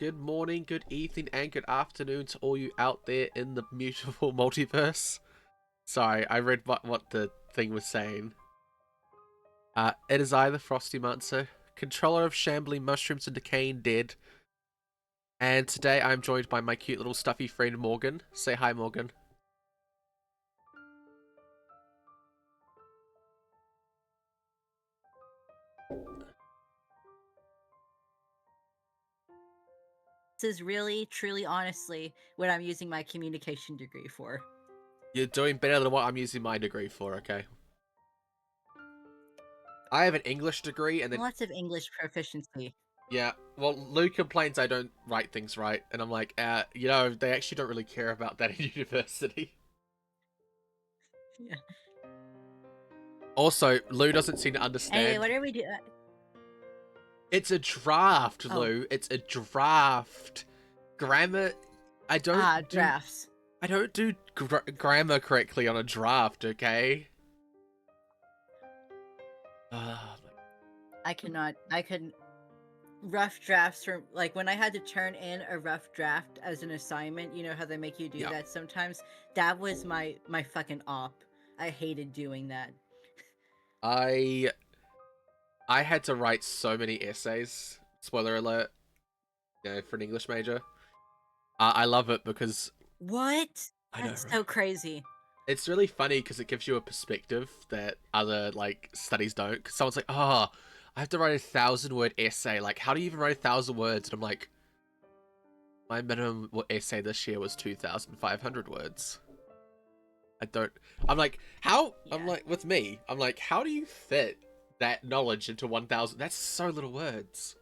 Good morning, good evening, and good afternoon to all you out there in the beautiful multiverse. Sorry, I read what the thing was saying. It is I, the Frosty Monster, controller of shambling mushrooms and decaying dead. And today I'm joined by my cute little stuffy friend Morgan. Say hi, Morgan. This is really, truly, honestly what I'm using my communication degree for. You're doing better than what I'm using my degree for, okay? I have an English degree and then, Lots of English proficiency. yeah, well, Lou complains I don't write things right. And I'm like, they actually don't really care about that in university. Yeah. Also, Lou doesn't seem to Anyway, understand. what are we doing? It's a draft, Oh, Lou. It's a draft. Grammar. I don't do. drafts. I don't do grammar correctly on a draft. Okay. Uh, I cannot. I could rough drafts from like when I had to turn in a rough draft as an assignment. You know how they make you do yeah. that sometimes. That was my fucking op. I hated doing that. I I had to write so many essays. Spoiler alert. For an English major. I love it because What? I know, That's right? so crazy. It's really funny because it gives you a perspective that other studies don't. Because someone's like, "Oh, I have to write a 1,000-word essay. Like, how do you even write 1,000 words?" And I'm like, my minimum essay this year was 2,500 words. I don't. I'm like, how? I'm Yeah. like, with me, I'm like, how do you fit that knowledge into 1,000? That's so little words.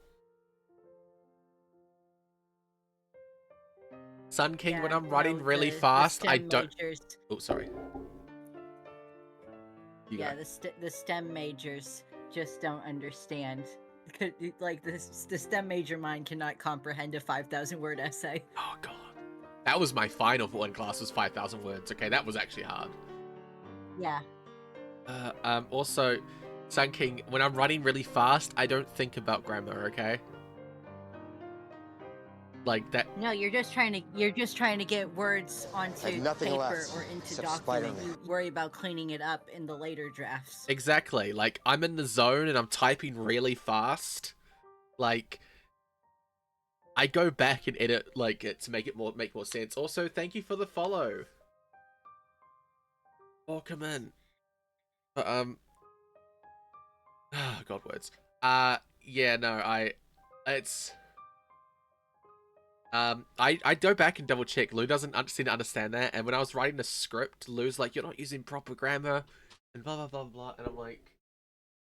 Sun King, when Yeah. I'm writing No, really the fast, I STEM don't. majors. Oh, sorry. You go. Yeah, the STEM majors just don't understand. Like the STEM major mind cannot comprehend a 5,000 word essay. Oh god, that was my final for one class. Was 5,000 words. Okay, that was actually hard. Yeah. Also, Sun King, when I'm writing really fast, I don't think about grammar. Okay. Like that. No, you're just trying to get words I have onto nothing paper less or into except document. Spider-Man. You worry about cleaning it up in the later drafts. Exactly. Like, I'm in the zone and I'm typing really fast. Like, I go back and edit like it to make more sense. Also, thank you for the follow. Welcome in. But God words. Yeah, no, it's I go back and double check. Lou doesn't seem to understand that, and when I was writing the script, Lou's like, "You're not using proper grammar," and blah blah blah blah, and I'm like,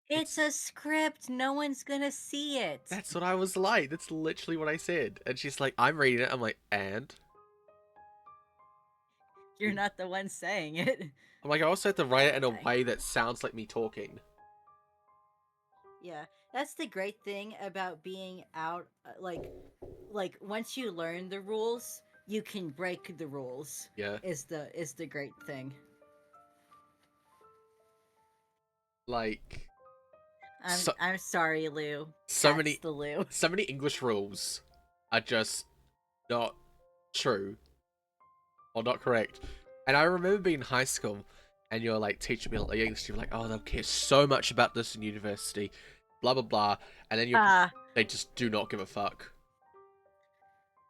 It's "It's a script. No one's gonna see it. that's what I was like. That's literally what I said." And she's like, "I'm reading it." I'm like, "And?" You're not the one saying it. I'm like, I also have to write it in a Okay. way that sounds like me talking. Yeah, that's the great thing about being out. Like once you learn the rules, you can break the rules. Yeah. Is the great thing. Like, I'm so I'm sorry, Lou. so That's many the Lou. so many English rules are just not true or not correct. And I remember being in high school and you're like teaching me like English, you're like, oh, they'll care so much about this in university, blah blah blah, and then Ah, they just do not give a fuck.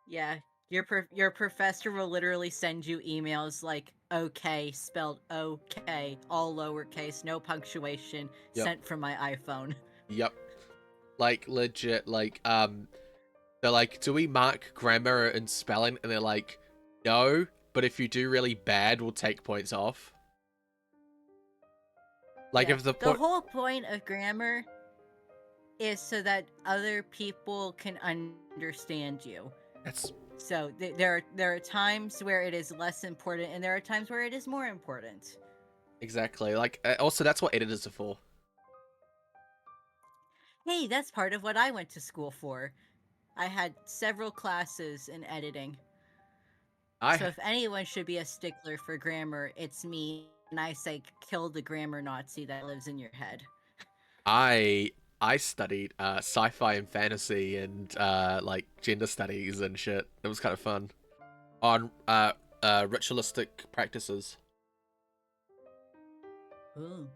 yeah. Your professor will literally send you emails like okay spelled okay, all lowercase, no punctuation, Yep. sent from my iPhone. Yep. Like legit, like they're like, do we mark grammar and spelling? And they're like, no, but if you do really bad, we'll take points off. Like Yeah, if the the point, whole point of grammar is so that other people can understand you. that's So there are times where it is less important, and there are times where it is more important. exactly like also that's what editors are for. Hey, that's part of what I went to school for. I had several classes in editing. So I if anyone should be a stickler for grammar, it's me. And I say, kill the grammar Nazi that lives in your head. I I studied sci-fi and fantasy and like gender studies and shit. It was kind of fun on ritualistic practices. Ooh.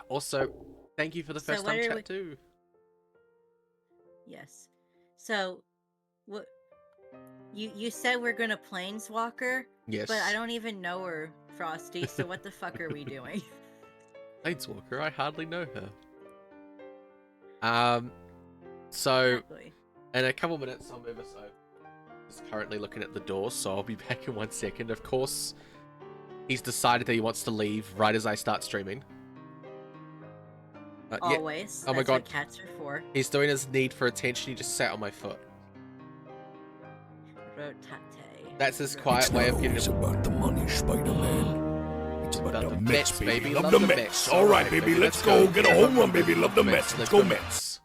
Also, thank you for the So first what time are chat we? too. Yes. So, what? You said we're gonna planeswalker, but I Yes. don't even know her, Frosty. So what the fuck are we doing? Planeswalker, I hardly know her. So Exactly. in a couple minutes I'll move us over. He's currently looking at the door, so I'll be back in 1 second. Of course, he's decided that he wants to leave right as I start streaming. Yeah. Always. Oh my That's god. what cats are for. He's doing his need for attention. He just sat on my foot. Rotate. That's his quiet way of getting It's him. about the money, Spider-Man. It's about the Mets, baby. Love the Mets. All right, baby, let's go. Get a home run, baby. Love the Mets. Let's go, Mets.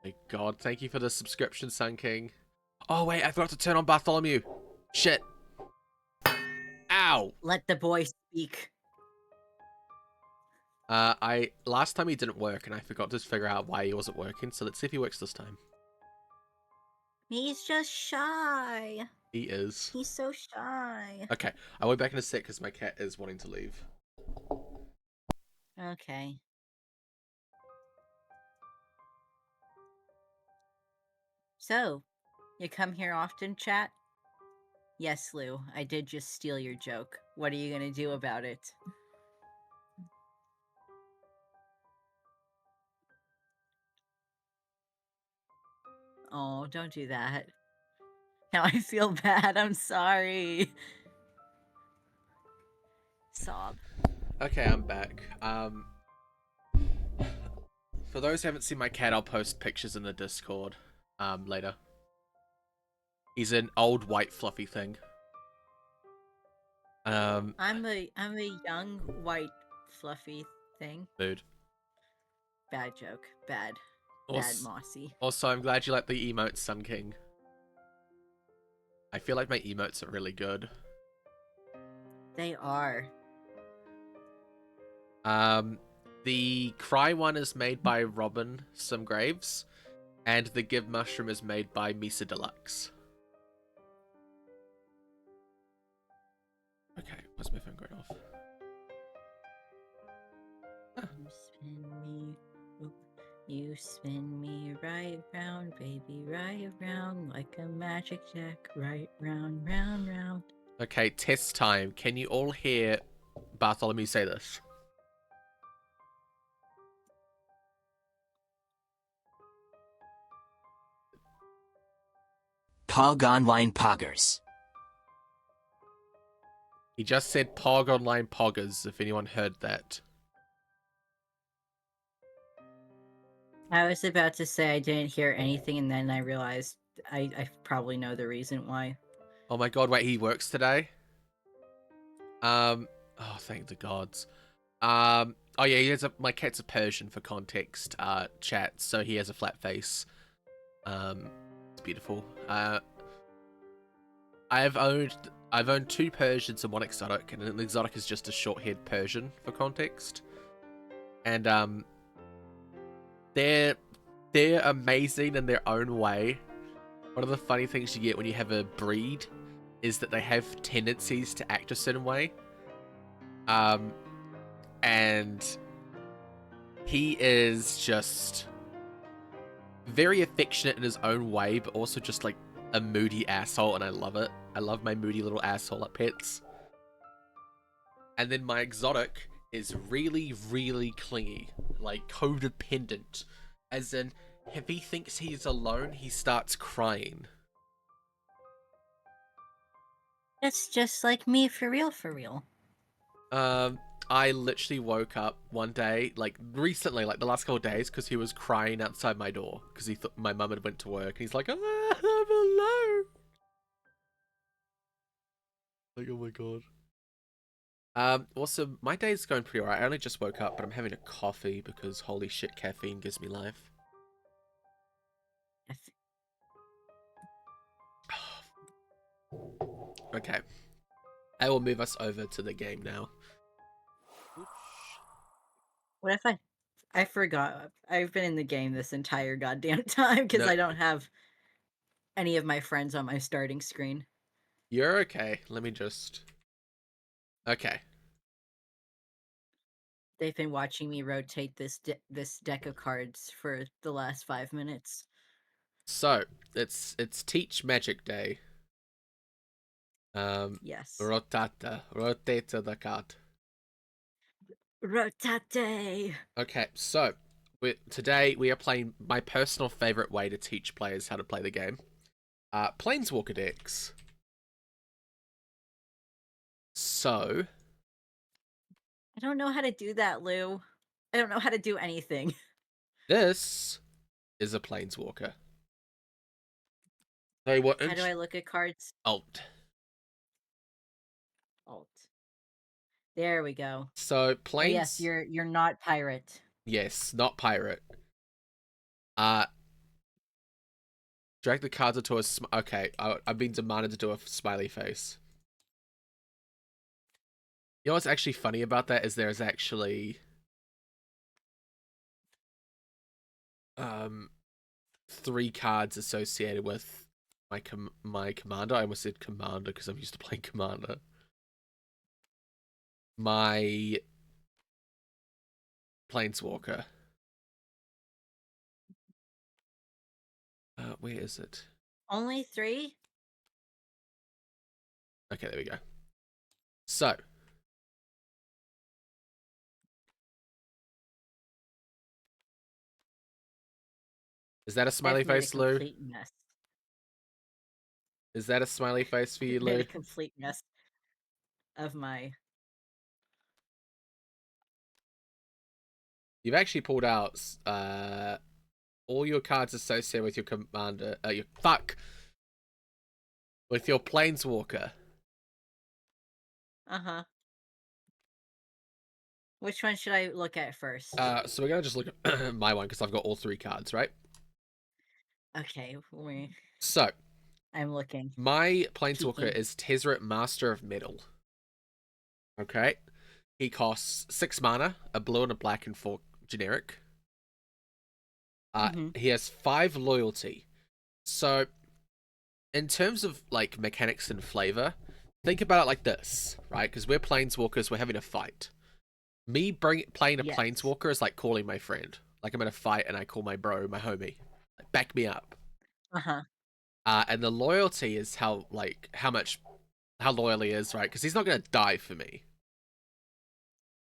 My god, thank you for the subscription, Sun King. Oh wait, I forgot to turn on Bartholomew. Shit. Ow. Let the boy speak. Last time he didn't work and I forgot to figure out why he wasn't working, so let's see if he works this time. He's just shy. He is. He's so shy. Okay, I went back in a sec because my cat is wanting to leave. Okay. So, you come here often, chat? Yes, Lou. I did just steal your joke. What are you gonna do about it? Oh, don't do that. Now I feel bad. I'm sorry. Sob. Okay, I'm back. For those who haven't seen my cat, I'll post pictures in the Discord later. He's an old white fluffy thing. I'm a young white fluffy thing. Mood. Bad joke. Bad. Bad Also, mossy. also, I'm glad you like the emotes, Sun King. I feel like my emotes are really good. They are. The Cry one is made by Robin Some Graves, and the Give Mushroom is made by Misa Deluxe. Okay, what's my phone going off? You spin me right round, baby, right round, like a magic jack, right round, round, round. Okay, test time. Can you all hear Bartholomew say this? Pog Online Poggers. He just said Pog Online Poggers, if anyone heard that. I was about to say I didn't hear anything, and then I realized I probably know the reason why. Oh my god, wait, he works today? Oh, thank the gods. Oh yeah, my cat's a Persian for context, chat, so he has a flat face. It's beautiful. I've owned 2 Persians and 1 exotic, and an exotic is just a short-haired Persian for context. And they're amazing in their own way. One of the funny things you get when you have a breed is that they have tendencies to act a certain way. And he is just very affectionate in his own way, but also just like a moody asshole, and I love it. I love my moody little asshole at pets. And then my exotic is really, really clingy, like codependent, as in if he thinks he's alone, he starts crying. That's just like me, for real, for real. I literally woke up one day, like recently, like the last couple of days, because he was crying outside my door because he thought my mum had went to work, and he's like, "Ah, I'm alone." Like, oh my god. Also, my day's going pretty alright. I only just woke up, but I'm having a coffee because holy shit, caffeine gives me life. Okay. I will move us over to the game now. What if I I forgot. I've been in the game this entire goddamn time because No, I don't have any of my friends on my starting screen. you're okay. Let me just. Okay. They've been watching me rotate this deck of cards for the last 5 minutes. So it's Teach Magic Day. Yes. Rotate the card. Rotate. Okay, so today we are playing my personal favorite way to teach players how to play the game. Planeswalker decks. So I don't know how to do that, Lou. I don't know how to do anything. this is a Planeswalker. They were How do I look at cards? alt. Alt. There we go. So Oh yes, planes. you're not pirate. Yes, not pirate. Drag the cards into a. Okay, I've been demanded to do a smiley face. You know what's actually funny about that is there's actually 3 cards associated with my commander. I almost said commander because I'm used to playing commander. My planeswalker. Where is it? Only 3? Okay, there we go. So is that a smiley I've made a face, Lou? complete mess. Is that a smiley face for you, I've made Lou? a complete mess of my. You've actually pulled out all your cards associated with your commander. With your planeswalker. Uh-huh. Which one should I look at first? So we're gonna just look at my one because I've got all 3 cards, right? Okay, So I'm looking. my planeswalker Peeking. is Tezzeret, Master of Metal. Okay, he costs 6 mana, a blue and a black, and 4 generic. He has 5 loyalty. So in terms of like mechanics and flavor, think about it like this, right? Because we're planeswalkers, we're having a fight. Me playing a Yes. planeswalker is like calling my friend. Like I'm in a fight and I call my bro, my homie. Like, back me up. Uh-huh. And the loyalty is how loyal he is, right? Because he's not gonna die for me.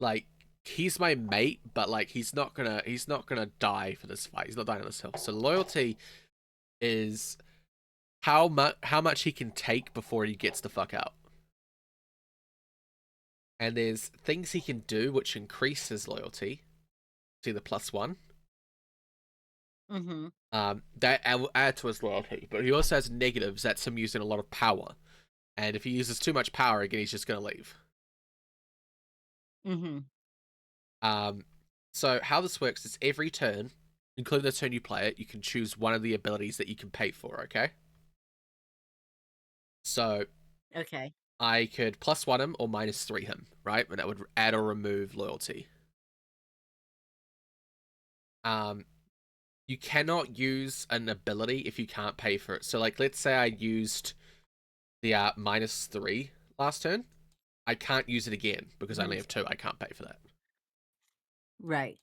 Like he's my mate, but like he's not gonna die for this fight. He's not dying on this hill. So loyalty is how much he can take before he gets the fuck out. And there's things he can do which increase his loyalty. See the +1. That will add to his loyalty, but he also has negatives. That's him using a lot of power, and if he uses too much power again, he's just gonna leave. So how this works is every turn, including the turn you play it, you can choose one of the abilities that you can pay for. Okay. So Okay. I could +1 him or -3 him, right? And that would add or remove loyalty. You cannot use an ability if you can't pay for it. So, like, let's say I used the -3 last turn. I can't use it again because I only have 2. I can't pay for that. Right.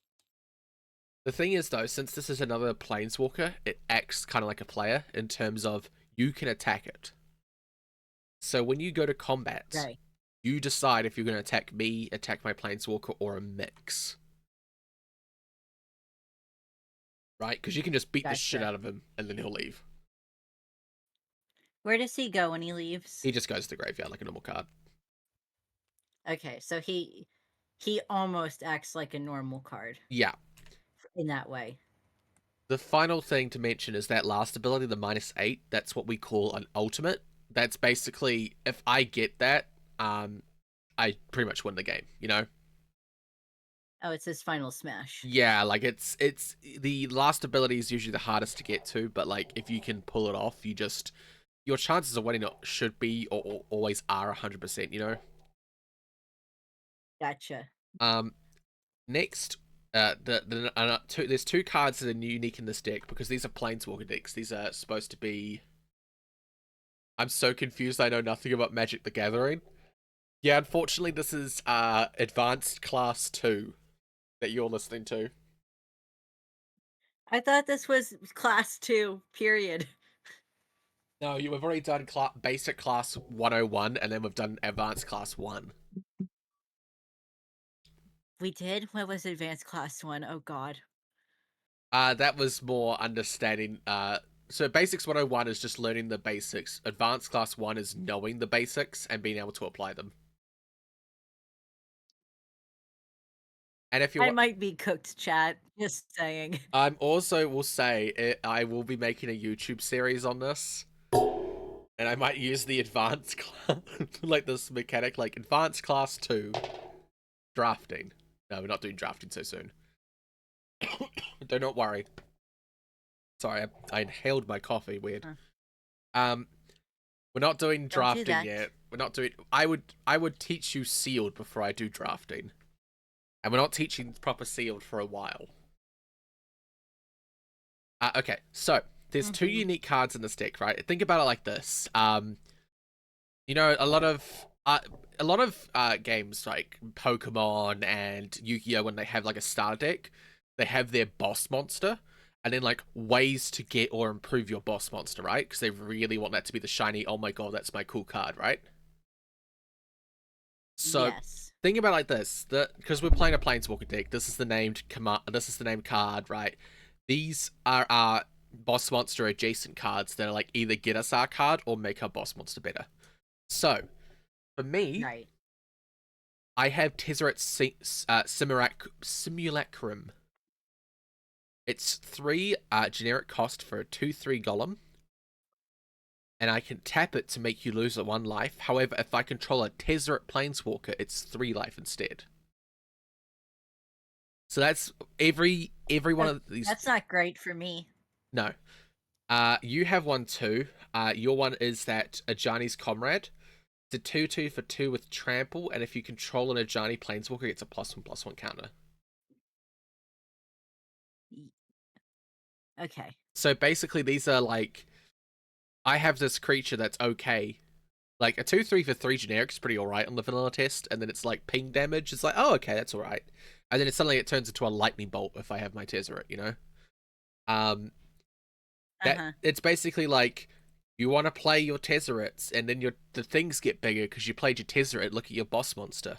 The thing is, though, since this is another planeswalker, it acts kind of like a player in terms of you can attack it. So when you go to combat, Right. you decide if you're going to attack me, attack my planeswalker, or a mix. Right? Because you can just beat the shit Gotcha. out of him and then he'll leave. Where does he go when he leaves? He just goes to the graveyard like a normal card. Okay, so he almost acts like a normal card Yeah. in that way. The final thing to mention is that last ability, the -8. That's what we call an ultimate. That's basically, if I get that, I pretty much win the game, you know? Oh, it's his final smash. Yeah, like it's the last ability is usually the hardest to get to, but like if you can pull it off, your chances of winning it should be or always are 100%, you know? Gotcha. Next, there's two cards that are unique in this deck because these are Planeswalker decks. These are supposed to be. I'm so confused. I know nothing about Magic the Gathering. Yeah, unfortunately, this is Advanced Class 2 that you're listening to. I thought this was class 2, period. No, we've already done Basic Class 101, and then we've done Advanced Class 1. We did? What was advanced class 1? Oh god. That was more understanding. So Basics 101 is just learning the basics. Advanced Class 1 is knowing the basics and being able to apply them. And if you I might be cooked, chat. Just saying. I'm also will say I will be making a YouTube series on this, and I might use the advanced class, like this mechanic, like Advanced Class 2 drafting. No, we're not doing drafting so soon. Do not worry. Sorry, I inhaled my coffee. Weird. We're not doing drafting yet. We're not doing. I would teach you sealed before I do drafting, and we're not teaching proper sealed for a while. Okay, so there's two unique cards in this deck, right? Think about it like this. You know, a lot of games like Pokemon and Yu-Gi-Oh, when they have like a starter deck, they have their boss monster, and then like ways to get or improve your boss monster, right? Because they really want that to be the shiny, oh my god, that's my cool card, right? So yes. think about it like this: because we're playing a Planeswalker deck, this is the named command. This is the named card, right? These are our boss monster adjacent cards that are like either get us our card or make our boss monster better. So, for me, Right. I have Tezzeret Simulacrum. It's 3 generic cost for a 2/3 golem. And I can tap it to make you lose 1 life. However, if I control a Tezzeret Planeswalker, it's 3 life instead. So that's every one of these. That's not great for me. No. You have one too. Your one is that Ajani's Comrade. It's a 2/2 for 2 with trample, and if you control an Ajani Planeswalker, it's a +1/+1 counter. Okay. So basically, these are like, I have this creature that's okay. Like a 2/3 for 3 generic is pretty alright on the vanilla test, and then it's like ping damage. It's like, oh, okay, that's alright. And then suddenly it turns into a lightning bolt if I have my Tezzeret, you know? It's basically like, you want to play your Tezzerets, and then the things get bigger because you played your Tezzeret. Look at your boss monster.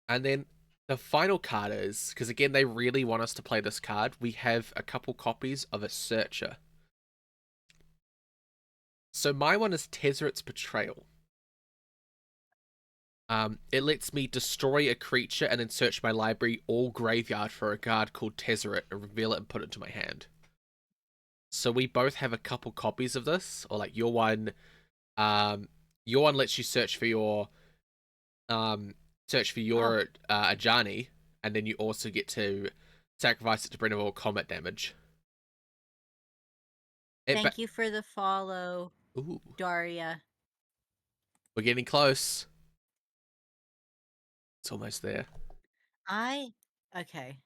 And then the final card is, because again, they really want us to play this card, we have a couple copies of a Searcher. So my one is Tezzeret's Betrayal. It lets me destroy a creature and then search my library or graveyard for a card called Tezzeret and reveal it and put it into my hand. So we both have a couple copies of this, or like your one lets you search for your Ajani, and then you also get to sacrifice it to bring about combat damage. Thank you for the follow, Ooh. Daria. We're getting close. It's almost there. Okay.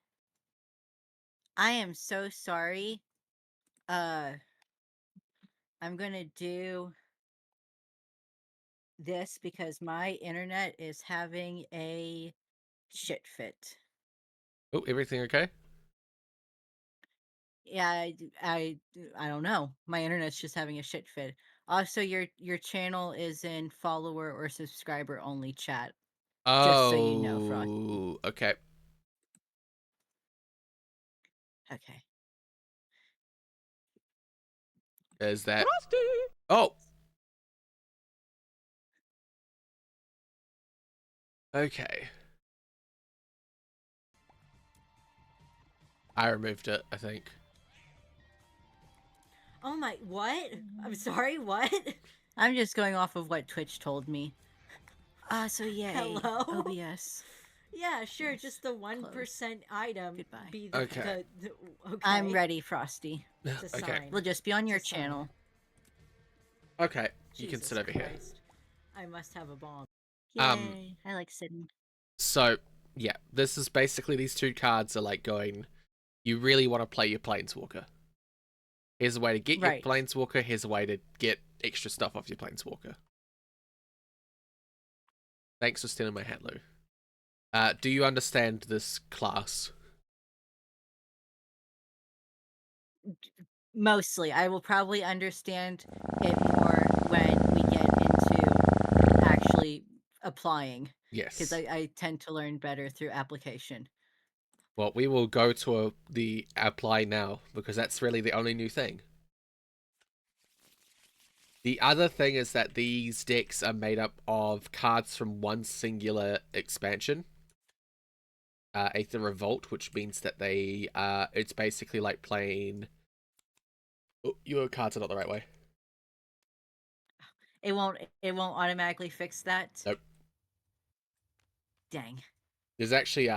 I am so sorry. I'm gonna do this because my internet is having a shit fit. Oh, everything okay? Yeah, I don't know. My internet's just having a shit fit. Also, your channel is in follower or subscriber only chat. Oh, just so you know, Frosty. Okay. Okay. Is that Frosty? Oh. Okay. I removed it, I think. Oh my, what? I'm sorry, what? I'm just going off of what Twitch told me. So yeah. Hello? OBS. Yeah, sure. Yes, Just the 1% item. Goodbye. Be the, Okay. okay. I'm ready, Frosty. It's a Okay. sign. We'll just be on your It's a sign. channel. Okay. You can Jesus sit over here. Christ. I must have a bomb. Yay. I like sitting. So, Yeah, this is basically these two cards are like going, you really want to play your Planeswalker. Here's a way to get your Right. Planeswalker, here's a way to get extra stuff off your Planeswalker. Thanks for stealing my hat, Lou. Do you understand this class? Mostly. I will probably understand it more when we get into actually applying. Because Yes. I tend to learn better through application. Well, we will go to the apply now, because that's really the only new thing. The other thing is that these decks are made up of cards from one singular expansion. Aether Revolt, which means that they it's basically like playing. Oh, your cards are not the right way. It won't automatically fix that. Nope. Dang. There's actually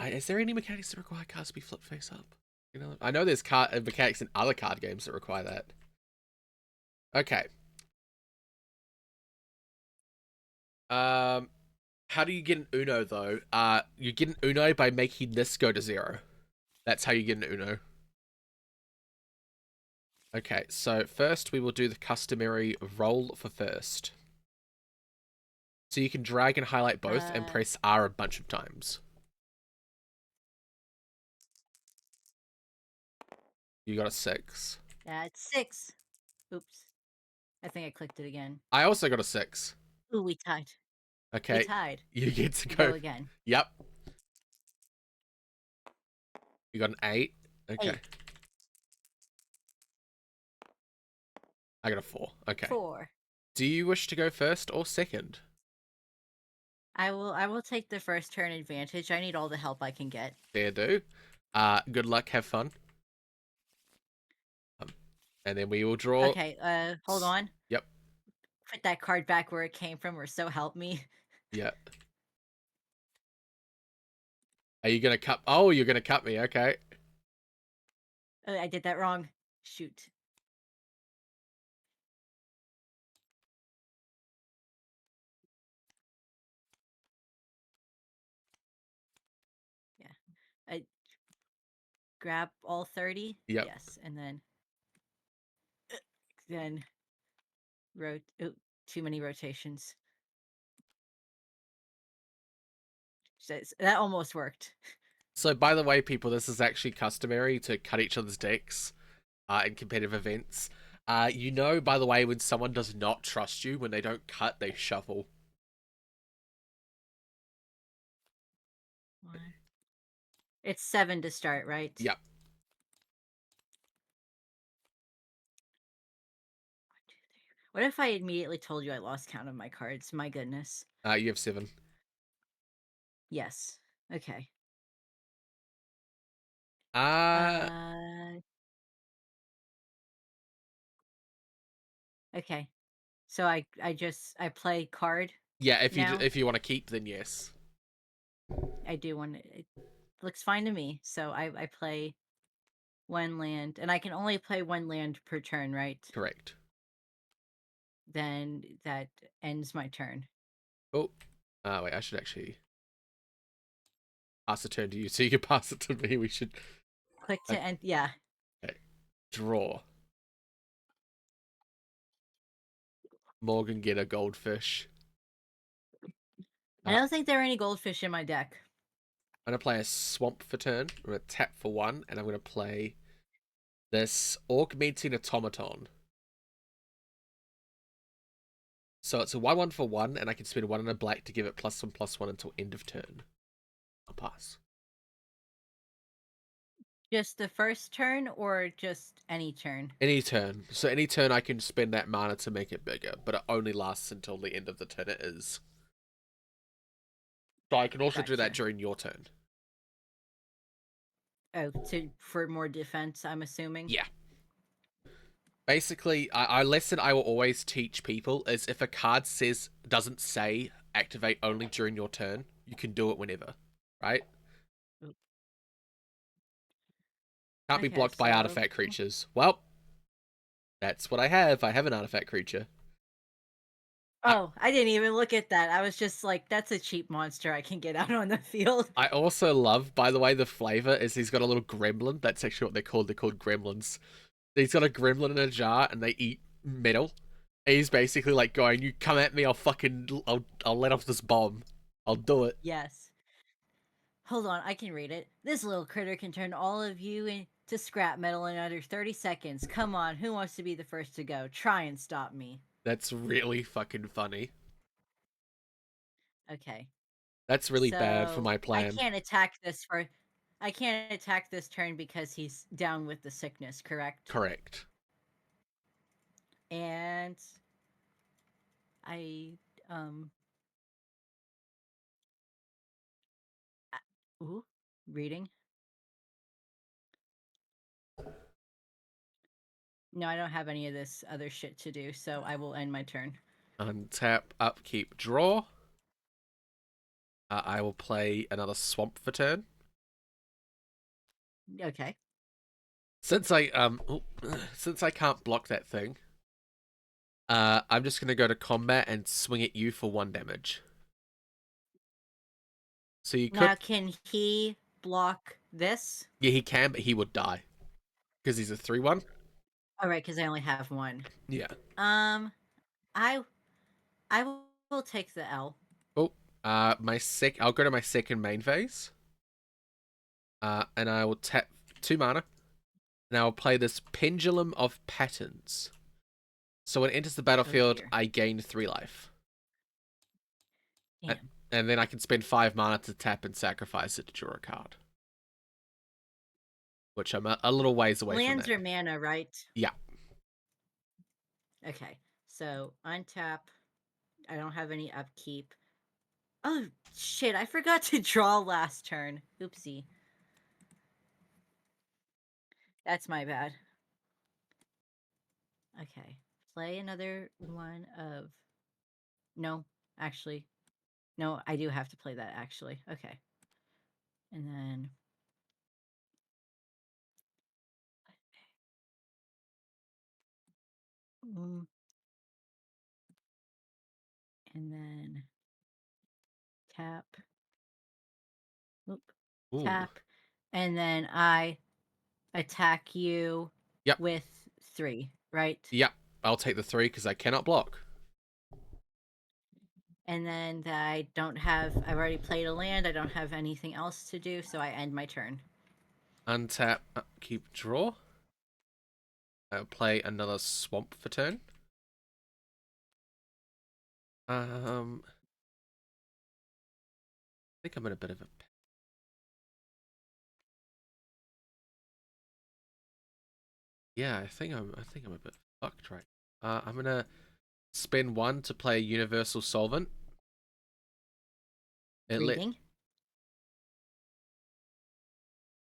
is there any mechanics that require cards to be flipped face up? You know, I know there's mechanics in other card games that require that. Okay. How do you get an Uno though? You get an Uno by making this go to 0. That's how you get an Uno. Okay, so first we will do the customary roll for first. So you can drag and highlight both and press R a bunch of times. You got a 6. That's 6. Oops. I think I clicked it again. I also got a 6. Ooh, we tied. Okay. We tied. You get to Go go again. Yep. You got an 8. Okay. 8. I got a 4. Okay. 4. Do you wish to go first or second? I will take the first turn advantage. I need all the help I can get. There do. Good luck, have fun. And then we will draw. Okay, hold on. Yep. Put that card back where it came from, or so help me. Yep. Are you gonna cut? Oh, you're gonna cut me. Okay. I did that wrong. Shoot. Yeah. I grab all 30. Yep. Yes, and then too many rotations. That almost worked. So, by the way, people, this is actually customary to cut each other's decks in competitive events. You know, by the way, when someone does not trust you, when they don't cut, they shuffle. It's 7 to start, right? Yep. What if I immediately told you I lost count of my cards? My goodness. You have 7. Yes. Okay. Okay. So I play card. Yeah, now? if you want to keep, then yes. I do want it. Looks fine to me. So I play 1 land, and I can only play 1 land per turn, right? Correct. Then that ends my turn. Oh, wait, I should actually pass the turn to you, so you can pass it to me. We should Click to end. Yeah. okay. Draw. Morgan get a goldfish. I don't think there are any goldfish in my deck. I'm gonna play a swamp for turn. I'm gonna tap for 1, and I'm gonna play this augmenting automaton. So it's a 1/1 for 1, and I can spend 1 on a black to give it +1/+1 until end of turn. I'll pass. Just the first turn, or just any turn? Any turn. So any turn I can spend that mana to make it bigger, but it only lasts until the end of the turn it is. So I can also do that Gotcha. during your turn. Oh, for more defense, I'm assuming? Yeah. Basically, a lesson I will always teach people is if a card doesn't say activate only during your turn, you can do it whenever, right? Can't be blocked by artifact creatures. Well, that's what I have. I have an artifact creature. Oh, I didn't even look at that. I was just like, that's a cheap monster I can get out on the field. I also love, by the way, the flavor is he's got a little gremlin. That's actually what they're called. They're called gremlins. He's got a gremlin in a jar, and they eat metal. He's basically like going, "You come at me, I'll let off this bomb. I'll do it." Yes. Hold on, I can read it. This little critter can turn all of you into scrap metal in under 30 seconds. Come on, who wants to be the first to go? Try and stop me. That's really fucking funny. Okay. That's really bad for So my plan. I can't attack this turn because he's down with the sickness, correct? Correct. And I ooh, reading. No, I don't have any of this other shit to do, so I will end my turn. Untap, upkeep, draw. I will play another swamp for turn. Okay. Since since I can't block that thing, I'm just gonna go to combat and swing at you for 1 damage. So you could, Now, can he block this? yeah, he can, but he would die because he's a 3/1. All right, because I only have one. Yeah. Um, I I will take the L. Oh, I'll go to my second main phase. And I will tap 2 mana, and I will play this Pendulum of Patterns. So when it enters the battlefield, dear. I gain 3 life. Damn. And then I can spend 5 mana to tap and sacrifice it to draw a card. Which I'm a little ways away Lands from are that. mana, right? Yeah. Okay. So untap. I don't have any upkeep. Oh shit! I forgot to draw last turn. Oopsie. That's my bad. Okay. Play another one of. No, actually. No, I do have to play that actually. Okay. And then. Mm, and then. Tap. Oop. Ooh. Tap. And then I attack you Yep. with 3, right? Yep. I'll take the 3 because I cannot block. And then I don't have. I've already played a land. I don't have anything else to do, so I end my turn. Untap, upkeep, draw. I'll play another swamp for turn. I think I'm in a bit of a. Yeah, I think I'm a bit fucked right. I'm gonna spend 1 to play Universal Solvent. Reading.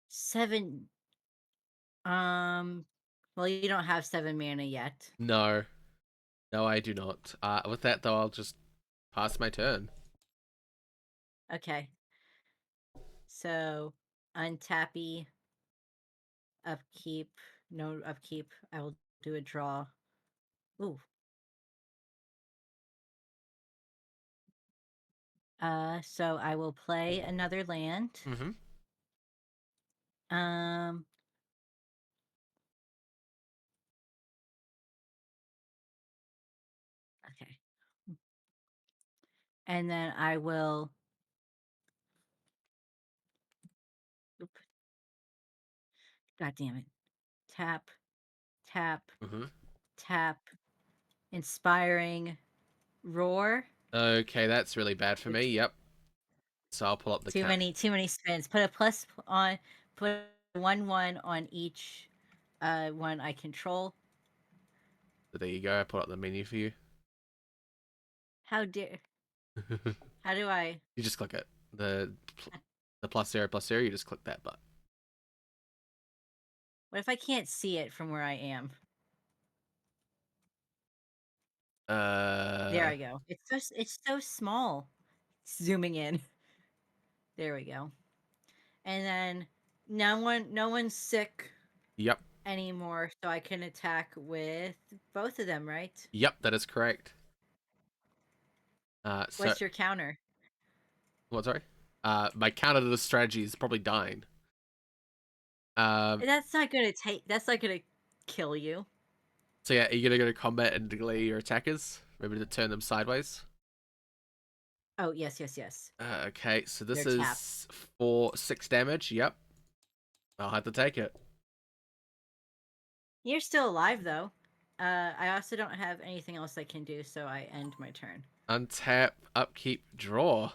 7. Well, you don't have 7 mana yet. No, no, I do not. With that though, I'll just pass my turn. Okay. So, untappy, upkeep, no upkeep. I will do a draw. Ooh. So I will play another land. Mm-hmm. Um. Okay. And then I will. Oop, God damn it. Tap, tap, Mm-hmm. tap. Inspiring roar. Okay, that's really bad for me. Yep. So I'll pull up the count. Too many spins. Put a plus on. Put 1/1 on each one I control. So there you go. I pulled up the menu for you. How dare? How do I? You just click it. The plus 0. You just click that button. What if I can't see it from where I am? There I go. It's so small. Zooming in. There we go. And then no one's sick Yep. anymore, so I can attack with both of them, right? Yep, that is correct. So What's your counter? what? Sorry. My counter to the strategy is probably dying. That's not gonna take. That's not gonna kill you. So yeah, are you gonna go to combat and delay your attackers? Maybe to turn them sideways. Oh yes, yes, yes. Okay, so this They're tapped. is for 6 damage. Yep, I'll have to take it. You're still alive though. I also don't have anything else I can do, so I end my turn. Untap, upkeep, draw.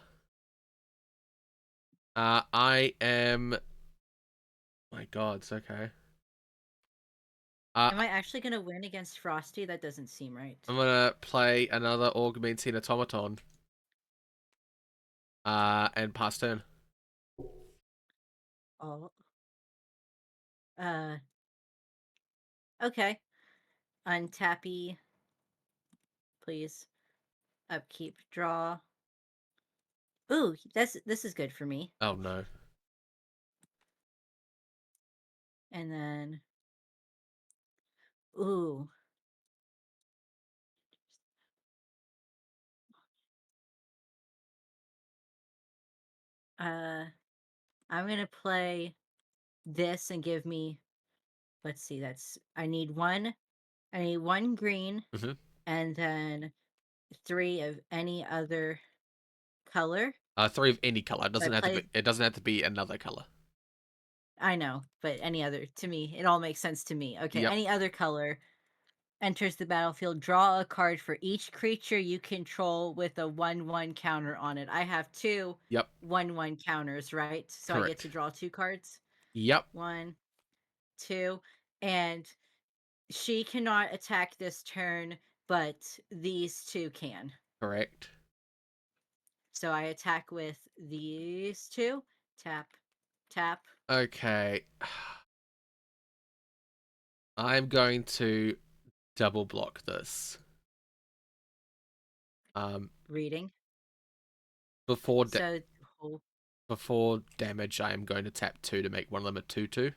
I am. My God, it's okay. Am I actually gonna win against Frosty? That doesn't seem right. I'm gonna play another augmenting automaton. And pass turn. Oh. Okay. Untappy, please. Upkeep, draw. Ooh, this is good for me. Oh no. And then, ooh, uh, I'm gonna play this and give me. Let's see. That's I need one. I need one green, Mm-hmm. and then 3 of any other color. 3 of any color. It So I doesn't have to be. play. It doesn't have to be another color. I know, but any other to me, it all makes sense to me. Okay, Yep. any other color enters the battlefield. Draw a card for each creature you control with a 1/1 counter on it. I have 2 Yep. 1/1 counters, right? So I get to Correct. draw 2 cards. Yep. 1, 2, and she cannot attack this turn, but these 2 can. Correct. So I attack with these 2. Tap, tap. Okay. I'm going to double block this. Reading. Before So oh, before damage, I am going to tap 2 to make one of them a 2/2.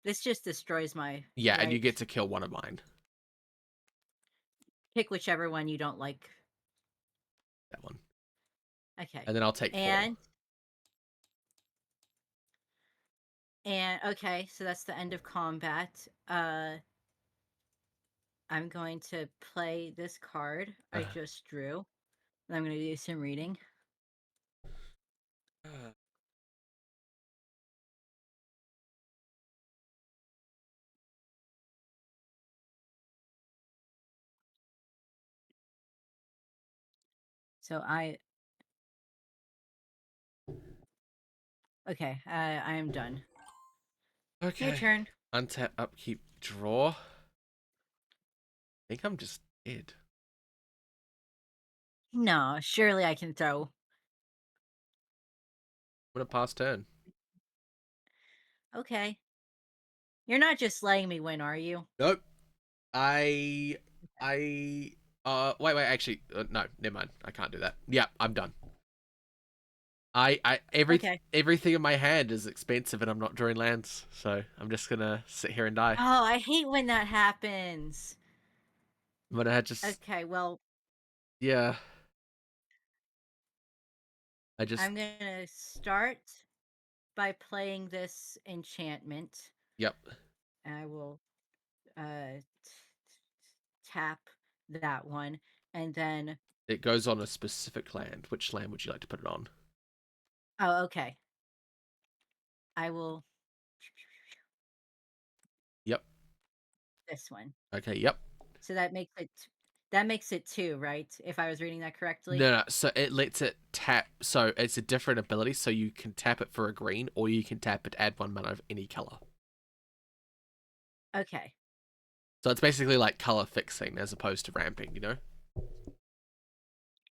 this just destroys my Yeah, and you right. get to kill one of mine. Pick whichever one you don't like. That one. Okay. And then I'll take 4. And okay, so that's the end of combat. I'm going to play this card I just drew. And I'm going to do some reading. So okay, I am done. Okay. Your turn. Untap, upkeep, draw. I think I'm just dead. No, surely I can throw. I'm gonna pass turn. Okay. You're not just letting me win, are you? Nope. I wait, actually, no, never mind. I can't do that. Yeah, I'm done. Okay. Everything in my hand is expensive, and I'm not drawing lands, so I'm just gonna sit here and die. Oh, I hate when that happens. I'm gonna just, Okay, well, yeah. I just, I'm going to start by playing this enchantment. yep. I will tap that one, and then It goes on a specific land. Which land would you like to put it on? oh, okay. I will Yep. this one. Okay. Yep. So that makes it 2, right? If I was reading that correctly. No, no. So it lets it tap. So it's a different ability. So you can tap it for a green, or you can tap it, add 1 mana of any color. Okay. So it's basically like color fixing as opposed to ramping.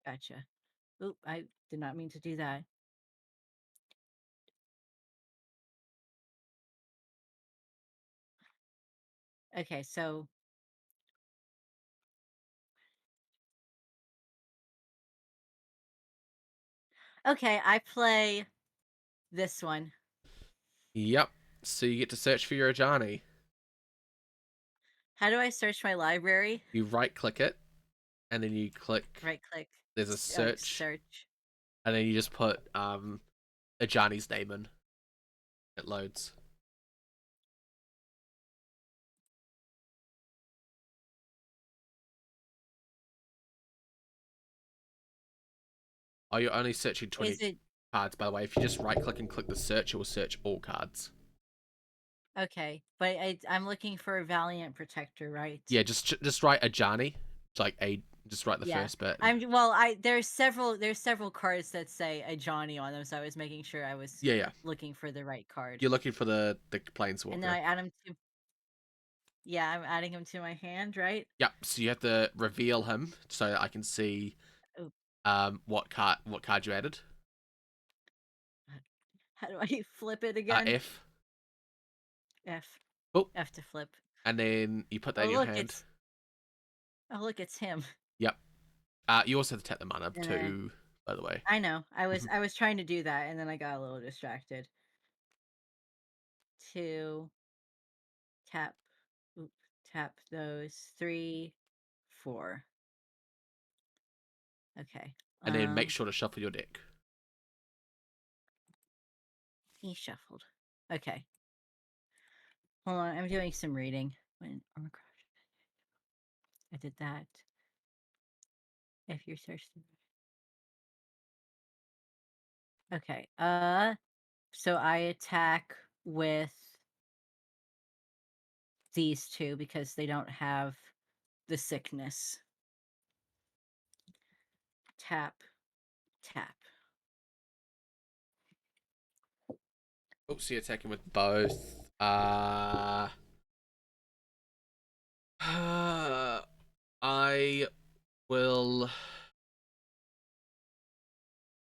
Gotcha. Oop, I did not mean to do that. Okay, so okay, I play this one. Yep. So you get to search for your Ajani. How do I search my library? You right click it, and then you click. Right click. There's a search, Search. and then you just put Ajani's name in. It loads. Oh, you're only searching 20 Is it cards, by the way. If you just right click and click the search, it will search all cards. okay? But I'm looking for a Valiant Protector, right? Yeah, just write Ajani. It's like just write the Yeah. first bit. There's several cards that say a Johnny on them, so I was making sure I was Yeah. looking for the right card. You're looking for the And then Planeswalker. I add him to. Yeah, I'm adding him to my hand, right? Yep. So you have to reveal him so that I can see Oh, what card you added. how do I flip it again? F. F. Oh. F to flip. And then you put that Oh in your look, hand. it's him. Yep. You also have to tap the mana too, by the way. I know. I was trying to do that, and then I got a little distracted. 2 tap, tap those 3, 4. Okay. And then make sure to shuffle your deck. He shuffled. Okay. Hold on, I'm doing some reading. When armor crush. I did that. If you're searching. Okay. So I attack with these two because they don't have the sickness. Tap, tap. Oops, you're attacking with both. I will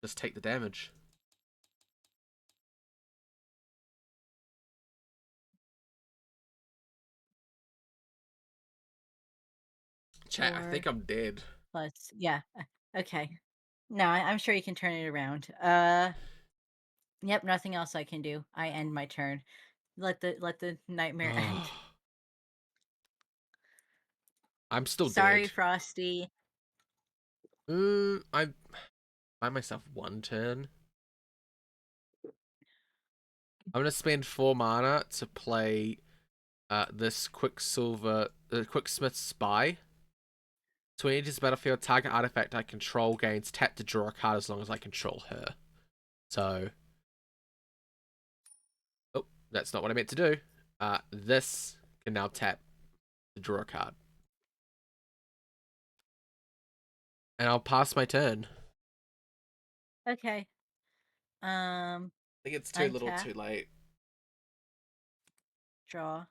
just take the damage. Chat, I think I'm dead. Plus, yeah. Okay. No, I'm sure you can turn it around. Yep, nothing else I can do. I end my turn. Let the nightmare end. I'm still Sorry, dead. Frosty. I buy myself one turn. I'm gonna spend 4 mana to play this Quicksmith Spy. So when it enters the battlefield, target artifact I control gains tap to draw a card as long as I control her. So, oh, that's not what I meant to do. This can now tap to draw a card, and I'll pass my turn. Okay. I think it's too little, Untap. too late. Draw.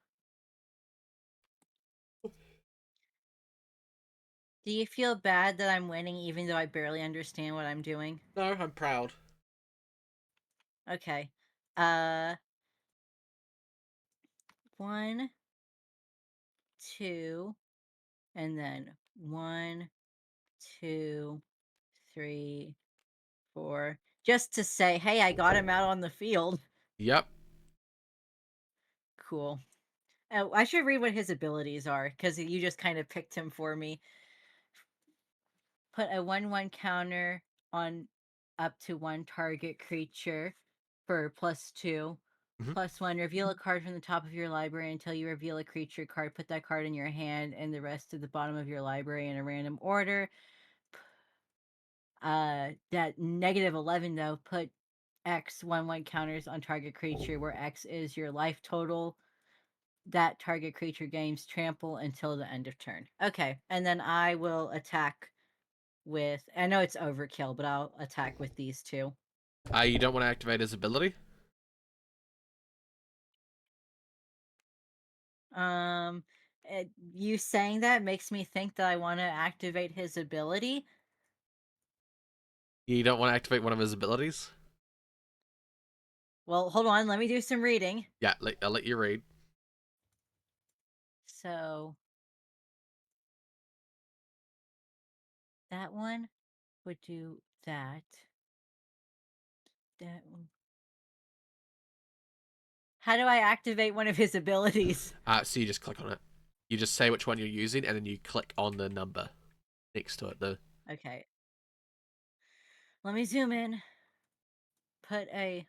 Do you feel bad that I'm winning even though I barely understand what I'm doing? No, I'm proud. Okay. 1, 2, and then 1, 2, 3, 4. Just to say, hey, I got him out on the field. Yep. Cool. Oh, I should read what his abilities are, because you just kind of picked him for me. Put a 1/1 counter on up to 1 target creature for +2. +1, reveal a card from the top of your library until you reveal a creature card. Put that card in your hand and the rest to the bottom of your library in a random order. That -11 though, put X 1/1 counters on target creature where X is your life total. That target creature gains trample until the end of turn. Okay, and then I will attack with. I know it's overkill, but I'll attack with these two. You don't want to activate his ability? You saying that makes me think that I want to activate his ability. You don't want to activate one of his abilities? Well, hold on. Let me do some reading. Yeah, I'll let you read. So that one would do that. That one. How do I activate one of his abilities? So you just click on it. You just say which one you're using, and then you click on the number. next to it though. Okay. Let me zoom in. Put a...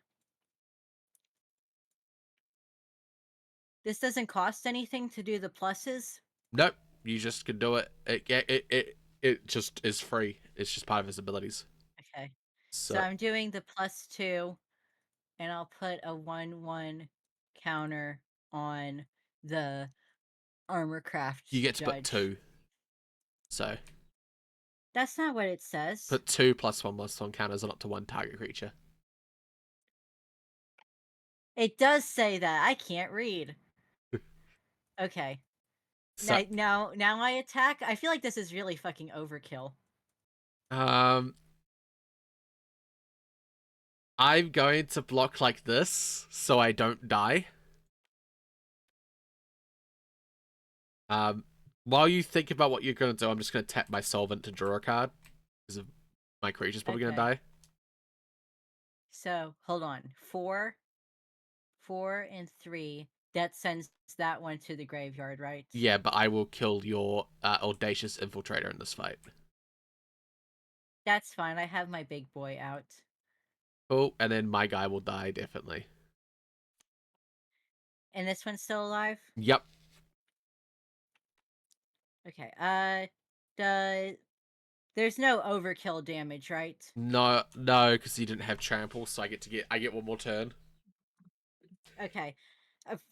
This doesn't cost anything to do the pluses? Nope, you just can do it. It just is free. It's just part of his abilities. Okay. So So I'm doing the +2, and I'll put a 1/1 counter on the Armorcraft you get to put Judge. 2. So That's not what it says. put 2 +1/+1 counters on up to 1 target creature. It does say that. I can't read. Okay. So Now I attack. I feel like this is really fucking overkill. I'm going to block like this so I don't die. While you think about what you're going to do, I'm just going to tap my Solvent to draw a card. Because my creature's probably going to die. So, hold on. 4, 4, and 3. That sends that one to the graveyard, right? Yeah, but I will kill your Audacious Infiltrator in this fight. That's fine. I have my big boy out. Oh, and then my guy will die, definitely. And this one's still alive? Yep. Okay. There's no overkill damage, right? No, because he didn't have trample, so I get one more turn. Okay.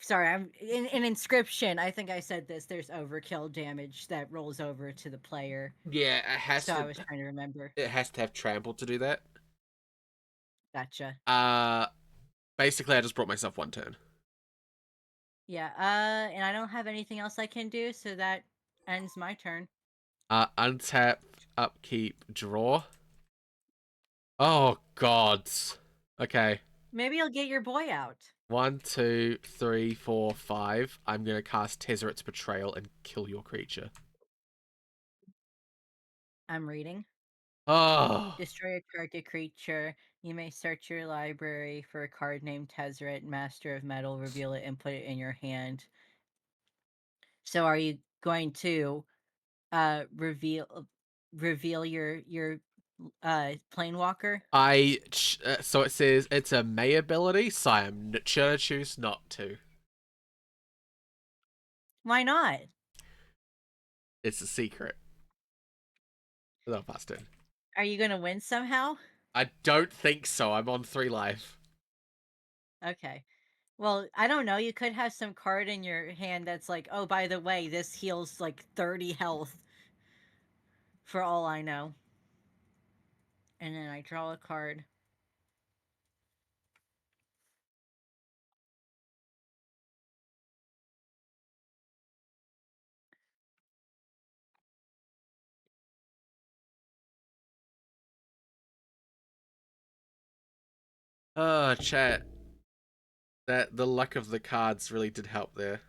Sorry, I'm in inscription. I think I said this. There's overkill damage that rolls over to the player. Yeah, it has So I to. was trying to remember. It has to have trample to do that. Gotcha. Basically, I just brought myself one turn. Yeah. And I don't have anything else I can do, so that ends my turn. Untap, upkeep, draw. Oh God. Okay. Maybe you'll get your boy out. 1, 2, 3, 4, 5. I'm gonna cast Tezzeret's Betrayal and kill your creature. I'm reading. Oh. Destroy a target creature. You may search your library for a card named Tezzeret, Master of Metal, reveal it, and put it in your hand. So are you going to reveal your Planewalker? So it says it's a May ability, so I'm gonna choose not to. Why not? It's a secret. They'll bust it. Are you gonna win somehow? I don't think so. I'm on 3 life. Okay. Well, I don't know. You could have some card in your hand that's like, oh, by the way, this heals like 30 health. For all I know. And then I draw a card. Oh, chat. That the luck of the cards really did help there.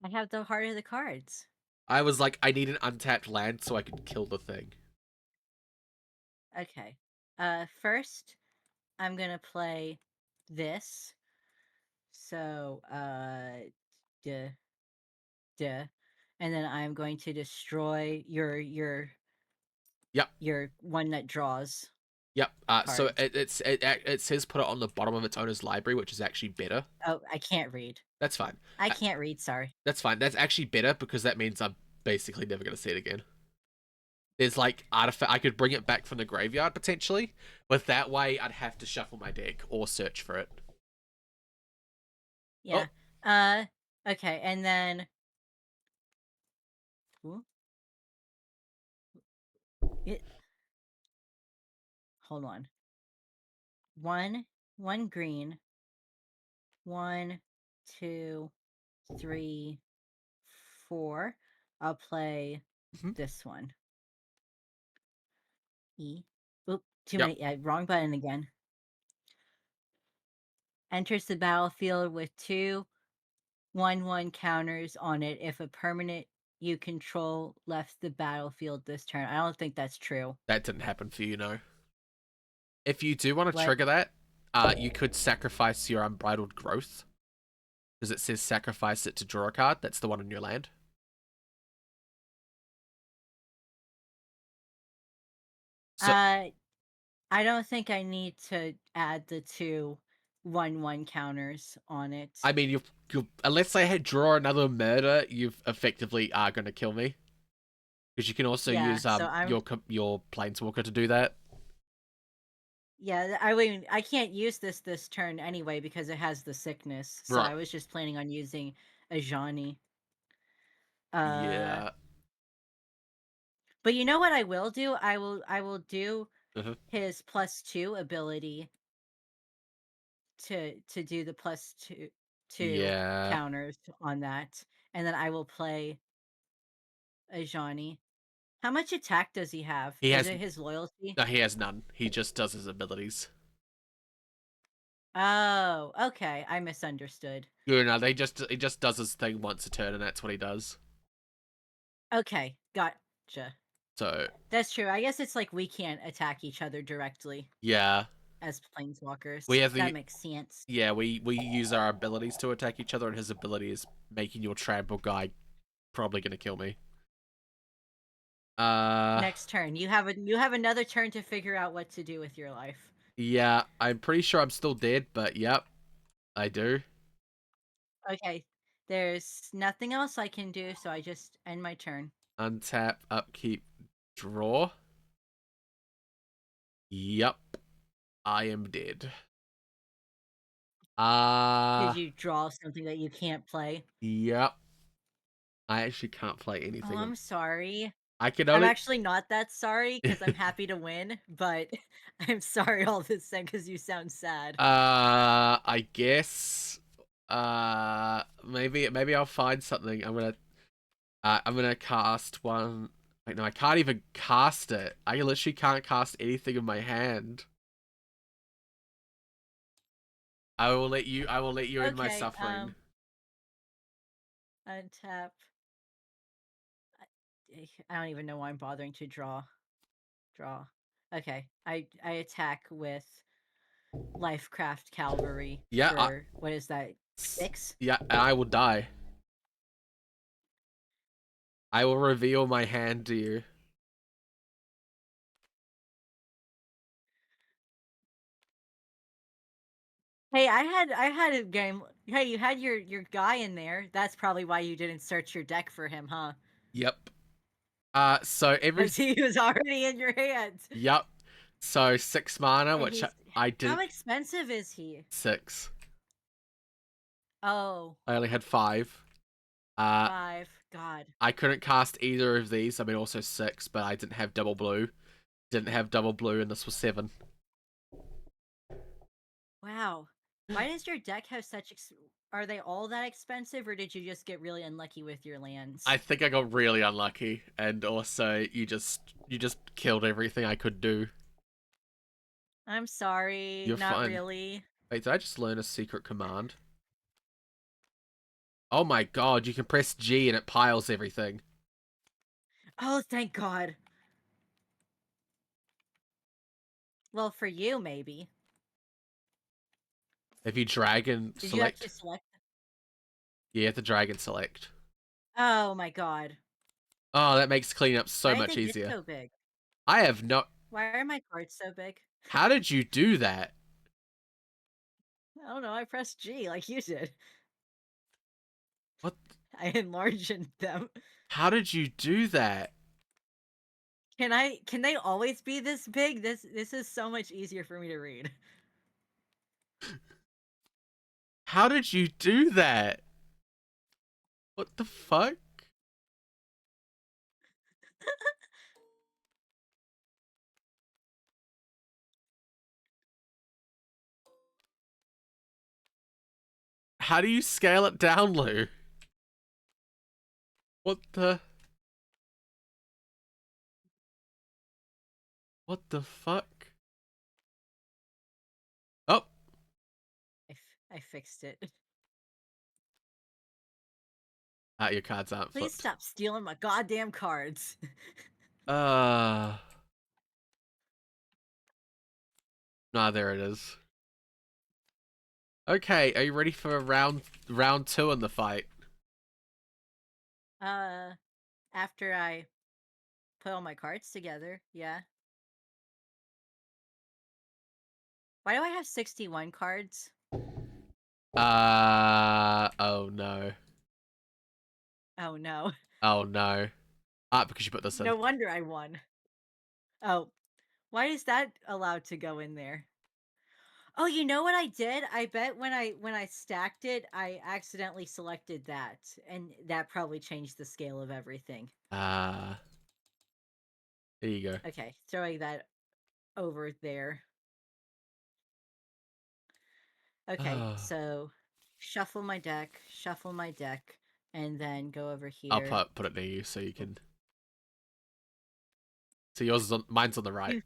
I have the heart of the cards. I was like, I need an untapped land so I could kill the thing. Okay. First, I'm gonna play this. So, duh, duh. And then I'm going to destroy Yep. your one that draws. Yep. So Card. it says put it on the bottom of its owner's library, which is actually better. Oh, I can't read. That's fine. I can't read, sorry. That's fine. That's actually better because that means I'm basically never gonna see it again. There's like artifact. I could bring it back from the graveyard potentially, but that way I'd have to shuffle my deck or search for it. Yeah. Oh. Okay, and then Ooh. Hold on. One green. 1, 2, 3, 4. I'll play Mhm. this one. E. Oop, too Yep. many. Wrong button again. Enters the battlefield with 2 1/1 counters on it if a permanent you control left the battlefield this turn. I don't think that's true. That didn't happen for you, no. If you do want to What? trigger that, you could sacrifice your Unbridled Growth. Because it says sacrifice it to draw a card. That's the one on your land. So I don't think I need to add the two 1/1 counters on it. I mean, you unless I had draw another murder, you effectively are gonna kill me. Because you can also Yeah, use so I'm your planeswalker to do that. yeah, I mean, I can't use this turn anyway because it has the sickness. So Right. I was just planning on using a Johnny. Uh, Yeah. but you know what I will do? I will do Uh-huh. his +2 ability to do the +2 Yeah. counters on that, and then I will play a Johnny. How much attack does he have? He Is has it his loyalty? no, he has none. He just does his abilities. Oh, okay. I misunderstood. You know, he just does his thing once a turn, and that's what he does. Okay, gotcha. So That's true. I guess it's like we can't attack each other directly yeah, as planeswalkers. we have That the makes sense. yeah we use our abilities to attack each other, and his ability is making your trample guy probably gonna kill me. Next turn, you have another turn to figure out what to do with your life. Yeah, I'm pretty sure I'm still dead, but yep, I do. Okay, there's nothing else I can do, so I just end my turn. Untap, upkeep, draw. Yep, I am dead. Did you draw something that you can't play? Yep. I actually can't play Oh, anything. I'm sorry. I can I'm only. actually not that sorry because I'm happy to win, but I'm sorry all this time because you sound sad. I guess. Maybe I'll find something. I'm gonna cast one. Wait, no, I can't even cast it. I literally can't cast anything in my hand. I will let you. I will let you in my Okay, suffering. untap. I don't even know why I'm bothering to draw. Draw. Okay, I attack with Lifecraft Cavalry Yeah. for what is that? 6? Yeah, and I will die. I will reveal my hand to you. Hey, I had a game. Hey, you had your guy in there. That's probably why you didn't search your deck for him, huh? Yep. So every Because he was already in your hands. Yep. So 6 mana, And which he's I did how expensive is he? 6. Oh, I only had 5. Uh, 5. God. I couldn't cast either of these. I mean, also 6, but I didn't have double blue. Didn't have double blue, and this was 7. Wow. Why does your deck have such are they all that expensive or did you just get really unlucky with your lands? I think I got really unlucky, and also you just killed everything I could do. I'm sorry, You're not fine. really. Wait, did I just learn a secret command? Oh my god, you can press G and it piles everything. Oh, thank God. Well, for you maybe. If you dragon Did you have to select, select? you have to dragon select. Oh my God. Oh, that makes cleanup so Why did much they get easier. so big? I have no. Why are my cards so big? How did you do that? I don't know. I pressed G like you did. What? I enlarged them. How did you do that? Can they always be this big? This is so much easier for me to read. How did you do that? What the fuck? How do you scale it down, Lou? What the? What the fuck? Oh, I fixed it. your cards aren't Please flipped. stop stealing my goddamn cards. Uh, there it is. Okay, are you ready for round 2 in the fight? After I put all my cards together, yeah. Why do I have 61 cards? Oh no. Oh no. Oh no. Because you put this in. No wonder I won. Oh, why is that allowed to go in there? Oh, you know what I did? I bet when I stacked it, I accidentally selected that, and that probably changed the scale of everything. There you go. Okay, throwing that over there. Okay, so shuffle my deck, and then go over I'll here. put it near you so you can. So yours is on, mine's on the right.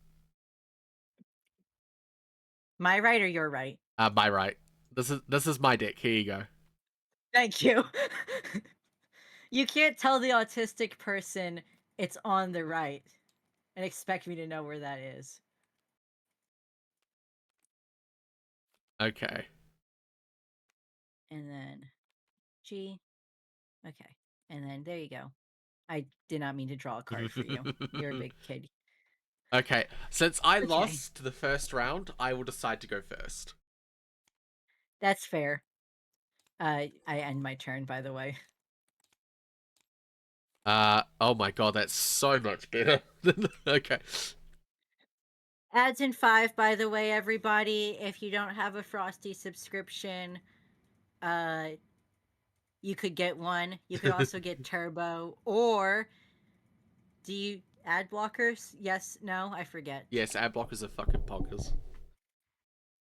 My right or your right? My right. This is my deck. Here you go. Thank you. You can't tell the autistic person it's on the right and expect me to know where that is. Okay. And then G. Okay. And then there you go. I did not mean to draw a card for you. You're a big kid. Okay. Since I Okay. lost the first round, I will decide to go first. That's fair. I end my turn, by the way. Oh my god, that's so much better. Okay. Ads in 5, by the way, everybody. If you don't have a Frosty subscription, you could get one. You could also get Turbo. Or do you ad blockers? Yes, no, I forget. Yes, ad blockers are fucking poggers.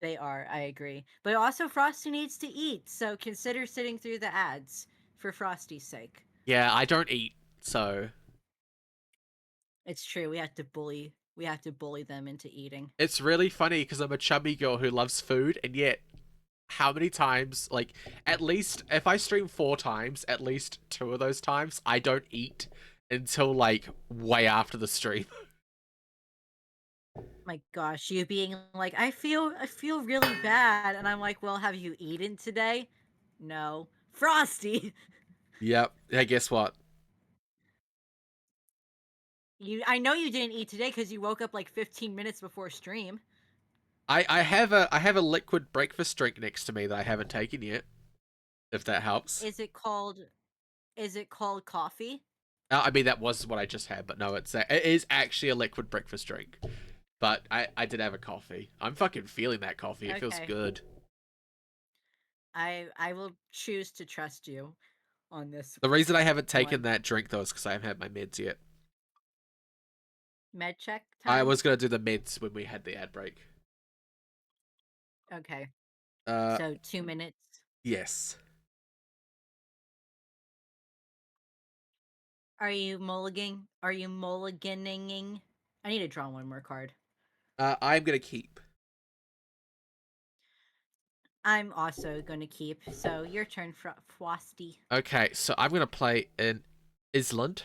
They are, I agree. But also Frosty needs to eat, so consider sitting through the ads for Frosty's sake. Yeah, I don't eat, so It's true. We have to bully them into eating. it's really funny because I'm a chubby girl who loves food, and yet how many times, like, at least if I stream 4 times, at least 2 of those times I don't eat until like way after the stream. My gosh, you being like, I feel really bad, and I'm like, well, have you eaten today? No. Frosty. Yep. Hey, guess what? I know you didn't eat today because you woke up like 15 minutes before stream. I have a liquid breakfast drink next to me that I haven't taken yet. If that helps. Is it called coffee? I mean, that was what I just had, but no, it is actually a liquid breakfast drink. But I did have a coffee. I'm fucking feeling that coffee. It feels Okay. good. I will choose to trust you on this. The reason I haven't taken one. that drink though is because I haven't had my meds yet. Med check time? I was gonna do the meds when we had the ad break. Okay. Uh, So 2 minutes. yes. Are you mulliganing? I need to draw one more card. I'm gonna keep. I'm also going to keep. So your turn, Frosty. Okay, so I'm gonna play in Island.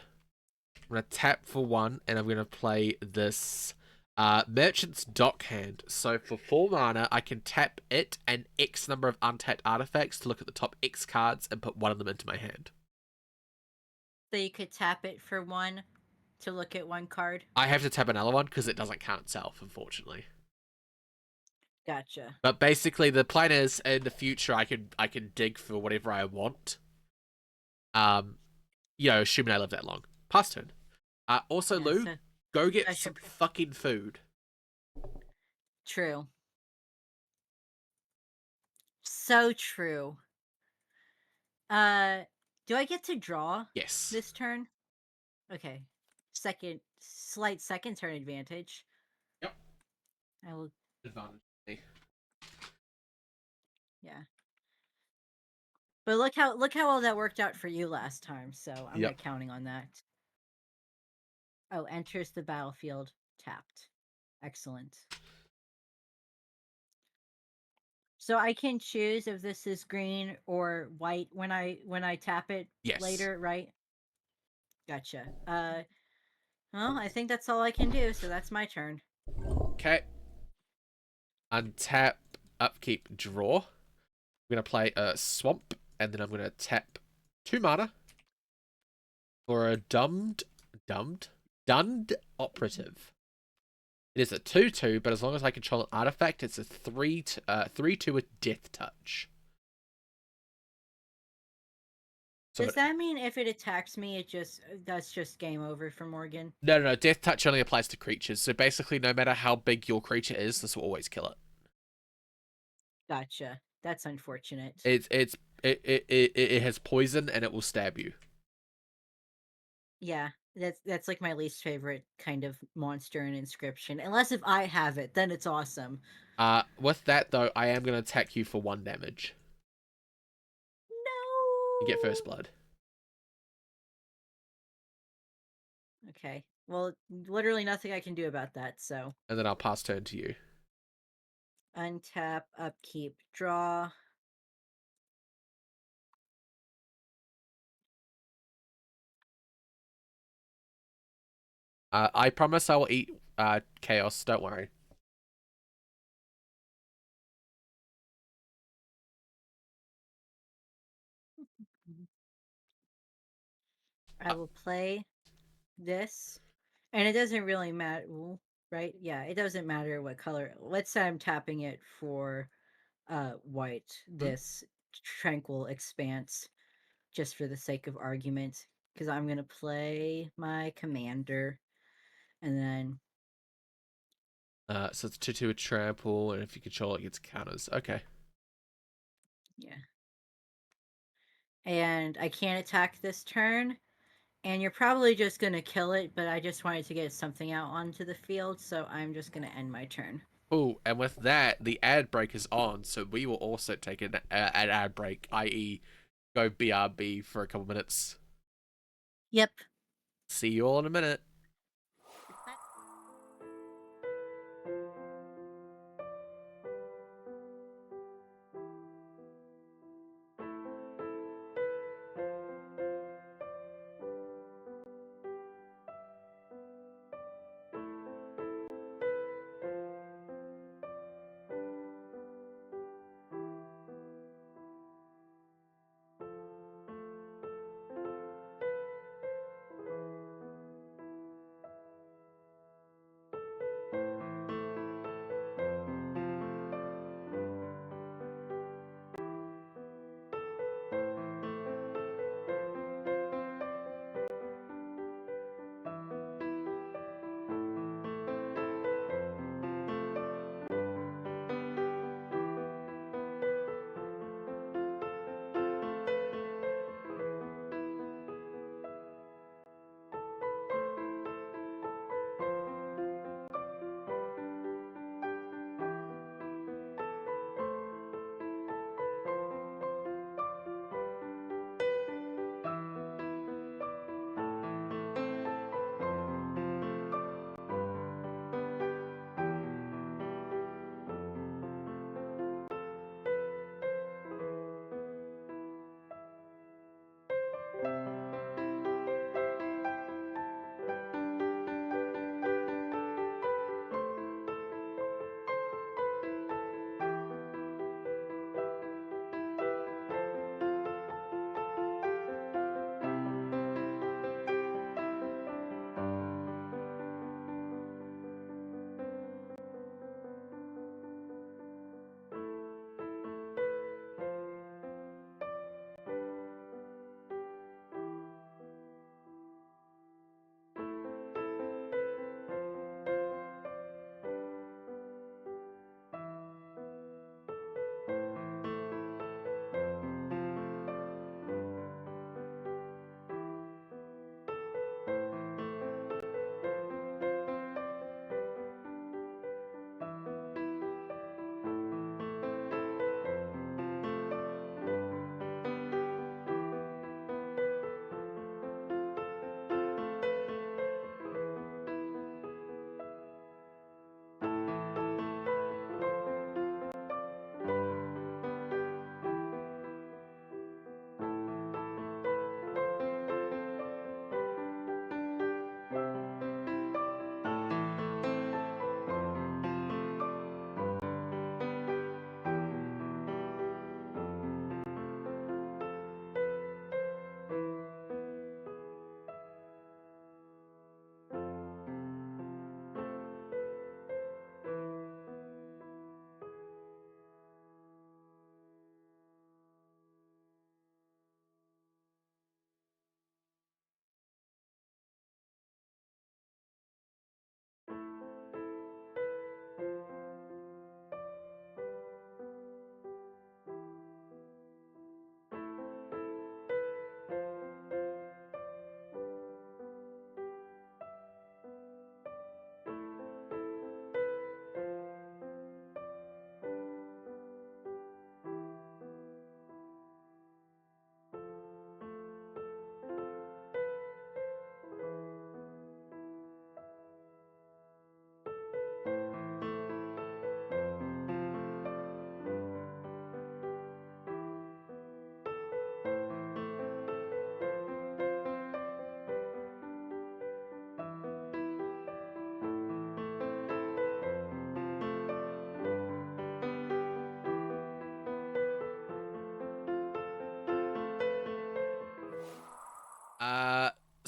I'm gonna tap for 1, and I'm gonna play this Merchant's Dockhand. So for 4 mana, I can tap it and X number of untapped artifacts to look at the top X cards and put one of them into my hand. So you could tap it for 1 to look at 1 card. I have to tap another one because it doesn't count itself, unfortunately. Gotcha. But basically, the plan is in the future I can dig for whatever I want. Assuming I live that long. Past turn. Also, Yeah, Lou, so go get that's some your- fucking food. True. So true. Do I get to draw Yes. this turn? Okay. Slight second turn advantage. Yep. I will. Advantage. Yeah. But look how well that worked out for you last time. So I'm not counting on that. Oh, enters the battlefield tapped. Excellent. So I can choose if this is green or white when I tap it later, right? Gotcha. Well, I think that's all I can do, so that's my turn. Okay. Untap, upkeep, draw. I'm gonna play a swamp, and then I'm gonna tap 2 mana for a dunned operative. It is a 2/2, but as long as I control an artifact, it's a 3/2 with Death Touch. So Does that mean if it attacks me, that's just game over for Morgan? no. Death Touch only applies to creatures. So basically, no matter how big your creature is, this will always kill it. Gotcha. That's unfortunate. It has poison and it will stab you. Yeah, that's like my least favorite kind of monster in Inscription. Unless if I have it, then it's awesome. With that though, I am gonna attack you for 1 damage. No. You get first blood. Okay. Well, literally nothing I can do about that. So And then I'll pass turn to you. untap, upkeep, draw. I promise I will eat chaos. Don't worry. I will play this, and it doesn't really matter, right? Yeah, it doesn't matter what color. Let's say I'm tapping it for white. This tranquil expanse, just for the sake of argument, because I'm gonna play my commander, and then So it's 2/2 with trample, and if you control it, gets counters. Okay. yeah, and I can't attack this turn. And you're probably just gonna kill it, but I just wanted to get something out onto the field, so I'm just gonna end my turn. Oh, and with that, the ad break is on, so we will also take an ad break, i.e., go BRB for a couple minutes. Yep. See you all in a minute.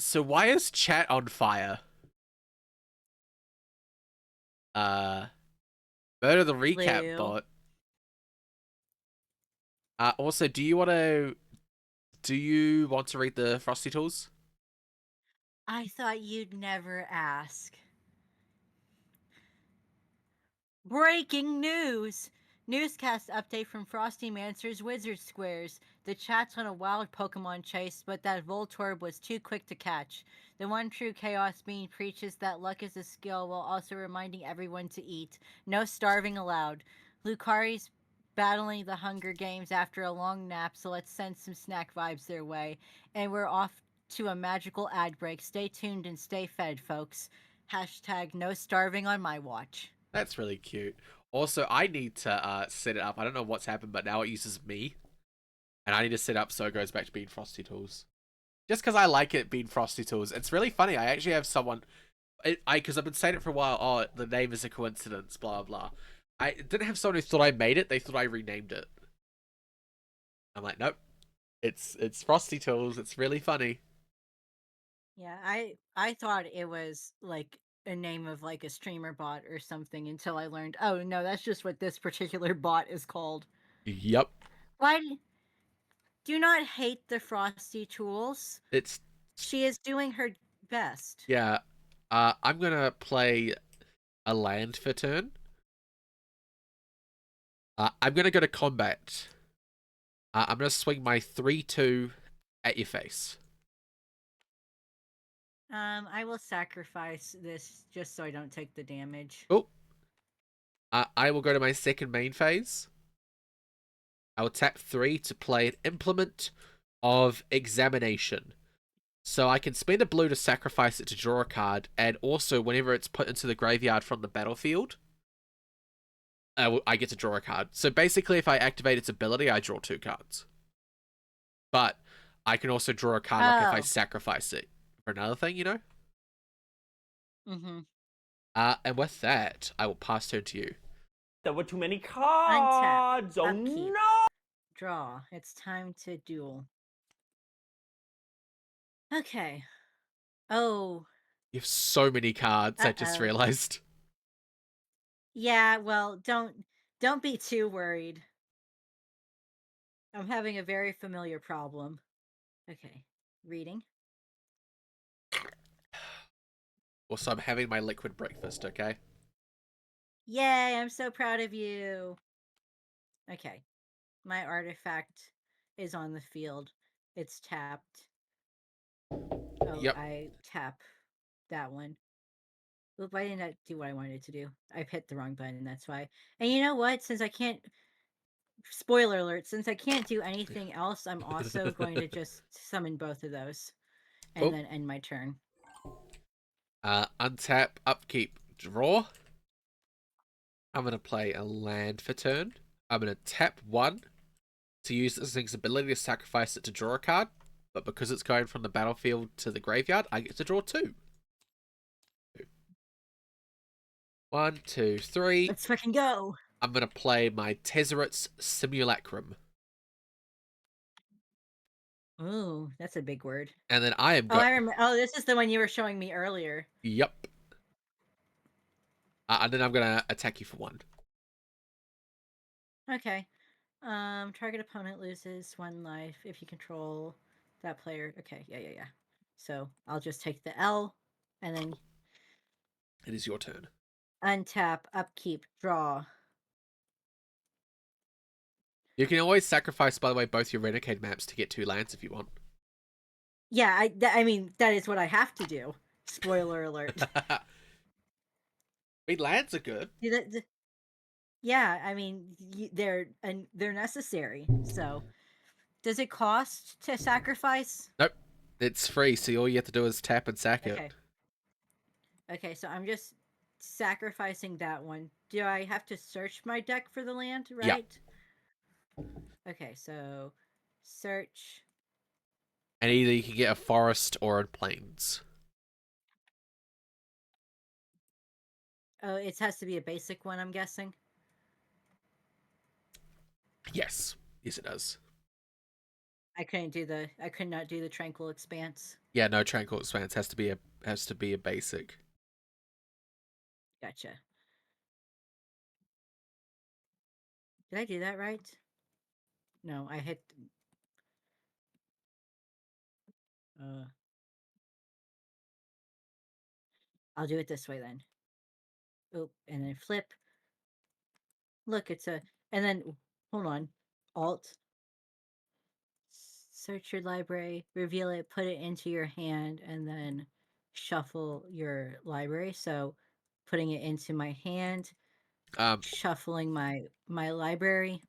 So why is chat on fire? Murder the recap Blue. bot. Also, do you want to read the Frosty Tools? I thought you'd never ask. Breaking news! Newscast update from Frosty Mancer's Wizard Squares. The chat's on a wild Pokemon chase, but that Voltorb was too quick to catch. The one true Chaos Being preaches that luck is a skill while also reminding everyone to eat. No starving allowed. Lucari's battling the Hunger Games after a long nap, so let's send some snack vibes their way. And we're off to a magical ad break. Stay tuned and stay fed, folks. Hashtag no starving on my watch. That's really cute. Also, I need to set it up. I don't know what's happened, but now it uses me. And I need to set up so it goes back to being Frosty Tools. Just because I like it being Frosty Tools. It's really funny. I actually have someone... Because I've been saying it for a while. Oh, the name is a coincidence, blah, blah. I didn't have someone who thought I made it. They thought I renamed it. I'm like, nope. It's Frosty Tools. It's really funny. Yeah, I thought it was like a name of like a streamer bot or something until I learned, oh no, that's just what this particular bot is called. Yep. Why do not hate the Frosty Tools? It's... She is doing her best. Yeah. I'm gonna play a land for turn. I'm gonna go to combat. I'm gonna swing my 3/2 at your face. I will sacrifice this just so I don't take the damage. Oh. I will go to my second main phase. I will tap 3 to play an Implement of Examination. So I can spend a blue to sacrifice it to draw a card, and also whenever it's put into the graveyard from the battlefield, I get to draw a card. So basically, if I activate its ability, I draw 2 cards. But I can also draw a card like if I sacrifice it for another thing, you know? Mm-hmm. And with that, I will pass turn to you. There were too many cards. Untap. Oh Upkeep. no! Draw. It's time to duel. Okay. Oh. You have so many cards, I just Uh-oh. realized. Yeah, well, don't be too worried. I'm having a very familiar problem. Okay. Reading. Also, I'm having my liquid breakfast, okay? Yay, I'm so proud of you. Okay. My artifact is on the field. It's tapped. Oh, Yep. I tap that one. Oop, I didn't do what I wanted to do. I hit the wrong button, that's why. And you know what? Since I can't... Spoiler alert, since I can't do anything else, I'm also going to just summon both of those. And then end my turn. Untap, upkeep, draw. I'm going to play a land for turn. I'm going to tap 1 to use this thing's ability to sacrifice it to draw a card. But because it's going from the battlefield to the graveyard, I get to draw 2. 1, 2, 3. Let's fucking go! I'm going to play my Tezzeret's Simulacrum. Ooh, that's a big word. And then I am Oh, I remember. Oh, this is the one you were showing me earlier. Yep. And then I'm going to attack you for 1. Okay. Target opponent loses 1 life if you control that player. Okay, yeah. So I'll just take the L, and then It is your turn. untap, upkeep, draw. You can always sacrifice, by the way, both your Renegade maps to get 2 lands if you want. Yeah, I mean, that is what I have to do. Spoiler alert. I mean, lands are good. Yeah, I mean, they're necessary. So, does it cost to sacrifice? Nope. It's free, so all you have to do is tap and sack it. Okay, so I'm just sacrificing that one. Do I have to search my deck for the land, right? Yeah. Okay, so search. And either you can get a forest or a plains. Oh, it has to be a basic one, I'm guessing. Yes. Yes, it does. I could not do the Tranquil Expanse. Yeah, no, Tranquil Expanse has to be a basic. Gotcha. Did I do that right? No, I hit. I'll do it this way then. Oh, and then flip. Look, it's a, and then hold on, Alt. Search your library, reveal it, put it into your hand, and then shuffle your library. So, putting it into my hand, shuffling my library.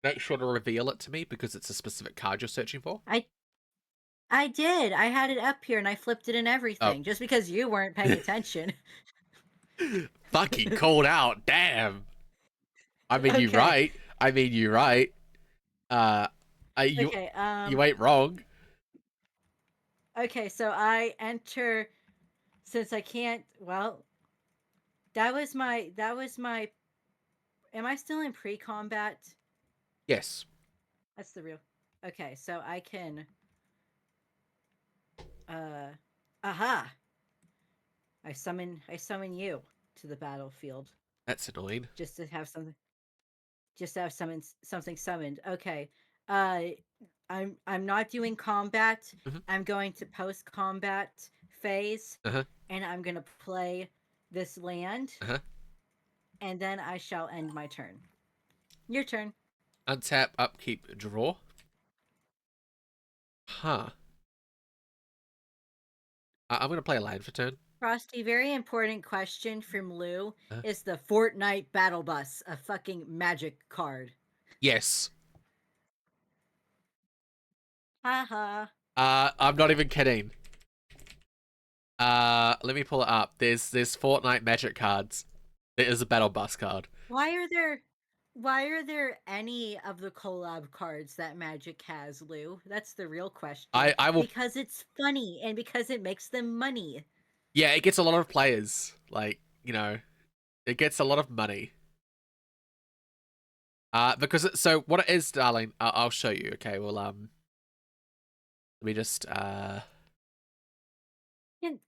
Make sure to reveal it to me because it's a specific card you're searching for. I did. I had it up here and I flipped it and everything. Just because you weren't paying attention. Fucking called out. Damn. I mean, you're Okay. right. I mean, you're right. You Okay. you ain't wrong. Okay, so I enter, since I can't. Well, that was my. Am I still in pre-combat? Yes. That's the real. Okay, so I can. Aha! I summon you to the battlefield. That's annoying. Just to have something. Just to have something summoned. Okay. I'm not doing combat. Mhm. I'm going to post-combat phase, Uh-huh. and I'm gonna play this land, Uh-huh. and then I shall end my turn. Your turn. Untap, upkeep, draw. Huh. I'm gonna play a land for turn. Frosty, very important question from Lou. Huh? Is the Fortnite Battle Bus a fucking magic card? Yes. Haha. I'm not even kidding. Let me pull it up. There's Fortnite magic cards. There is a battle bus card. Why are there any of the collab cards that Magic has, Lou? That's the real question. I will. Because it's funny and because it makes them money. Yeah, it gets a lot of players. Like, it gets a lot of money. So what it is, darling, I'll show you. Okay, well, let me just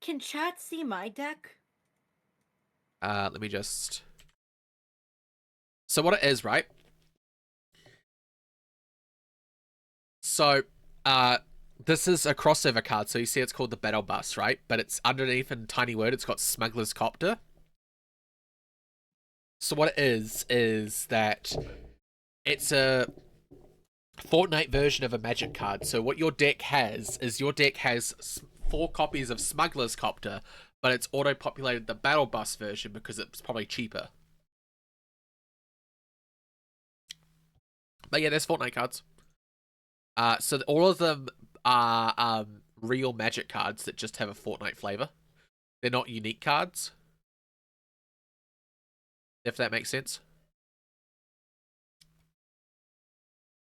Can chat see my deck? let me just. So what it is, right? So, this is a crossover card. So you see, it's called the Battle Bus, right? But it's underneath in tiny word. It's got Smuggler's Copter. So what it is that it's a Fortnite version of a Magic card. So what your deck has is 4 copies of Smuggler's Copter, but it's auto-populated the Battle Bus version because it's probably cheaper. But yeah, there's Fortnite cards. So all of them are real Magic cards that just have a Fortnite flavor. They're not unique cards. If that makes sense.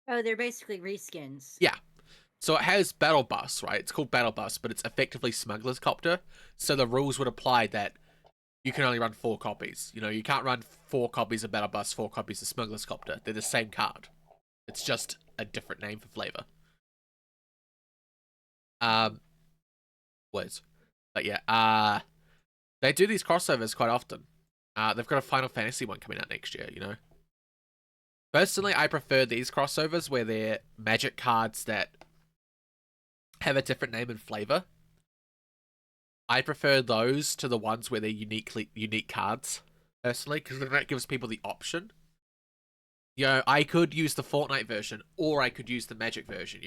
Oh, they're basically reskins. Yeah. So it has Battle Bus, right? It's called Battle Bus, but it's effectively Smuggler's Copter. So the rules would apply that you can only run 4 copies. You can't run 4 copies of Battle Bus, 4 copies of Smuggler's Copter. They're the same card. It's just a different name for flavor. Words. But yeah, they do these crossovers quite often. They've got a Final Fantasy one coming out next year, Personally, I prefer these crossovers where they're Magic cards that have a different name and flavor. I prefer those to the ones where they're unique cards, personally, because then that gives people the option. I could use the Fortnite version, or I could use the Magic version,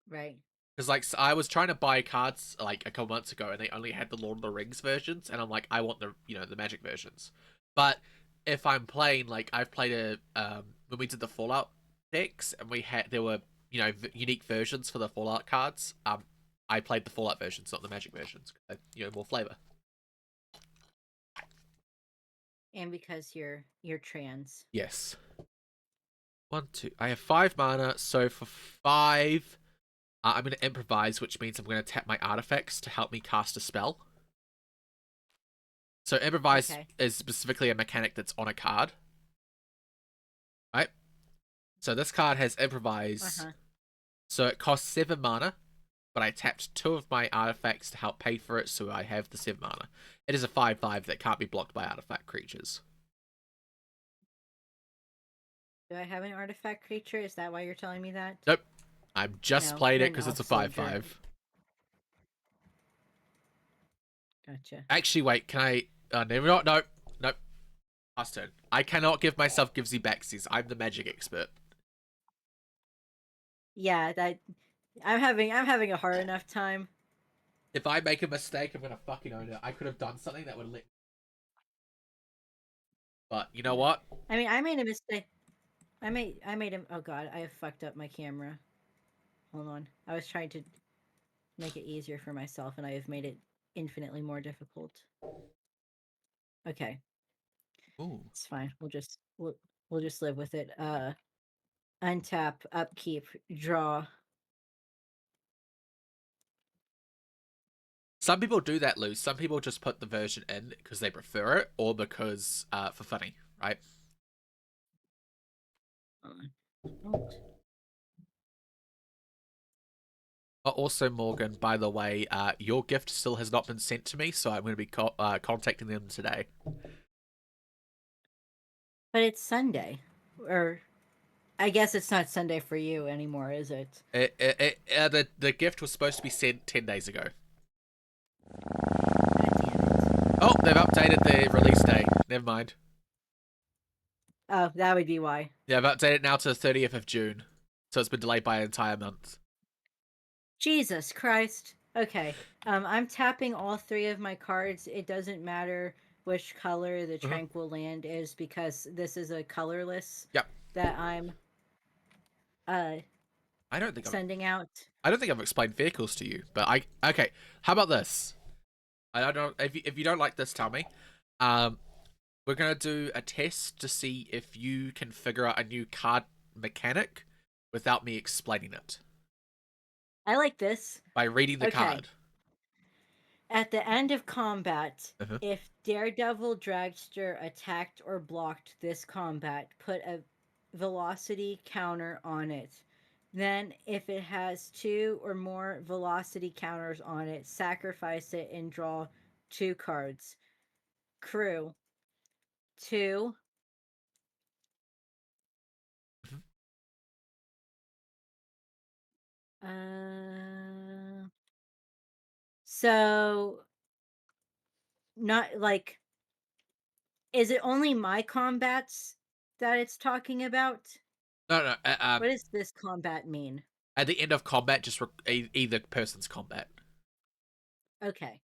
Right. Because, I was trying to buy cards, a couple months ago, and they only had the Lord of the Rings versions, and I'm like, I want the Magic versions. But if I'm playing, I've played when we did the Fallout decks, and there were, unique versions for the Fallout cards, I played the Fallout versions, not the Magic versions. More flavor. And because you're trans. Yes. 1, 2. I have 5 mana, so for 5, I'm going to improvise, which means I'm going to tap my artifacts to help me cast a spell. So improvise is specifically a mechanic that's on a card. Right? So this card has improvise. Uh-huh. So it costs 7 mana, but I tapped 2 of my artifacts to help pay for it, so I have the 7 mana. It is a 5/5 that can't be blocked by artifact creatures. Do I have an artifact creature? Is that why you're telling me that? Nope. I'm just No, played it then because it's a also jerk. 5/5. Gotcha. Actually, wait, can I... never not. Nope. Nope. Last turn. I cannot give myself Givesy Backsies. I'm the magic expert. Yeah, that I'm having a hard enough time. If I make a mistake, I'm gonna fucking own it. I could have done something that would let... But, you know what? I mean, I made a mistake. I made him. Oh god, I have fucked up my camera. Hold on. I was trying to make it easier for myself, and I have made it infinitely more difficult. Okay, Ooh. it's fine. We'll just live with it. Untap, upkeep, draw. Some people do that, Lou. Some people just put the version in because they prefer it, or because, for funny, right? Oh. Also, Morgan, by the way, your gift still has not been sent to me, so I'm going to be contacting them today. But it's Sunday, or I guess it's not Sunday for you anymore, is it? The gift was supposed to be sent 10 days ago. God damn it. Oh, they've updated the release date. Never mind. Oh, that would be why. Yeah, I've updated it now to the 30th of June. So it's been delayed by an entire month. Jesus Christ. Okay. I'm tapping all 3 of my cards. It doesn't matter which color the Tranquil Land is because this is a colorless Yep. that I'm I don't think sending out. I don't think I've explained vehicles to you, but okay. How about this? I don't know if you don't like this, tell me. We're gonna do a test to see if you can figure out a new card mechanic without me explaining it I like this. by reading the card. At the end of combat, Uh-huh. if Daredevil Dragster attacked or blocked this combat, put a velocity counter on it. Then, if it has 2 or more velocity counters on it, sacrifice it and draw 2 cards. Crew 2. So not like, is it only my combats that it's talking about? No. What does this combat mean? At the end of combat, just either person's combat. Okay.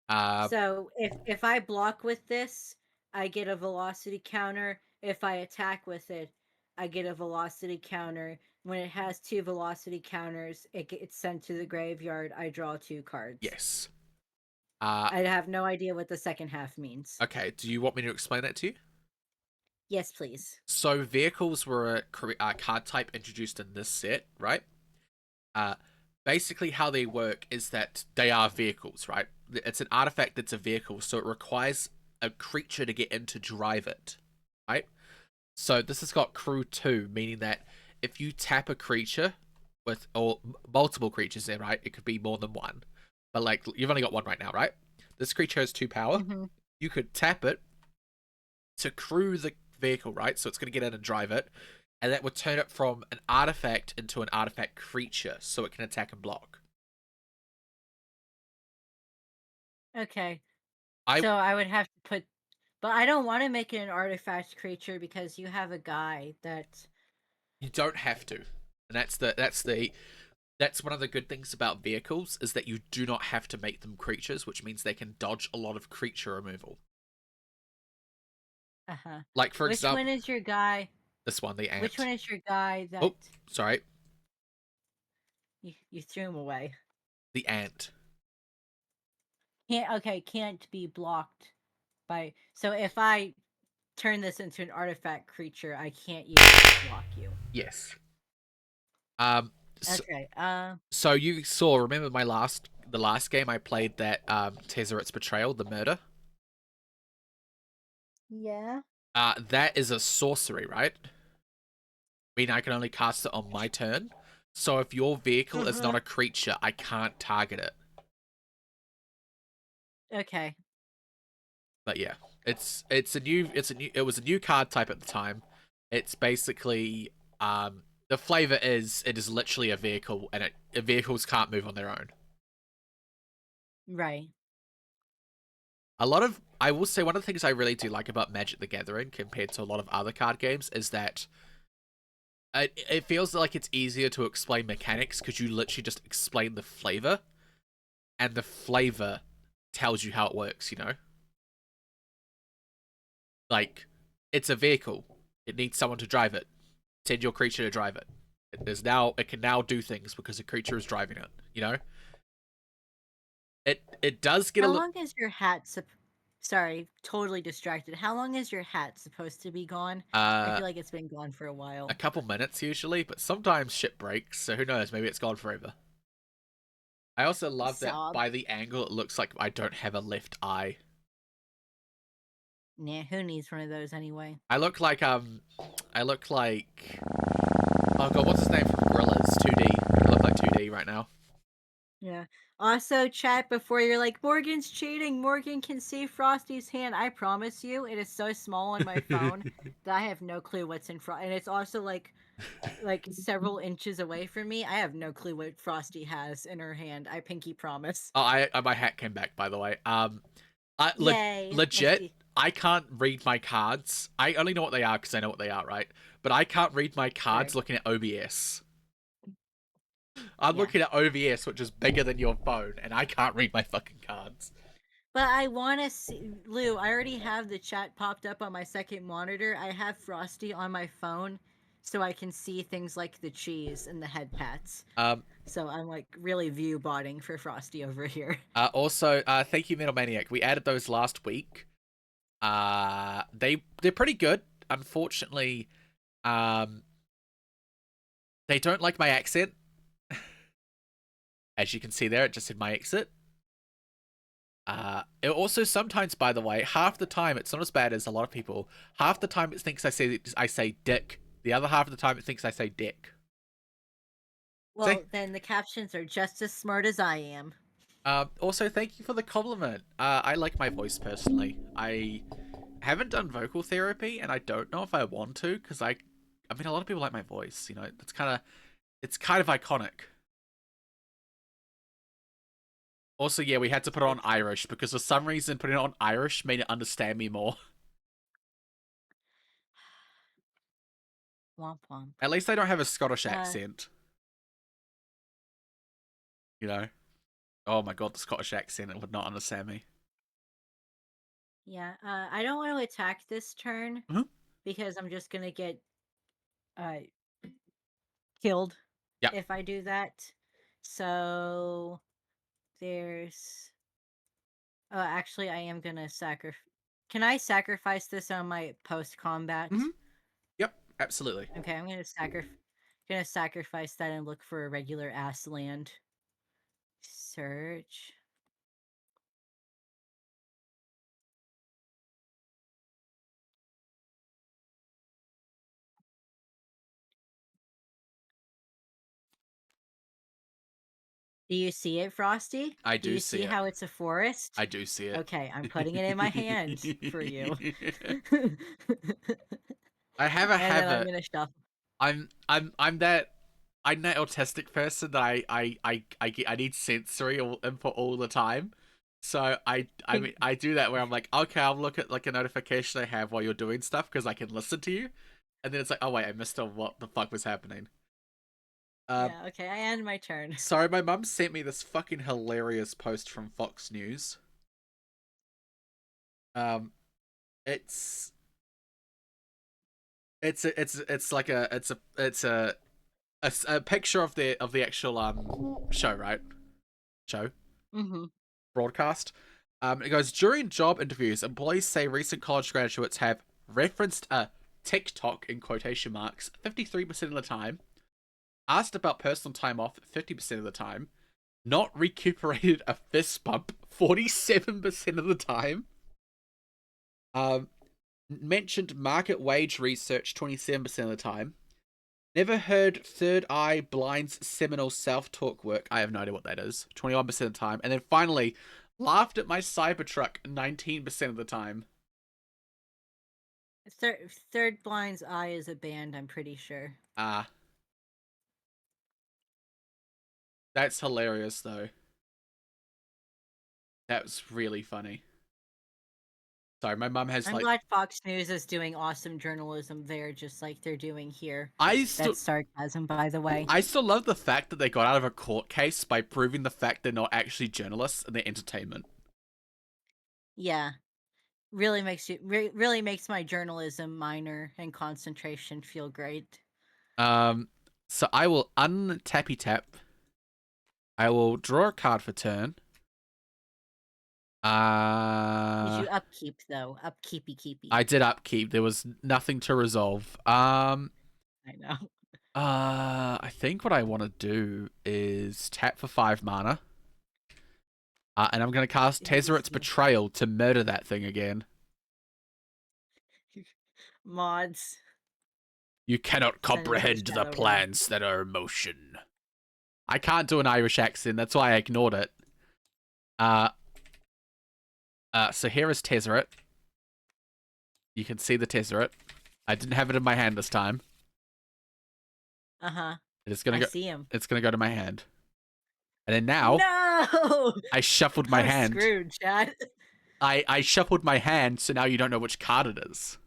Uh, So if I block with this, I get a velocity counter. If I attack with it, I get a velocity counter. When it has 2 velocity counters, it gets sent to the graveyard. I draw 2 cards. yes. I have no idea what the second half means. Okay. Do you want me to explain that to you? Yes, please. So vehicles were a card type introduced in this set, right? Basically how they work is that they are vehicles, right? It's an artifact that's a vehicle, so it requires a creature to get in to drive it, right? So this has got crew 2, meaning that if you tap a creature with, or multiple creatures there, right? It could be more than one. But like, you've only got one right now, right? This creature has 2 power. Mm-hmm. You could tap it to crew the vehicle, right? So it's going to get in and drive it. And that would turn it from an artifact into an artifact creature, so it can attack and block. Okay. So I would have to put, but I don't want to make it an artifact creature because you have a guy that You don't have to, and that's one of the good things about vehicles is that you do not have to make them creatures, which means they can dodge a lot of creature removal. Like for example, which one is your guy? This one, the ant. Which one is your guy that? Oh, sorry. You threw him away. The ant. Can't be blocked by. So if I turn this into an artifact creature, I can't use it to block you. Yes. Okay. So you saw, remember the last game I played that Tezzeret's Betrayal, the murder? Yeah. That is a sorcery, right? meaning I can only cast it on my turn. So if your vehicle is not Uh-huh. a creature, I can't target it. Okay. But yeah, it was a new card type at the time. It's basically the flavor is it is literally a vehicle, and vehicles can't move on their own. Right. I will say one of the things I really do like about Magic the Gathering compared to a lot of other card games is that it feels like it's easier to explain mechanics because you literally just explain the flavor, and the flavor tells you how it works, you know? Like, it's a vehicle. It needs someone to drive it. Send your creature to drive it. It can now do things because a creature is driving it, you know? It does get a How little long is your hat Sorry, totally distracted. How long is your hat supposed to be gone? I uh feel like it's been gone for a while. a couple minutes usually, but sometimes shit breaks, so who knows, maybe it's gone forever. I also love that Sob. by the angle it looks like I don't have a left eye. Nah, who needs one of those anyway? I look like oh god, what's his name from Gorillas? 2D. I look like 2D right now. Yeah. Also, chat before you're like, Morgan's cheating. Morgan can see Frosty's hand. I promise you, it is so small on my phone that I have no clue what's in front. And it's also like several inches away from me. I have no clue what Frosty has in her hand. I pinky promise. Oh, my hat came back, by the way. Yay. I Legit, see. I can't read my cards. I only know what they are because I know what they are, right? But I can't read my cards Right. looking at OBS. I'm Yeah. looking at OBS, which is bigger than your phone, and I can't read my fucking cards. But I want to see, Lou, I already have the chat popped up on my second monitor. I have Frosty on my phone so I can see things like the cheese and the head pats. So I'm like really view botting for Frosty over here. Also, thank you, Metal Maniac. We added those last week. They're pretty good. Unfortunately, they don't like my accent. As you can see there, it just said my exit. It also sometimes, by the way, half the time it's not as bad as a lot of people. Half the time it thinks I say dick. The other half of the time it thinks I say dick. Well, then the captions are just as smart as I am. Also, thank you for the compliment. I like my voice personally. I haven't done vocal therapy, and I don't know if I want to, because I mean, a lot of people like my voice. You know, it's kind of iconic. Also, yeah, we had to put it on Irish because for some reason putting it on Irish made it understand me more. Womp womp. At least I don't have a Scottish accent. You know? Oh my god, the Scottish accent, it would not understand me. Yeah, I don't want to attack this turn because I'm just gonna get killed if I do that. So there's oh, actually I am gonna sacrifice. Can I sacrifice this on my post combat? Yep, absolutely. Okay, I'm gonna sacrifice that and look for a regular ass land. Search. Do you see it, Frosty? I Do do you see see it. how it's a forest? I do see it. Okay, I'm putting it in my hand for you. I have a and habit. then I'm gonna shuffle. I'm that autistic person that I need sensory input all the time. So I mean I do that where I'm like, okay, I'll look at like a notification I have while you're doing stuff because I can listen to you, and then it's like, oh wait, I missed what the fuck was happening. Yeah, okay, I end my turn. Sorry, my mum sent me this fucking hilarious post from Fox News. It's like a picture of the actual show, right? Show. Broadcast. It goes, during job interviews, employees say recent college graduates have referenced a TikTok in quotation marks 53% of the time, asked about personal time off 50% of the time, not recuperated a fist bump 47% of the time, mentioned market wage research 27% of the time, Never heard Third Eye Blind's seminal self-talk work. I have no idea what that is. 21% of the time. And then finally, laughed at my Cybertruck 19% of the time. Third Blind's Eye is a band, I'm pretty sure. Ah. That's hilarious, though. That was really funny. Sorry, my mum has I'm glad Fox News is doing awesome journalism there, just like they're doing here. That's sarcasm, by the way. I still love the fact that they got out of a court case by proving the fact they're not actually journalists and they're entertainment. Yeah, really makes my journalism minor and concentration feel great. So I will untappy tap. I will draw a card for turn. Did you upkeep though? Upkeepy. I did upkeep. There was nothing to resolve. I know. I think what I want to do is tap for 5 mana. And I'm going to cast Tezzeret's Betrayal to murder that thing again. Mods. You cannot comprehend the plans that are in motion. I can't do an Irish accent, that's why I ignored it. So here is Tezzeret. You can see the Tezzeret. I didn't have it in my hand this time. Uh-huh. It's gonna go. I see him. It's gonna go to my hand. And then now, no! I shuffled my hand. Screwed, Chad. I shuffled my hand, so now you don't know which card it is.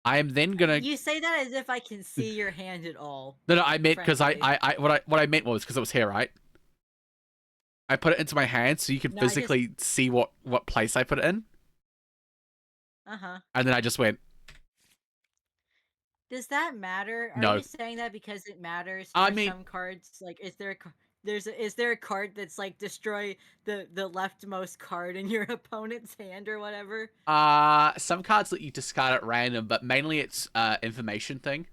I am then gonna. You say that as if I can see your hand at all. No, I meant because what I meant was because it was here, right? I put it into my hand so you can physically see what place I put it in. Uh-huh. And then I just went. Does that matter? Are No. you saying that because it matters for some cards? Like, is there a card that's like destroy the leftmost card in your opponent's hand or whatever? Some cards let you discard at random, but mainly it's information thing.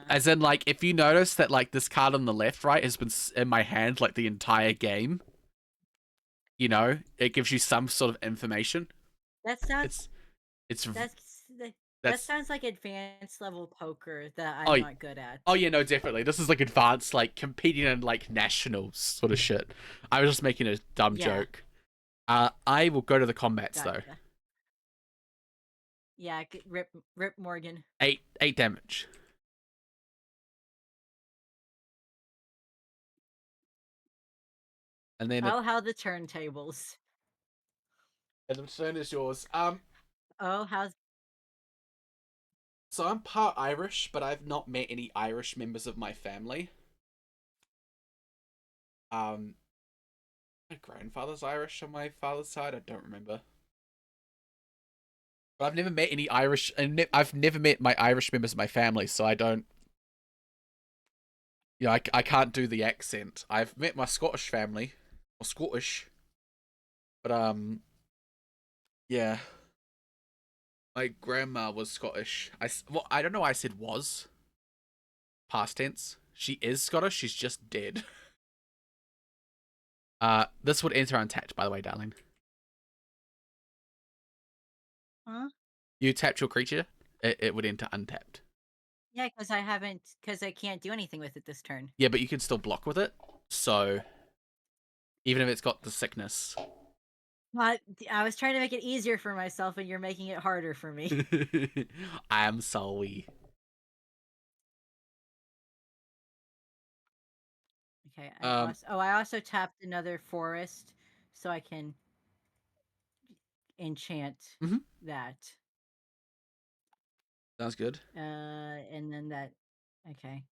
As in, like, if you notice that, like, this card on the left, right, has been in my hand, like, the entire game, you know, it gives you some sort of information. That sounds... That sounds like advanced level poker that I'm not good at. Oh, yeah, no, definitely. This is, like, advanced, like, competing in, like, nationals sort of shit. I was just making a dumb joke. I will go to the combats, though. Yeah, rip Morgan. 8 damage. And then how the turntables. And the turn is yours. How's... So I'm part Irish, but I've not met any Irish members of my family. My grandfather's Irish on my father's side. I don't remember. But I've never met any Irish, and I've never met my Irish members of my family, so I don't. Yeah, I can't do the accent. I've met my Scottish family, or Scottish, but yeah. My grandma was Scottish. I don't know why I said was. Past tense. She is Scottish, she's just dead. This would enter untapped, by the way, darling. Huh? You tapped your creature, it would enter untapped. Yeah, because I can't do anything with it this turn. Yeah, but you can still block with it, so even if it's got the sickness. I was trying to make it easier for myself, and you're making it harder for me. I am sorry. Okay. I also tapped another forest, so I can enchant that. Sounds good. And then that. Okay.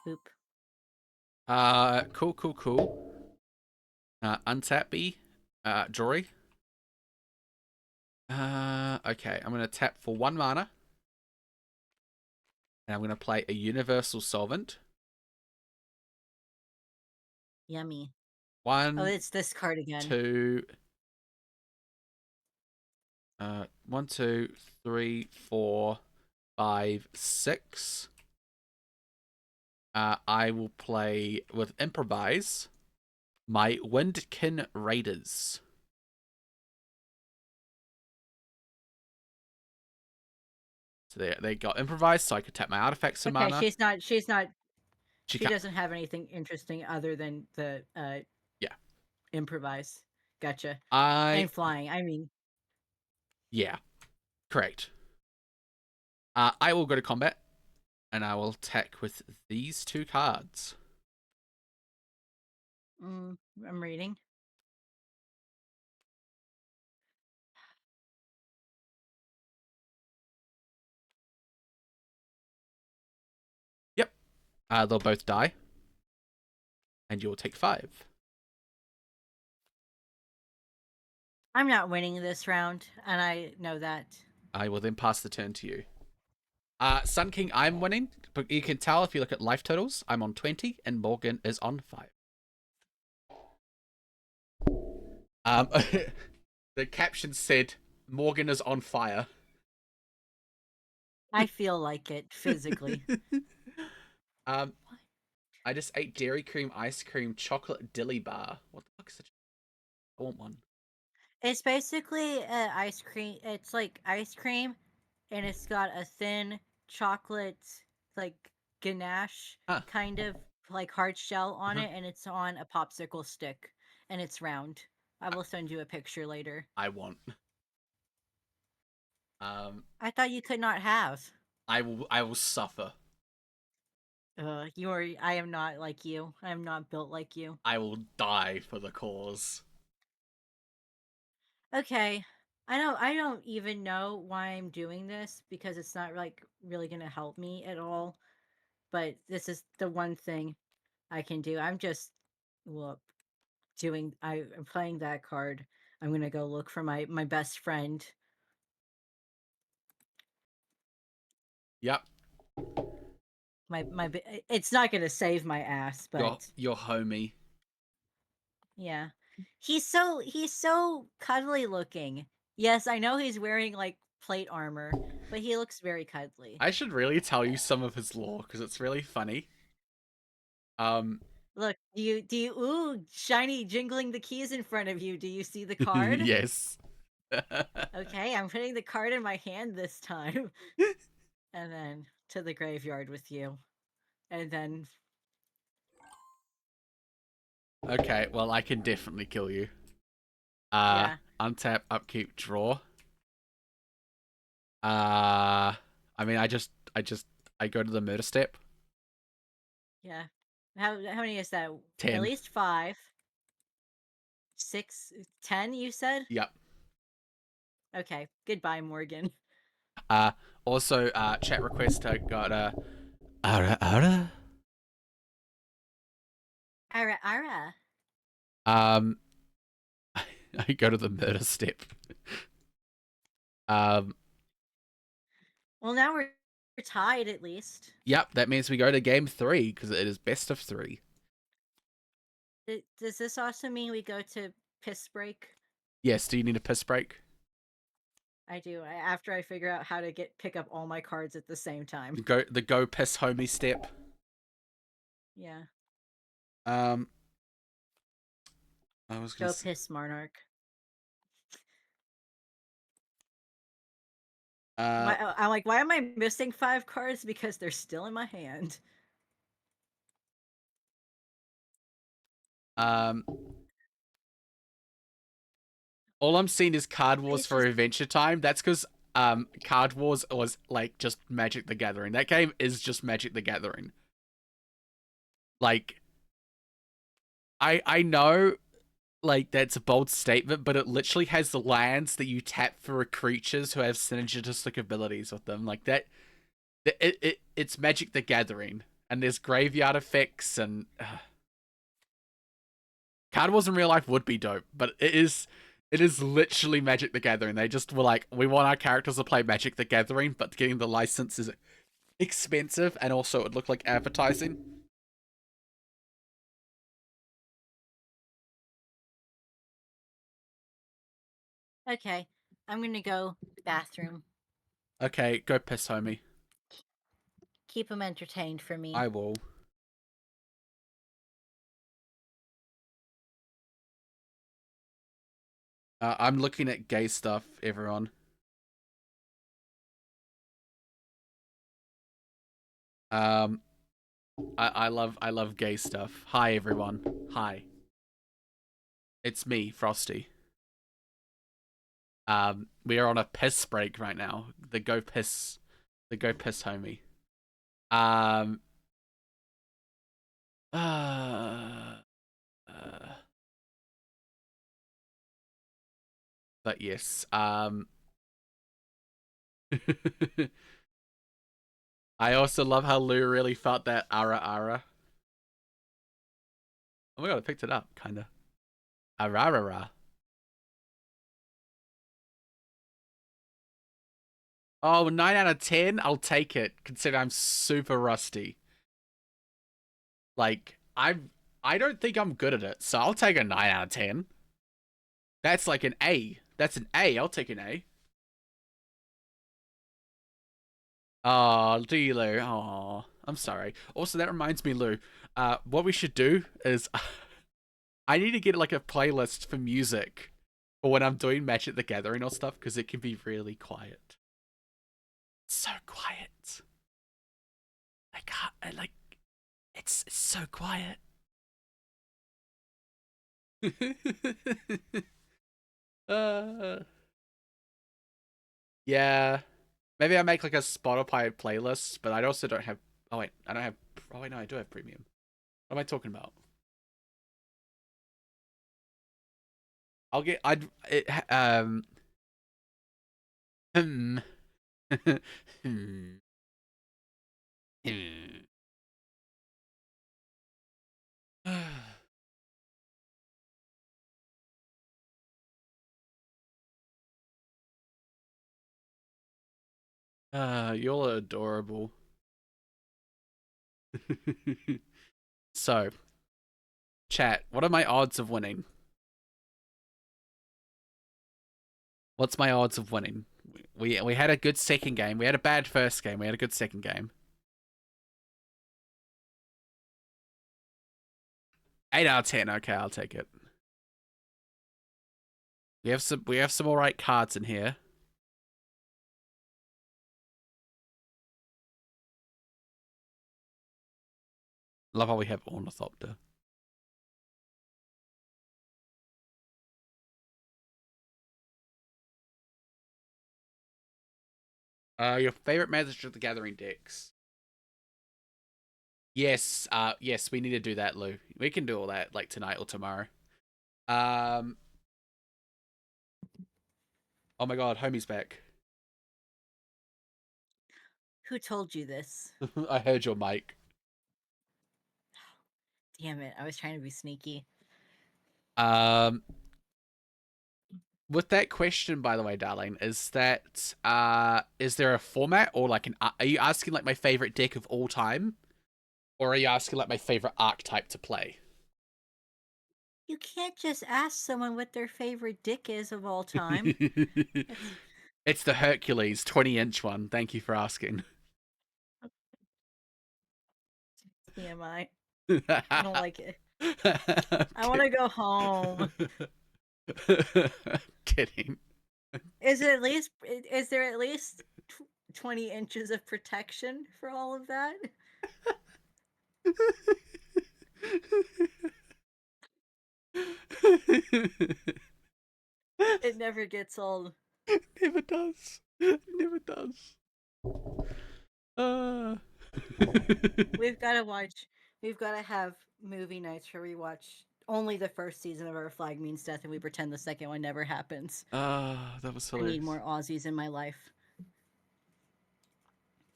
Boop. Cool. Untap B. Jory. Okay, I'm gonna tap for 1 mana. And I'm gonna play a Universal Solvent. Yummy. 1. Oh, it's this card again. 2. 1, 2, 3, 4, 5, 6. I will play with Improvise my Windkin Raiders. So they got improvised, so I could tap my artifacts and Okay, mana. she's not. She She can't. doesn't have anything interesting other than the Yeah. improvise. Gotcha. I And flying. I mean, yeah, correct. I will go to combat, and I will attack with these 2 cards. I'm reading. Yep. They'll both die, and you will take 5. I'm not winning this round, and I know that. I will then pass the turn to you. Sun King, I'm winning, but you can tell if you look at life totals. I'm on 20, and Morgan is on 5. The caption said, Morgan is on fire. I feel like it physically. I just ate dairy cream, ice cream, chocolate dilly bar. What the fuck is it? I want one. It's basically ice cream. It's like ice cream, and it's got a thin chocolate, like ganache Ah. kind of like hard shell on Uh-huh. it, and it's on a popsicle stick, and it's round. I will send you a picture later. I want. I thought you could not have. I will suffer. You are. I am not like you. I am not built like you. I will die for the cause. Okay. I don't even know why I'm doing this because it's not like really gonna help me at all. But this is the one thing I can do. I'm just well I'm playing that card. I'm gonna go look for my best friend. Yep. It's not gonna save my ass, but Your homie. yeah. He's so cuddly looking. Yes, I know he's wearing like plate armor, but he looks very cuddly. I should really tell you some of his lore because it's really funny. Look, do you ooh, shiny jingling the keys in front of you. Do you see the card? Yes. Okay, I'm putting the card in my hand this time. And then to the graveyard with you. And then Okay, well I can definitely kill you. yeah. Untap, upkeep, draw. I mean, I go to the murder step. Yeah. How many is that? 10. At least 5. 6, 10, you said? Yep. Okay. Goodbye, Morgan. Also, chat request. I got Ara. Ara. Um, I go to the murder step. Well, now we're tied at least. Yep, that means we go to game 3 because it is best of 3. Does this also mean we go to piss break? Yes. Do you need a piss break? I do. After I figure out how to pick up all my cards at the same time. Go piss homie step. Yeah. I was gonna Go piss Monarch. I'm like, why am I missing 5 cards? Because they're still in my hand. All I'm seeing is Card Wars It's for just- Adventure Time. That's because Card Wars was like just Magic the Gathering. That game is just Magic the Gathering. Like, I know, like that's a bold statement, but it literally has the lands that you tap for creatures who have synergistic abilities with them. Like that, it's Magic the Gathering, and there's graveyard effects and. Card Wars in real life would be dope, but it is literally Magic the Gathering. They just were like, we want our characters to play Magic the Gathering, but getting the license is expensive, and also it would look like advertising. Okay. I'm gonna go bathroom. Okay, go piss, homie. Keep them entertained for me. I will. I'm looking at gay stuff, everyone. Um, I love gay stuff. Hi everyone. Hi. It's me, Frosty. We are on a piss break right now. The go piss homie. Um, uh, uh, but yes. I also love how Lou really felt that ara ara. Oh my god, I picked it up, kinda. Ararara. Oh, 9 out of 10? I'll take it, considering I'm super rusty. Like, I don't think I'm good at it, so I'll take a 9 out of 10. That's like an A. That's an A. I'll take an A. Oh, do you, Lou? Oh, I'm sorry. Also, that reminds me, Lou. What we should do is, I need to get like a playlist for music for when I'm doing Magic the Gathering or stuff, because it can be really quiet. It's so quiet. I can't. I like. It's so quiet. uh, yeah. Maybe I make like a Spotify playlist, but I also don't have. Oh wait, I don't have. Oh wait, no, I do have premium. What am I talking about? I'll get. I'd. It, hmm. Hmm. Hmm. You're adorable. So, chat. What are my odds of winning? What's my odds of winning? We had a good second game. We had a bad first game. We had a good second game. 8 out of 10. Okay, I'll take it. We have some alright cards in here. Love how we have Ornithopter. Your favorite Magic the Gathering decks? Yes, yes, we need to do that, Lou. We can do all that like tonight or tomorrow. Um, oh my god, homie's back. Who told you this? I heard your mic. Damn it! I was trying to be sneaky. Um, with that question, by the way, darling, is that is there a format or like an? Are you asking like my favorite deck of all time, or are you asking like my favorite archetype to play? You can't just ask someone what their favorite dick is of all time. It's the Hercules 20-inch one. Thank you for asking. TMI. I don't like it. I want to go home. Kidding. Is it at least? Is there at least 20 inches of protection for all of that? It never gets old. Never does. Never does. We've got to watch. We've got to have movie nights where we watch only the first season of Our Flag Means Death and we pretend the second one never happens. That was I hilarious. need more Aussies in my life.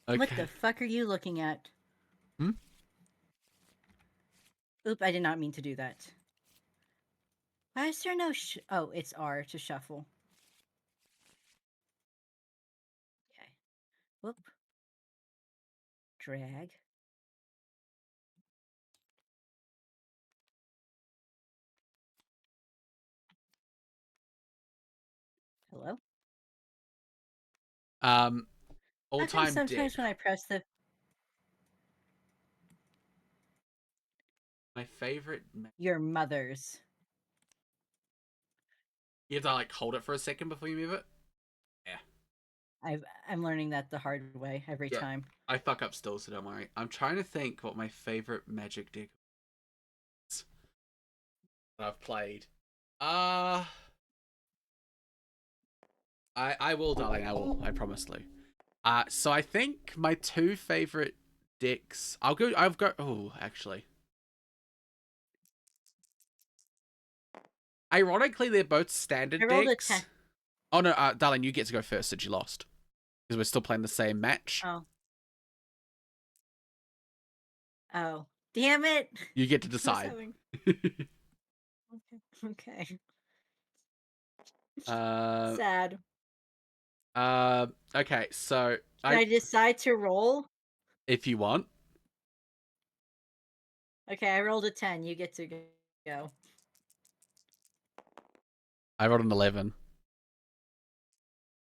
Okay. What the fuck are you looking at? Hmm? Oop, I did not mean to do that. Why is there no oh, it's R to shuffle. Okay. Whoop. Drag. Hello? All How come time sometimes deck. when I press the My favorite. your mother's. You have to like hold it for a second before you move it. Yeah. I'm learning that the hard way every Yeah. time. I fuck up still, so don't worry. I'm trying to think what my favorite Magic deck is that I've played. I will, darling. I will. I promise, Lou. So I think my two favorite decks. I've got. Oh, actually. Ironically, they're both I standard rolled a decks. 10. Oh no, darling, you get to go first since you lost because we're still playing the same match. Oh. Oh. Damn it. You get to I was decide. having- Okay. uh, Sad. okay, so Should I decide to roll? if you want, Okay, I rolled a 10. You get to go. I rolled an 11.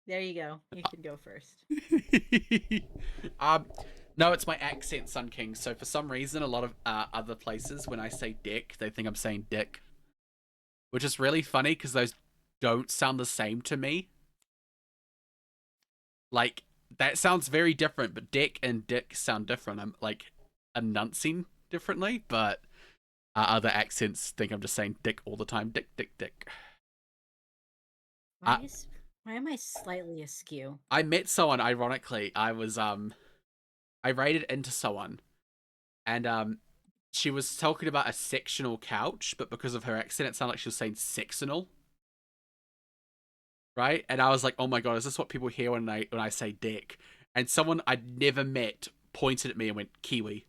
There you go. You can go first. um, no, it's my accent, Sun King. So for some reason, a lot of other places, when I say dick, they think I'm saying dick, which is really funny because those don't sound the same to me. Like that sounds very different, but dick and dick sound different. I'm like enunciating differently, but other accents think I'm just saying dick all the time. Dick, dick, dick. Why am I slightly askew? I met someone, ironically. I raided into someone, and she was talking about a sectional couch, but because of her accent, it sounded like she was saying sectional. Right? And I was like, oh my god, is this what people hear when I say dick? And someone I'd never met pointed at me and went, Kiwi.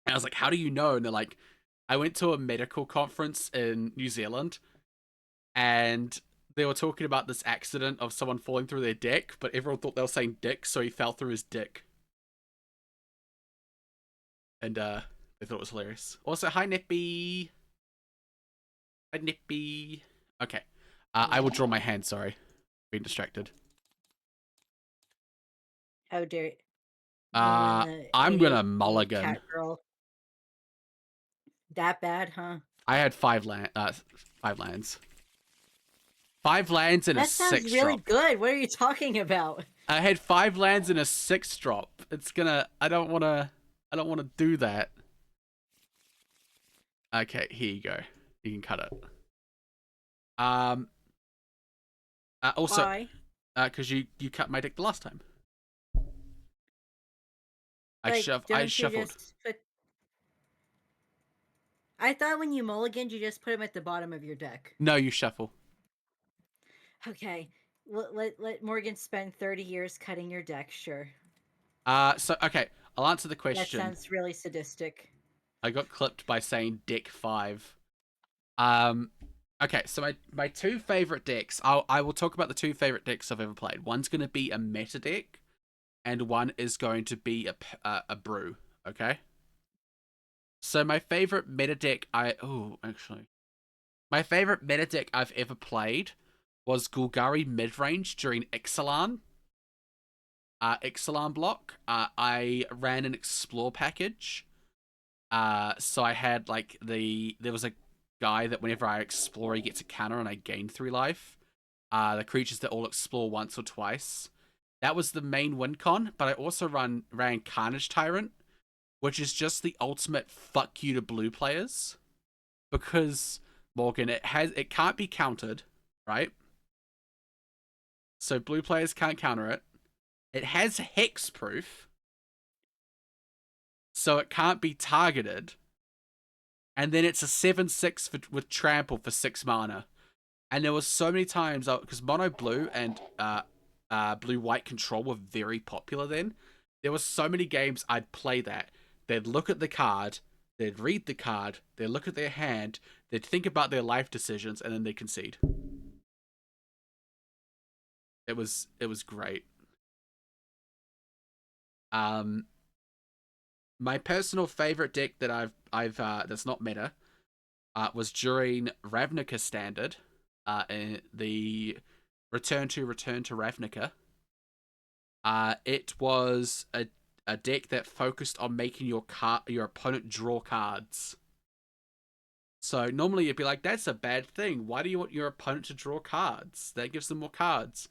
And I was like, how do you know? And they're like, I went to a medical conference in New Zealand, and they were talking about this accident of someone falling through their deck, but everyone thought they were saying dick, so he fell through his dick. And they thought it was hilarious. Also, hi Nippy. Hi Nippy. Okay. I will draw my hand, sorry. Being distracted. How dare you I'm gonna ADHD mulligan. cat girl. That bad, huh? I had 5 lands. 5 lands and a That sounds 6 really drop. good. What are you talking about? I had 5 lands and a 6 drop. It's gonna. I don't wanna do that. Okay, here you go. You can cut it. Also, Why? because you cut my deck the last time. I Like, don't you shuffled. just put... I thought when you mulliganed, you just put them at the bottom of your deck. No, you shuffle. Okay. Let Morgan spend 30 years cutting your deck, sure. So okay, I'll answer the That question. sounds really sadistic. I got clipped by saying deck 5. Okay, so my two favorite decks. I will talk about the two favorite decks I've ever played. One's going to be a meta deck, and one is going to be a brew. Okay. So my favorite meta deck my favorite meta deck I've ever played was Golgari midrange during Ixalan. Ixalan block. I ran an explore package. So I had like there was a guy that whenever I explore, he gets a counter and I gain 3 life. The creatures that all explore once or twice. That was the main win con, but I also ran Carnage Tyrant, which is just the ultimate fuck you to blue players. Because, Morgan, it can't be countered, right? So blue players can't counter it. It has hexproof, so it can't be targeted. And then it's a 7/6 with trample for 6 mana. And there was so many times, because mono blue and blue white control were very popular then. There was so many games I'd play that. They'd look at the card, they'd read the card, they'd look at their hand, they'd think about their life decisions, and then they'd concede. It was great. My personal favorite deck that I've that's not meta was during Ravnica Standard, in the Return to Ravnica. It was a deck that focused on making your opponent draw cards. So normally you'd be like, that's a bad thing. Why do you want your opponent to draw cards? That gives them more cards.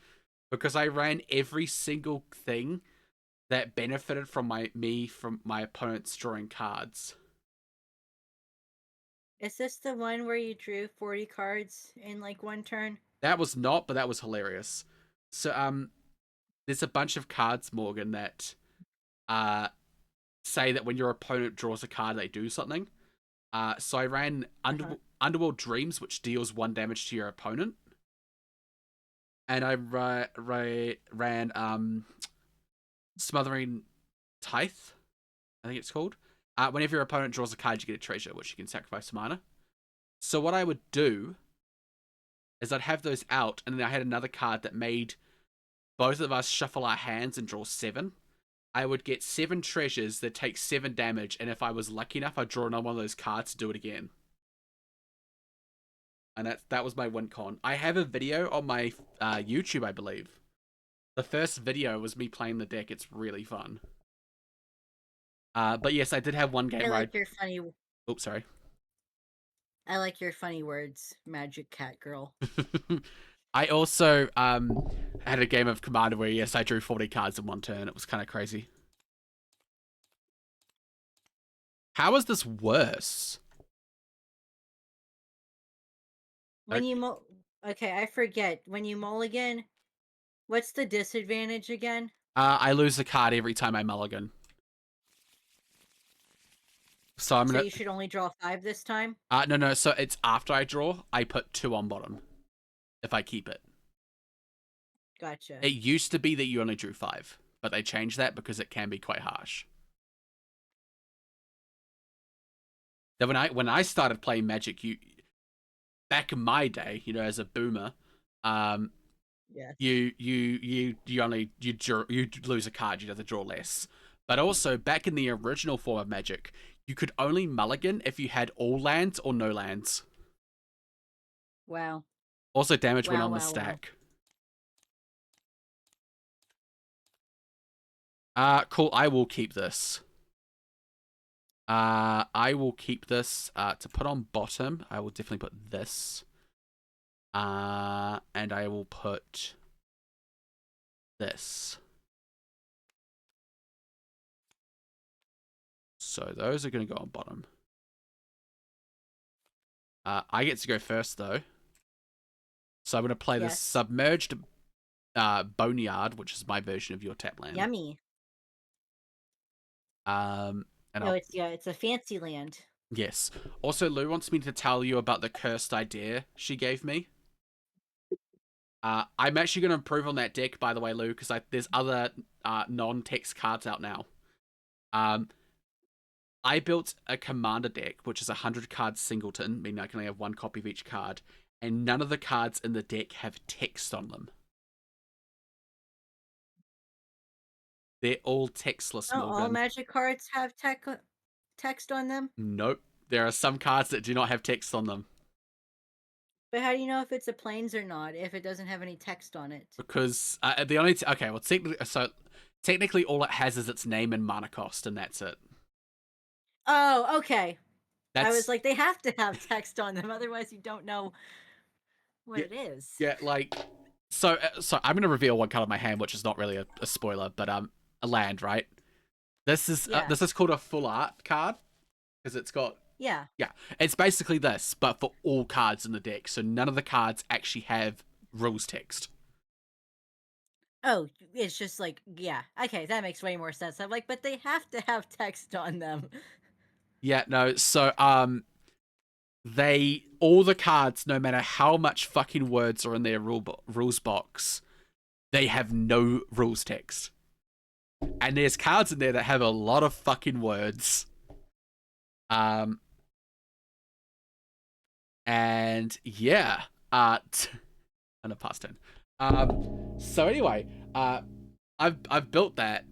because I ran every single thing that benefited from from my opponent's drawing cards. Is this the one where you drew 40 cards in like one turn? That was not, but that was hilarious. So there's a bunch of cards, Morgan, that say that when your opponent draws a card, they do something. So I ran Underworld Dreams, which deals 1 damage to your opponent, and I ran Smothering Tithe, I think it's called. Whenever your opponent draws a card, you get a treasure, which you can sacrifice to mana. So what I would do is I'd have those out, and then I had another card that made both of us shuffle our hands and draw 7. I would get 7 treasures that take 7 damage, and if I was lucky enough, I'd draw another one of those cards to do it again. And that was my win con. I have a video on my YouTube, I believe. The first video was me playing the deck. It's really fun. But yes, I did have one game I where like your funny. Oops, sorry. I like your funny words, Magic Cat Girl. I also had a game of Commander where, yes, I drew 40 cards in one turn. It was kind of crazy. How is this worse? When you okay, I forget. When you mulligan, what's the disadvantage again? I lose a card every time I mulligan. So I'm gonna. So you should only draw 5 this time. No. So it's after I draw, I put 2 on bottom. If I keep it. Gotcha. It used to be that you only drew 5, but they changed that because it can be quite harsh. Then when I started playing Magic, back in my day, as a boomer, Yes. you lose a card, you'd have to draw less. But also back in the original form of Magic, you could only mulligan if you had all lands or no lands. Wow. Also, damage went on the Wow. stack. Cool. I will keep this. I will keep this to put on bottom. I will definitely put this. And I will put this. So those are going to go on bottom. I get to go first, though. So I'm going to play this Submerged Boneyard, which is my version of your tap land. Yummy. And it's a fancy land. Yes. Also, Lou wants me to tell you about the cursed idea she gave me. I'm actually going to improve on that deck, by the way, Lou, because there's other non-text cards out now. I built a commander deck, which is a 100-card singleton, meaning I can only have 1 copy of each card, and none of the cards in the deck have text on them. They're all textless, Morgan. All Magic cards have text on them? Nope. There are some cards that do not have text on them. But how do you know if it's a plains or not if it doesn't have any text on it? Because technically all it has is its name and mana cost, and that's it. Oh, okay. I was like, they have to have text on them, otherwise you don't know what it is. Yeah, so I'm gonna reveal one card of my hand, which is not really a spoiler, but a land, right? This is called a full art card because it's got yeah, it's basically this, but for all cards in the deck. So none of the cards actually have rules text. Oh, it's just like, yeah, okay, that makes way more sense. I'm like, but they have to have text on them. Yeah, no, so all the cards, no matter how much fucking words are in their rules box, they have no rules text. And there's cards in there that have a lot of fucking words. And yeah, and a past 10. So anyway, I've built that.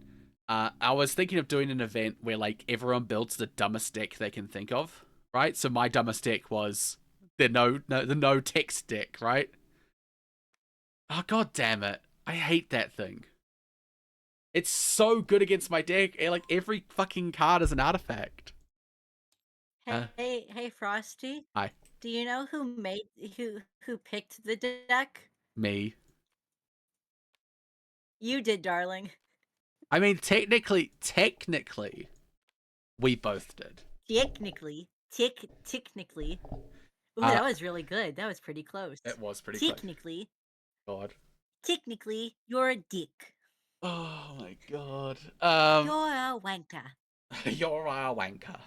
I was thinking of doing an event where everyone builds the dumbest deck they can think of, right? So my dumbest deck was the no text deck, right? Oh, god damn it. I hate that thing. It's so good against my deck. Every fucking card is an artifact. Hey, Frosty. Hi. Do you know who picked the deck? Me. You did, darling. I mean, technically, we both did. Technically. Technically. Ooh, Uh, that was really good. That was pretty close. It was pretty close. Technically. God. Technically, you're a dick. Oh my god. You're a wanker. You're a wanker.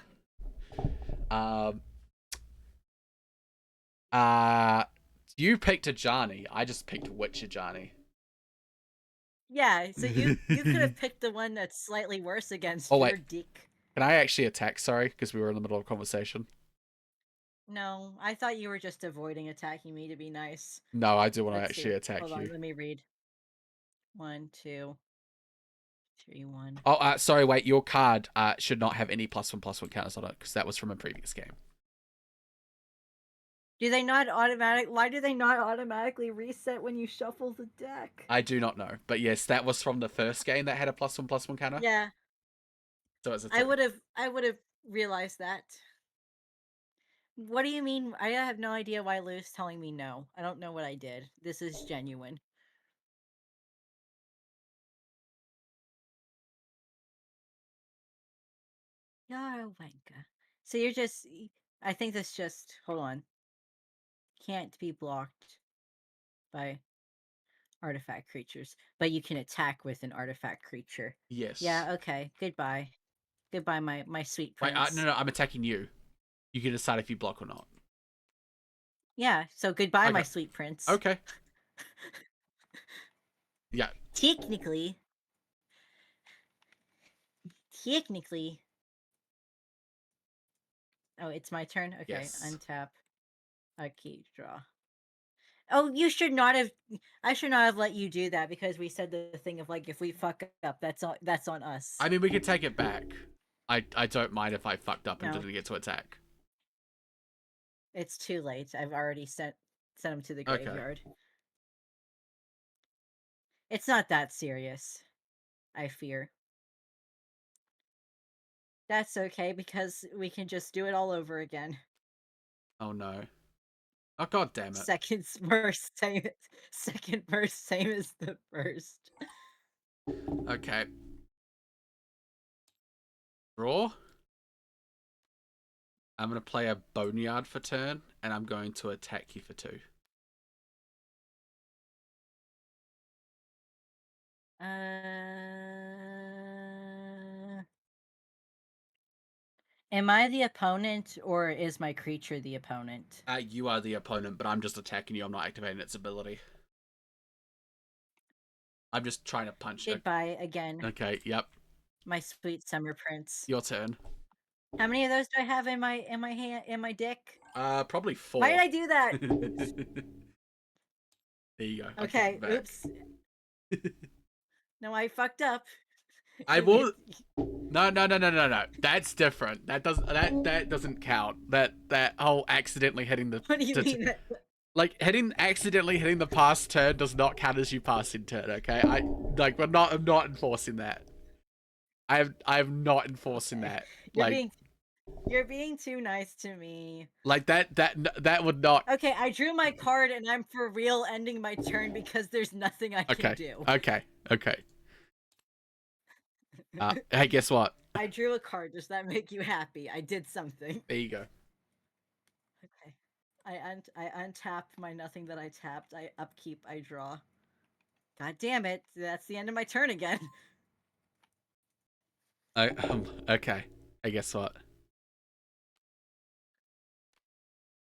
You picked a Johnny. I just picked which Johnny. Yeah, so you could have picked the one that's slightly worse against Oh, your wait. dick. Can I actually attack? Sorry, because we were in the middle of a conversation. No, I thought you were just avoiding attacking me to be nice. No, I do want to Let's actually see. attack Hold you. on, let me read. 1, 2, 3, 1. Oh, sorry, wait. Your card should not have any +1/+1 counters on it, because that was from a previous game. Do they not automatic? Why do they not automatically reset when you shuffle the deck? I do not know, but yes, that was from the first game that had a +1/+1 counter. Yeah, So it's a I would have realized that. What do you mean? I have no idea why Lou's telling me no. I don't know what I did. This is genuine. You're a wanker. So you're just. I think this just. Hold on. Can't be blocked by artifact creatures, but you can attack with an artifact creature. Yes. Yeah. Okay. Goodbye. Goodbye, my sweet Wait, prince. no, I'm attacking you. You can decide if you block or not. Yeah. So goodbye, Okay. my sweet prince. Okay. Yeah. Technically. Oh, it's my turn? Okay, Yes. untap. A key draw. Oh, you should not have. I should not have let you do that because we said the thing of like if we fuck up, that's on us. I mean, we could take it back. I don't mind if I fucked up and No. didn't get to attack. It's too late. I've already sent him to the graveyard. It's not that serious. I fear. That's okay because we can just do it all over again. Oh no. Oh god damn it. Second verse same as the first. Okay. Draw. I'm going to play a Boneyard for turn, and I'm going to attack you for 2. Am I the opponent or is my creature the opponent? You are the opponent, but I'm just attacking you. I'm not activating its ability. I'm just trying to punch it. Goodbye again. Okay, yep. My sweet summer prince. Your turn. How many of those do I have in my hand in my dick? Probably 4. Why did I do that? There you go. Okay, oops. No, I fucked up. I will. No. That's different. That doesn't count. That whole accidentally hitting the. What do you mean? Like accidentally hitting the pass turn does not count as you passing turn. Okay, I'm not enforcing that. I'm not enforcing that. You're being too nice to me. Like that would not. Okay, I drew my card and I'm for real ending my turn because there's nothing I can do. Okay. Hey, guess what? I drew a card. Does that make you happy? I did something. There you go. Okay. I untap my nothing that I tapped. I upkeep. I draw. God damn it! That's the end of my turn again. Okay. Hey, guess what?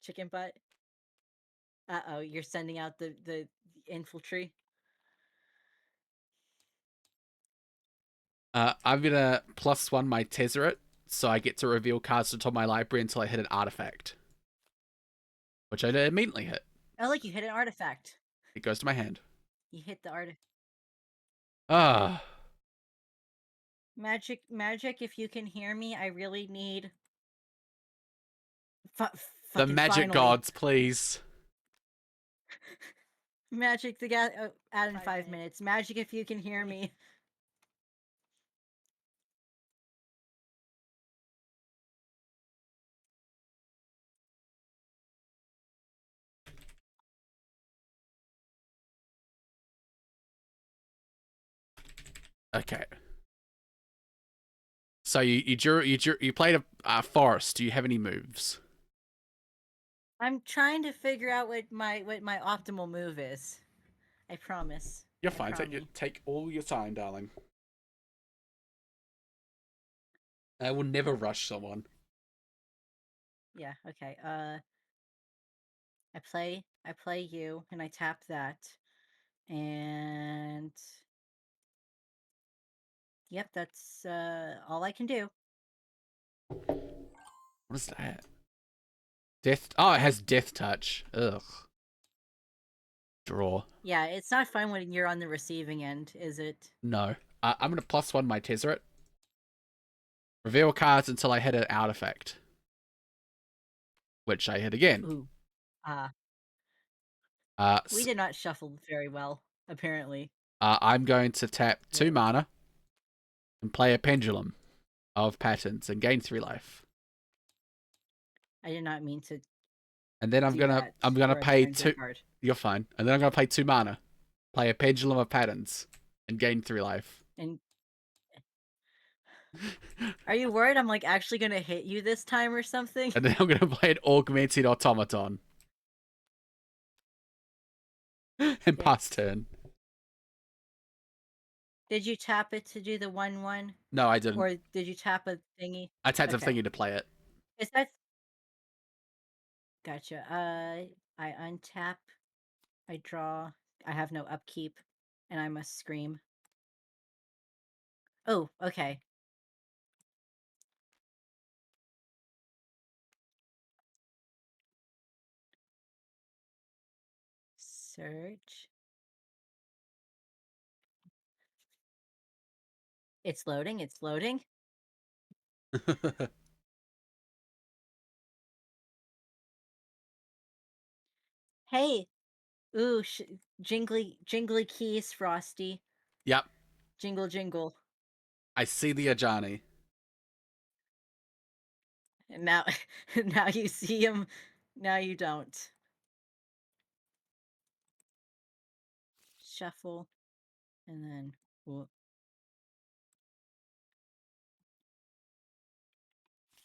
Chicken butt. Uh-oh, you're sending out the infiltrate. I'm gonna +1 my Tezzeret, so I get to reveal cards to the top of my library until I hit an artifact. Which I immediately hit. Oh, look, you hit an artifact. It goes to my hand. You hit the artifact. Ah. Magic, if you can hear me, I really need... The magic gods, please. Magic, out in 5 minutes. Magic, if you can hear me. Okay. So you played a forest. Do you have any moves? I'm trying to figure out what my optimal move is. I promise. You're I fine. promise. Take all your time, darling. I will never rush someone. Yeah. Okay. I play you, and I tap that, and yep, that's all I can do. What is that? Death. Oh, it has death touch. Ugh. Draw. Yeah, it's not fun when you're on the receiving end, is it? No. I'm gonna +1 my Tezzeret. Reveal cards until I hit an artifact. Which I hit again. Ooh. We S- did not shuffle very well, apparently. I'm going to tap 2 Really? mana and play a Pendulum of Patterns and gain 3 life. I did not mean to And then I'm do gonna that, or pay turn your 2. card. You're fine. And then I'm gonna play 2 mana, play a Pendulum of Patterns, and gain 3 life. And are you worried I'm like actually gonna hit you this time or something? And then I'm gonna play an Augmented Automaton. And pass turn. Did you tap it to do the 1/1, No, I didn't. or did you tap a thingy? I tapped a Okay. thingy to play it. Is that gotcha? I untap. I draw. I have no upkeep, and I must scream. Oh, okay. Search. It's loading. It's loading. Hey, ooh, jingly keys, Frosty. Yep. Jingle jingle. I see the Ajani. And now, now you see him. Now you don't. Shuffle, and then whoop.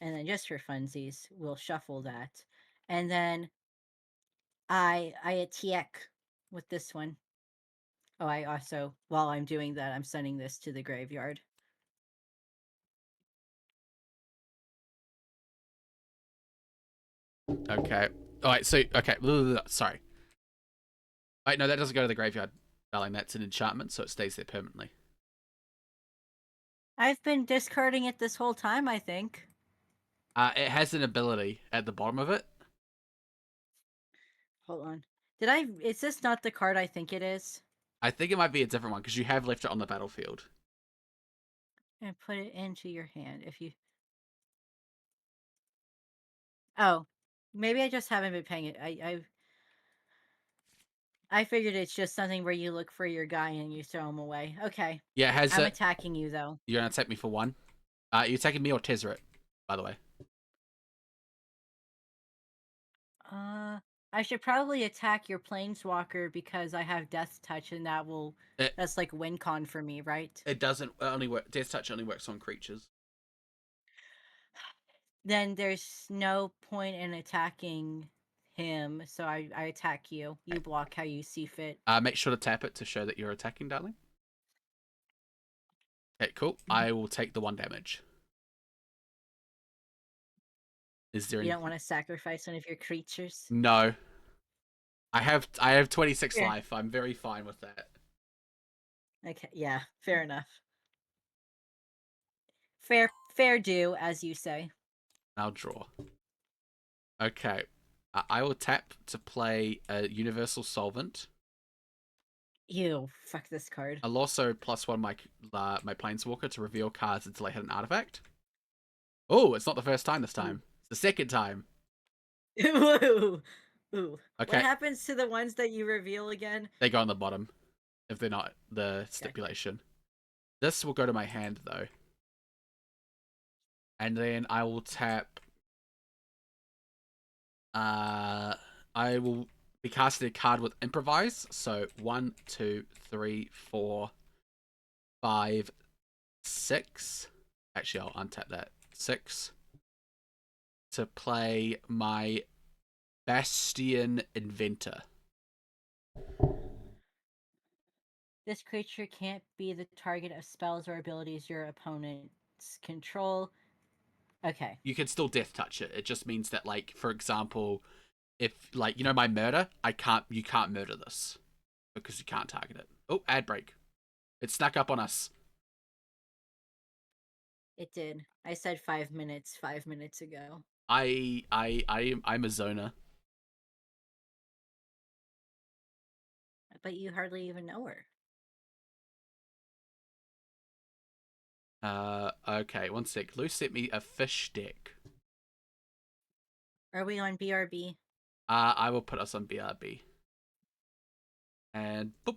And then just for funsies, we'll shuffle that, and then I attack with this one. Oh, I also, while I'm doing that, I'm sending this to the graveyard. Okay. Alright, so, okay. Sorry. Wait, no, that doesn't go to the graveyard, darling. That's an enchantment, so it stays there permanently. I've been discarding it this whole time, I think. It has an ability at the bottom of it. Hold on. Did I? Is this not the card I think it is? I think it might be a different one, because you have left it on the battlefield. And put it into your hand if you. Oh, maybe I just haven't been paying it. I figured it's just something where you look for your guy and you throw him away. Okay. Yeah, it has I'm it. attacking you though. You're gonna attack me for 1. You attacking me or Tezzeret, by the way? I should probably attack your planeswalker because I have death touch and that's like win con for me, right? It doesn't only work. Death touch only works on creatures. Then there's no point in attacking him, so I attack you. You block how you see fit. Make sure to tap it to show that you're attacking, darling. Okay, cool. I will take the 1 damage. Is there You any? don't want to sacrifice one of your creatures? No. I have 26 Fair. life. I'm very fine with that. Okay, yeah, fair enough. Fair due, as you say. I'll draw. Okay. I will tap to play a Universal Solvent. Ew, fuck this card. I'll also +1 my Planeswalker to reveal cards until I hit an artifact. Oh, it's not the first time this time. It's the second time. Ooh. Ooh. Okay. What happens to the ones that you reveal again? They go on the bottom if they're not the stipulation. This will go to my hand, though. And then I will tap... I will be casting a card with Improvise. So 1, 2, 3, 4, 5, 6. Actually, I'll untap that. 6. To play my Bastion Inventor. This creature can't be the target of spells or abilities your opponents control. Okay. You can still death touch it. It just means that, like, for example, if, like, you know my murder, you can't murder this because you can't target it. Oh, ad break. It snuck up on us. It did. I said 5 minutes 5 minutes ago. I'm a zoner. But you hardly even know her. Okay, one sec. Lou sent me a fish deck. Are we on BRB? I will put us on BRB. And boop.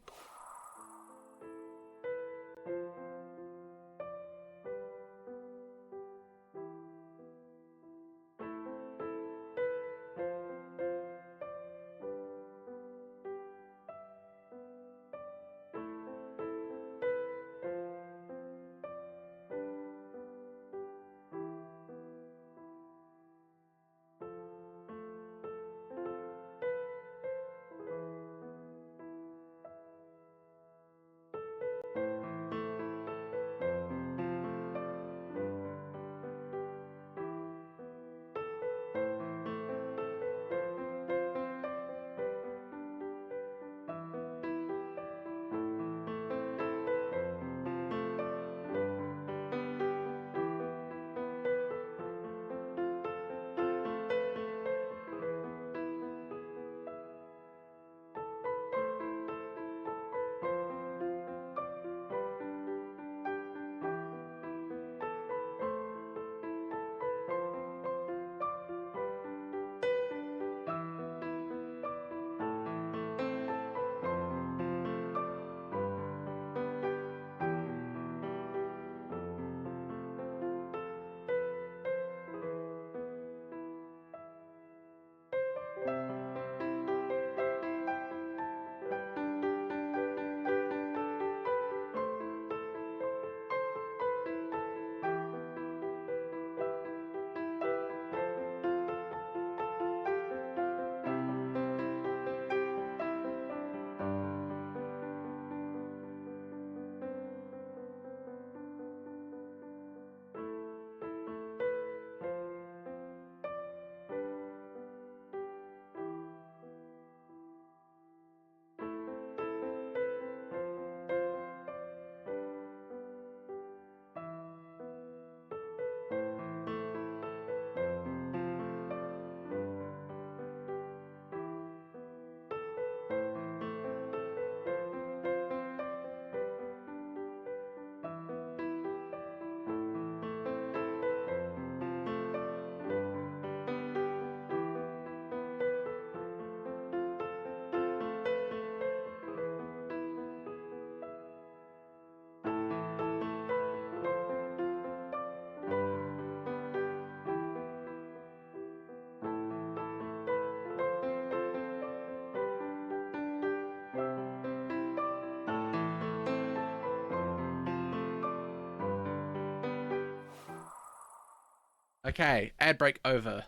Okay, ad break over.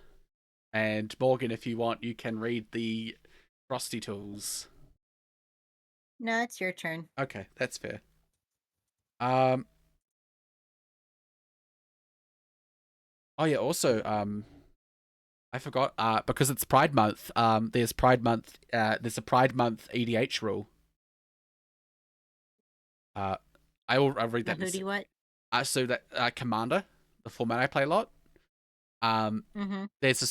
And Morgan, if you want, you can read the Frosty Tools. No, it's your turn. Okay, that's fair. Oh yeah, also, I forgot, because it's Pride Month, there's a Pride Month EDH rule. I'll read that. Who do you what? So that, Commander, the format I play a lot, there's a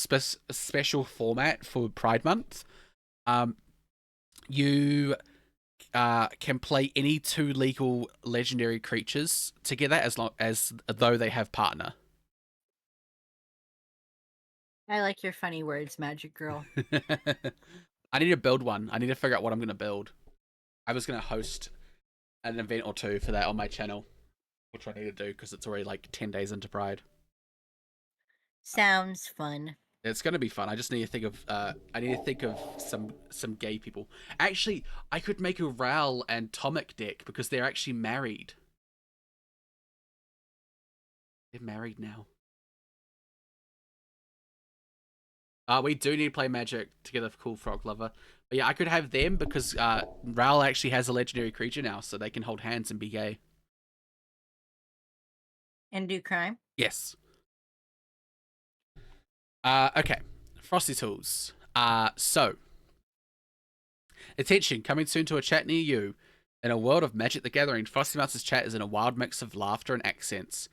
special format for Pride Month. You can play any 2 legal legendary creatures together as long as though they have partner. I like your funny words, Magic Girl. I need to build one. I need to figure out what I'm going to build. I was going to host an event or 2 for that on my channel, which I need to do because it's already like 10 days into Pride. Sounds fun. It's going to be fun. I just need to think of some gay people. Actually, I could make a Ral and Tomic deck because they're actually married. They're married now. We do need to play Magic together for Cool Frog Lover. But yeah, I could have them because Raoul actually has a legendary creature now, so they can hold hands and be gay. And do crime? Yes. Okay. Frosty Tools. So. Attention, coming soon to a chat near you. In a world of Magic the Gathering, Frosty Mouse's chat is in a wild mix of laughter and accents.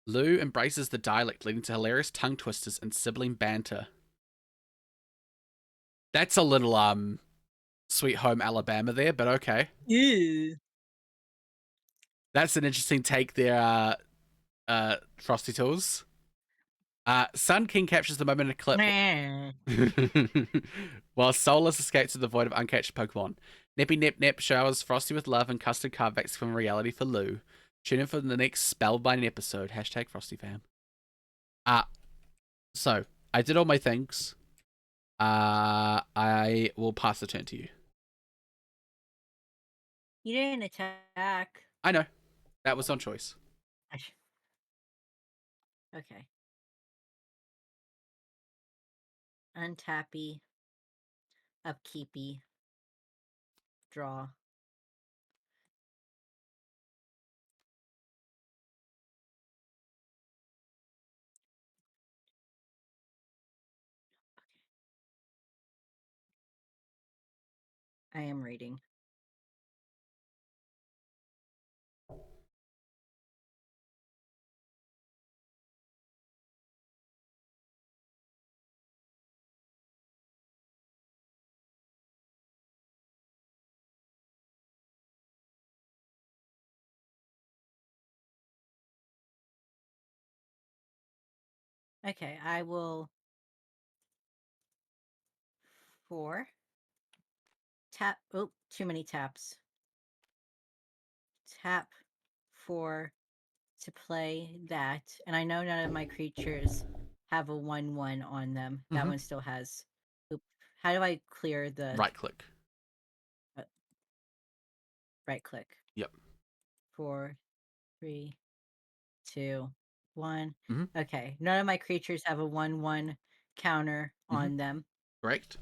Lou embraces the dialect, leading to hilarious tongue twisters and sibling banter. That's a little, Sweet Home Alabama there, but okay. Ew. That's an interesting take there, Frosty Tools. Sun King captures the moment in a clip while Soulless escapes to the void of uncatched Pokemon. Neppy Nep Nep showers Frosty with love and custard card backs from reality for Lou. Tune in for the next spellbinding episode. Hashtag FrostyFam. So, I did all my things. I will pass the turn to you. You didn't attack. I know. That was on choice. Okay. Untappy. Upkeepy. Draw. I am reading. Okay, I will 4 tap. Oh, too many taps. Tap 4 to play that, and I know none of my creatures have a 1/1 on them. That one still has. Oop. How do I clear the Right click. right click? Yep. 4, 3, 2, 1. Mhm. Okay, none of my creatures have a 1/1 counter on them. Correct.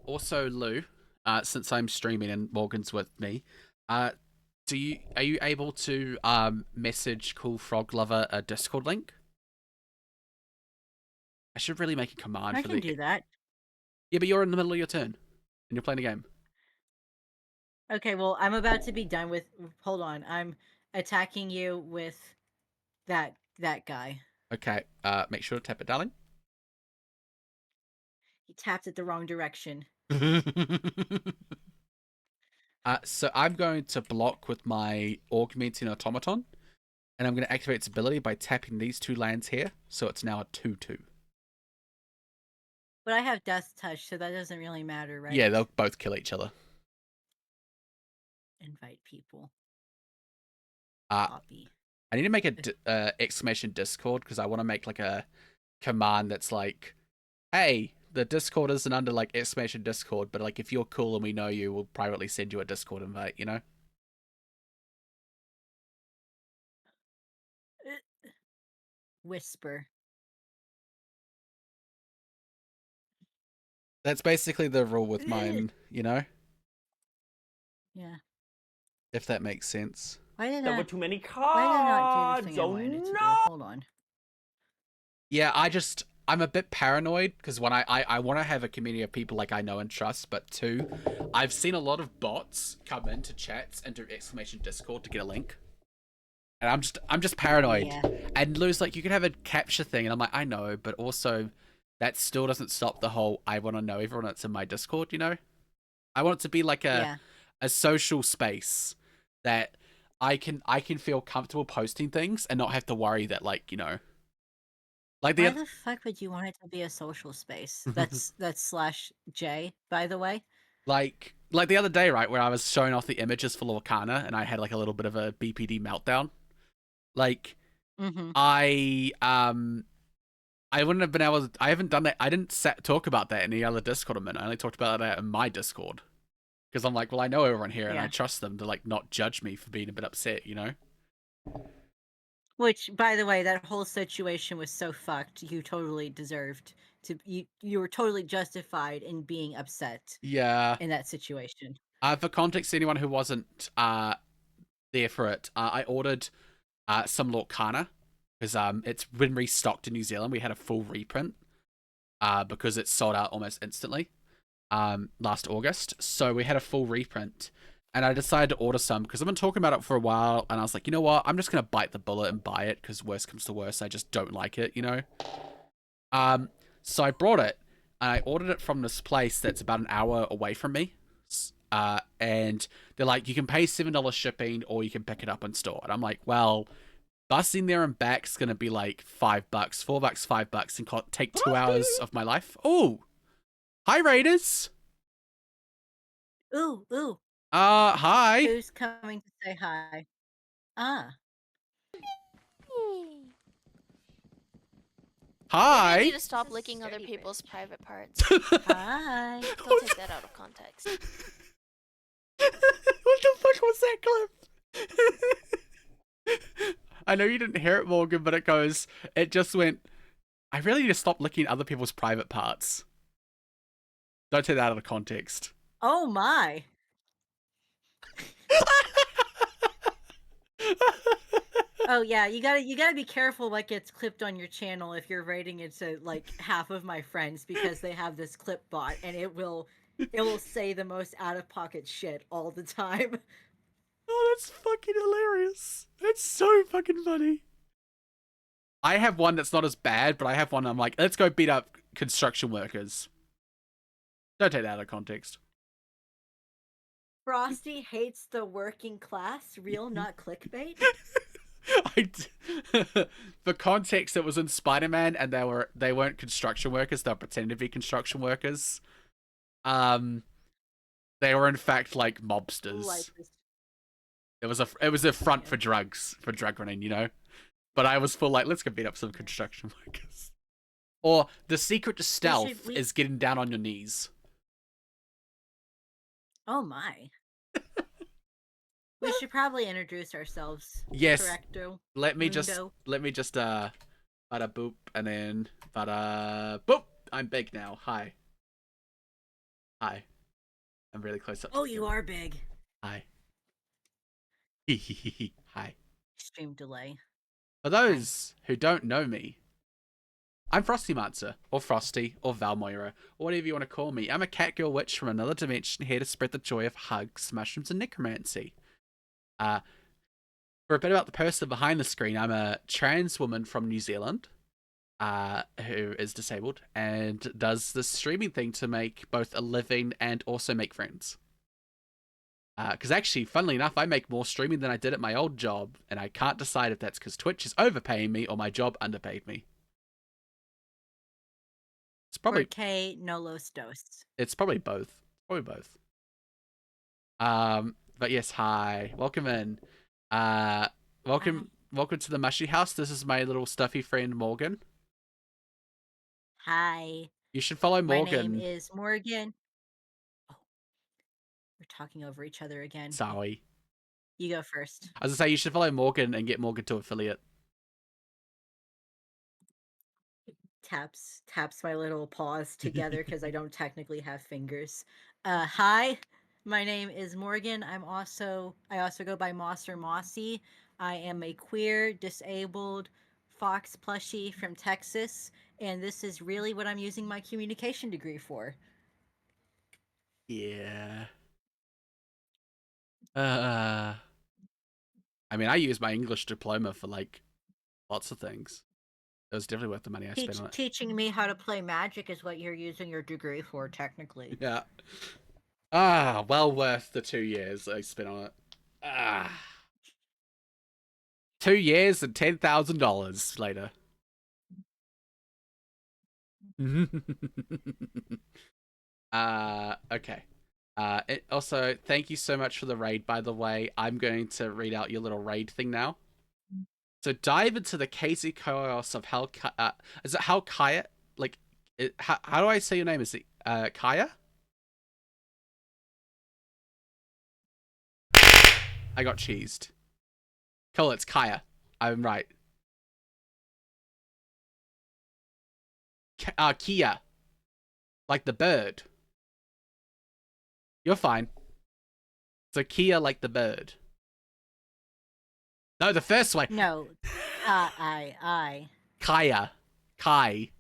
Also, Lou, since I'm streaming and Morgan's with me, are you able to message Cool Frog Lover a Discord link? I should really make a command I for can do that. Yeah, but you're in the middle of your turn and you're playing a game. Okay, well, I'm about to be done with. Hold on, I'm attacking you with that guy. Okay, make sure to tap it, darling. He tapped it the wrong direction. So I'm going to block with my Augmenting Automaton, and I'm going to activate its ability by tapping these 2 lands here, so it's now a 2/2. But I have Death Touch, so that doesn't really matter, right? Yeah, they'll both kill each other. Invite people. Copy. I need to make a exclamation Discord because I want to make like a command that's like, hey, the Discord isn't under like exclamation Discord, but like if you're cool and we know you, we'll privately send you a Discord invite, you know? Whisper. That's basically the rule with mine, you know? Yeah. If that makes sense. Why did There I? were too many Why did I not do the cards. thing I Oh wanted it to do? no! Hold on. Yeah, I'm a bit paranoid because when I want to have a community of people like I know and trust, but 2, I've seen a lot of bots come into chats and do exclamation Discord to get a link. And I'm just paranoid. Yeah. And Lou's like, you can have a capture thing, and I'm like, I know, but also that still doesn't stop the whole I want to know everyone that's in my Discord, you know? I want it to be like a social space that I can feel comfortable posting things and not have to worry that, like, you know, like Why the fuck would you want it to be a social space? That's /J, by the way. like the other day, right, where I was showing off the images for Lorcana and I had like a little bit of a BPD meltdown. Like, I I wouldn't have been able to, I haven't done that. I didn't talk about that in any other Discord I'm in. I only talked about that in my Discord. Because I'm like, well, I know everyone here and I trust them to like not judge me for being a bit upset, you know? Which, by the way, that whole situation was so fucked. You totally deserved to. You were totally justified in being upset. Yeah. In that situation. For context, anyone who wasn't there for it, I ordered some Lorcana because it's been restocked in New Zealand. We had a full reprint because it sold out almost instantly last August. So we had a full reprint. And I decided to order some because I've been talking about it for a while. And I was like, you know what? I'm just going to bite the bullet and buy it because worst comes to worst. I just don't like it, you know? So I brought it. And I ordered it from this place that's about an hour away from me. And they're like, you can pay $7 shipping or you can pick it up in store. And I'm like, well, busing there and back is going to be like $5, $4, $5 and take 2 hours of my life. Oh, hi, Raiders. Ooh, ooh. Hi. Who's coming to say hi? Ah. Hi. Maybe I need to stop licking other people's private parts. Hi. Don't take that out of context. What the fuck was that clip? I know you didn't hear it, Morgan, but it just went, I really need to stop licking other people's private parts. Don't take that out of context. Oh my. Oh yeah, you gotta be careful what gets clipped on your channel if you're rating it to like half of my friends because they have this clip bot and it will say the most out of pocket shit all the time. Oh, that's fucking hilarious. That's so fucking funny. I have one that's not as bad, but I have one I'm like, let's go beat up construction workers. Don't take that out of context. Frosty hates the working class, real not clickbait. For context, it was in Spider-Man, and they weren't construction workers; they were pretending to be construction workers. They were in fact like mobsters. It was a front for drugs, for drug running, you know. But I was full like, let's go beat up some construction workers. Or the secret to stealth is getting down on your knees. Oh my. We should probably introduce ourselves. Yes. Correcto. Let me just bada boop and then bada boop. I'm big now. Hi. Hi. I'm really close up. Oh, you are big. Hi. Hi. Stream delay. For those who don't know me, I'm Frosty Matza, or Frosty, or Valmoira, or whatever you want to call me. I'm a catgirl witch from another dimension here to spread the joy of hugs, mushrooms, and necromancy. For a bit about the person behind the screen, I'm a trans woman from New Zealand, who is disabled, and does this streaming thing to make both a living and also make friends. Because actually, funnily enough, I make more streaming than I did at my old job, and I can't decide if that's because Twitch is overpaying me or my job underpaid me. It's probably K no los dos. It's probably both. Probably both. But yes, hi. Welcome in. Welcome to the Mushy House. This is my little stuffy friend Morgan. Hi. You should follow Morgan. My name is Morgan. Oh, we're talking over each other again. Sorry. You go first. I was gonna say you should follow Morgan and get Morgan to affiliate. Taps my little paws together because I don't technically have fingers. Hi, my name is Morgan. I also go by Moss or Mossy. I am a queer, disabled fox plushie from Texas, and this is really what I'm using my communication degree for. Yeah. I mean, I use my English diploma for like lots of things. It was definitely worth the money I spent on it. Teaching me how to play Magic is what you're using your degree for, technically. Yeah. Well worth the 2 years I spent on it. 2 years and $10,000 later. Okay. Also, thank you so much for the raid, by the way. I'm going to read out your little raid thing now. So dive into the crazy chaos of Hell. Is it Hell Kaya? Like, how do I say your name? Is it Kaya? I got cheesed. Cool, it's Kaya. I'm right. Kia. Like the bird. You're fine. So Kia like the bird. No, the first one. No. I. Kaya. Kai.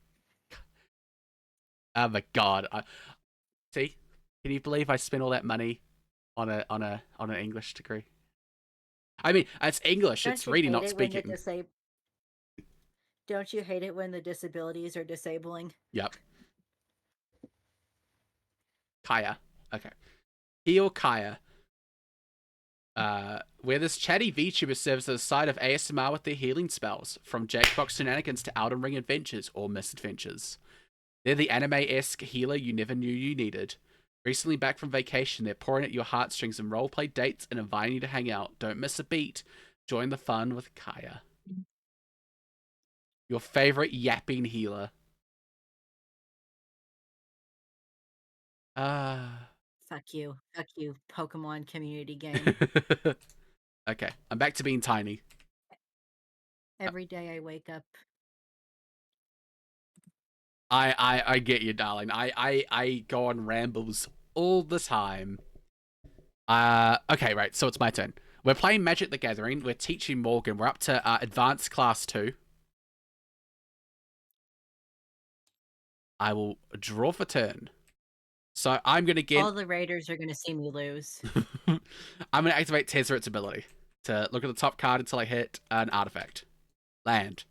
Oh my god. See? Can you believe I spent all that money on an English degree? I mean, it's English. It's reading, not speaking. Don't you hate it when the disabilities are disabling? Yep. Kaya. Okay. Heal Kaya. Where this chatty VTuber serves as a side of ASMR with their healing spells, from Jackbox shenanigans to Elden Ring adventures or misadventures. They're the anime-esque healer you never knew you needed. Recently back from vacation, they're pouring at your heartstrings and roleplay dates and inviting you to hang out. Don't miss a beat. Join the fun with Kaya. Your favorite yapping healer. Fuck you, Pokemon community game. Okay, I'm back to being tiny. Every day I wake up. I get you, darling. I go on rambles all the time. Okay, right, so it's my turn. We're playing Magic the Gathering. We're teaching Morgan. We're up to Advanced Class 2. I will draw for turn. So I'm going to get... All the raiders are going to see me lose. I'm going to activate Tezzeret's ability to look at the top card until I hit an artifact. Land.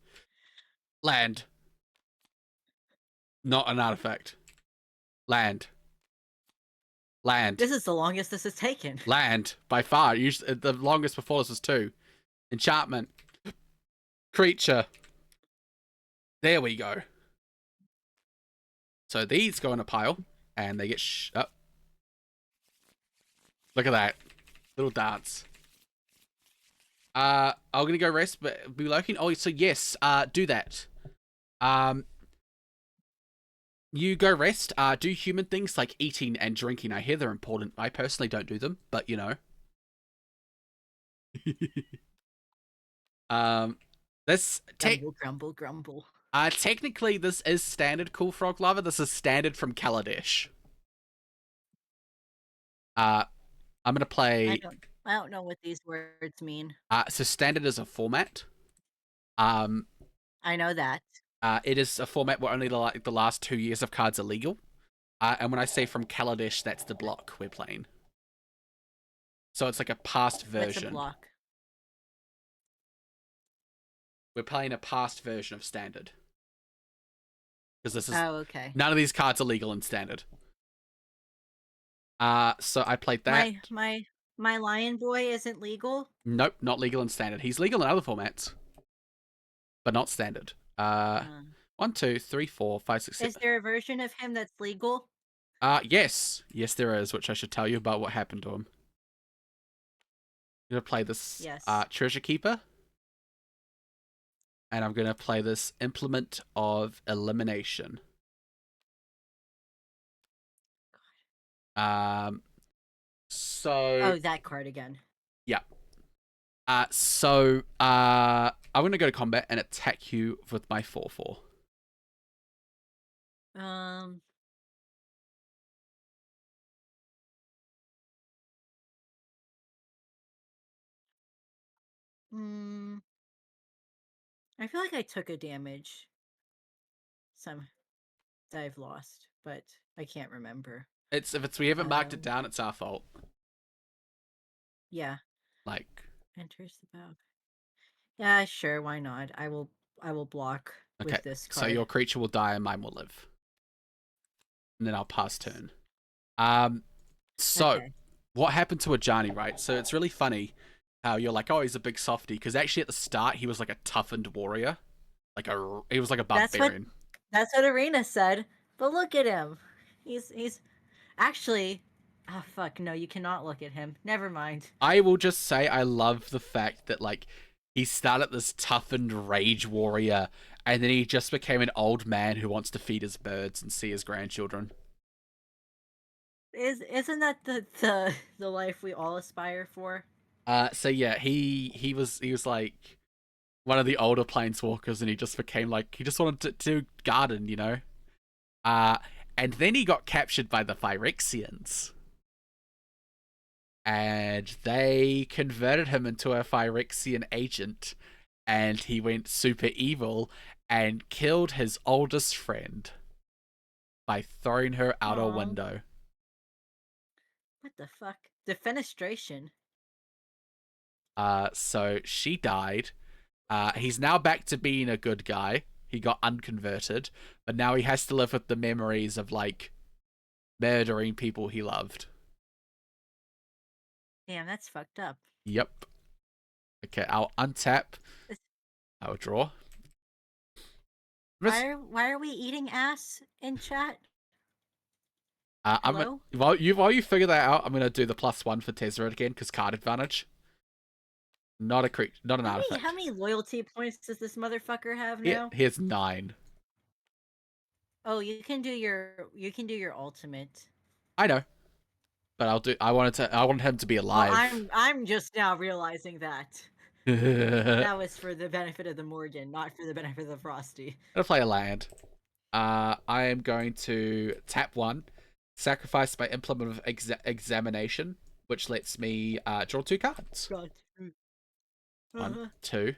Land. Not an artifact. Land. Land. This is the longest this has taken. Land. By far. Usually, the longest before this was 2. Enchantment. Creature. There we go. So these go in a pile, and they get up. Look at that. Little dance. I'm gonna go rest, but be lurking. Oh, so yes, do that. You go rest. Do human things like eating and drinking. I hear they're important. I personally don't do them, but you know. This Grumble. technically this is standard, Cool Frog Lover. This is standard from Kaladesh. I'm gonna play. I don't know what these words mean. So standard is a format. I know that. It is a format where only the last 2 years of cards are legal. And when I say from Kaladesh, that's the block we're playing. So it's like a past version. What's a block? We're playing a past version of standard. Because this is... Oh, okay. None of these cards are legal in standard. So I played that. My lion boy isn't legal? Nope, not legal in standard. He's legal in other formats. But not standard. 1, 2, 3, 4, 5, 6, 7. Is there a version of him that's legal? Yes. Yes, there is, which I should tell you about what happened to him. I'm going to play this Treasure Keeper. And I'm going to play this Implement of Elimination. So... Oh, that card again. Yeah. I'm going to go to combat and attack you with my 4/4. I feel like I took a damage. Some that I've lost, but I can't remember. If we haven't marked it down, it's our fault. Yeah. Like enters the battle. Yeah, sure, why not? I will block with this card. So your creature will die and mine will live. And then I'll pass turn. What happened to Ajani, right? So it's really funny how you're like, oh, he's a big softie, because actually at the start he was like a toughened warrior. He was like a barbarian. That's what Arena said. But look at him. He's actually... Oh, fuck, no, you cannot look at him. Never mind. I will just say I love the fact that, like, he started this toughened rage warrior, and then he just became an old man who wants to feed his birds and see his grandchildren. Isn't that the life we all aspire for? So yeah, he was like one of the older planeswalkers, and he just became like he just wanted to garden, you know. Uh, and then he got captured by the Phyrexians, and they converted him into a Phyrexian agent, and he went super evil and killed his oldest friend by throwing her out a Aw. window. What the fuck? Defenestration. So she died. He's now back to being a good guy. He got unconverted, but now he has to live with the memories of like murdering people he loved. Damn, that's fucked up. Yep. Okay, I'll untap. I'll draw. Why are we eating ass in chat? I'm Hello? while you figure that out, I'm gonna do the +1 for Tezzeret again because card advantage. Not an artifact. How many loyalty points does this motherfucker have He now? has 9. Oh, you can do your ultimate. I know, but I wanted him to be alive. Well, I'm just now realizing that. That was for the benefit of the Morgan, not for the benefit of the Frosty. I'm gonna play a land. I am going to tap 1, sacrifice my implement of examination, which lets me draw 2 cards. Uh-huh. 1, 2.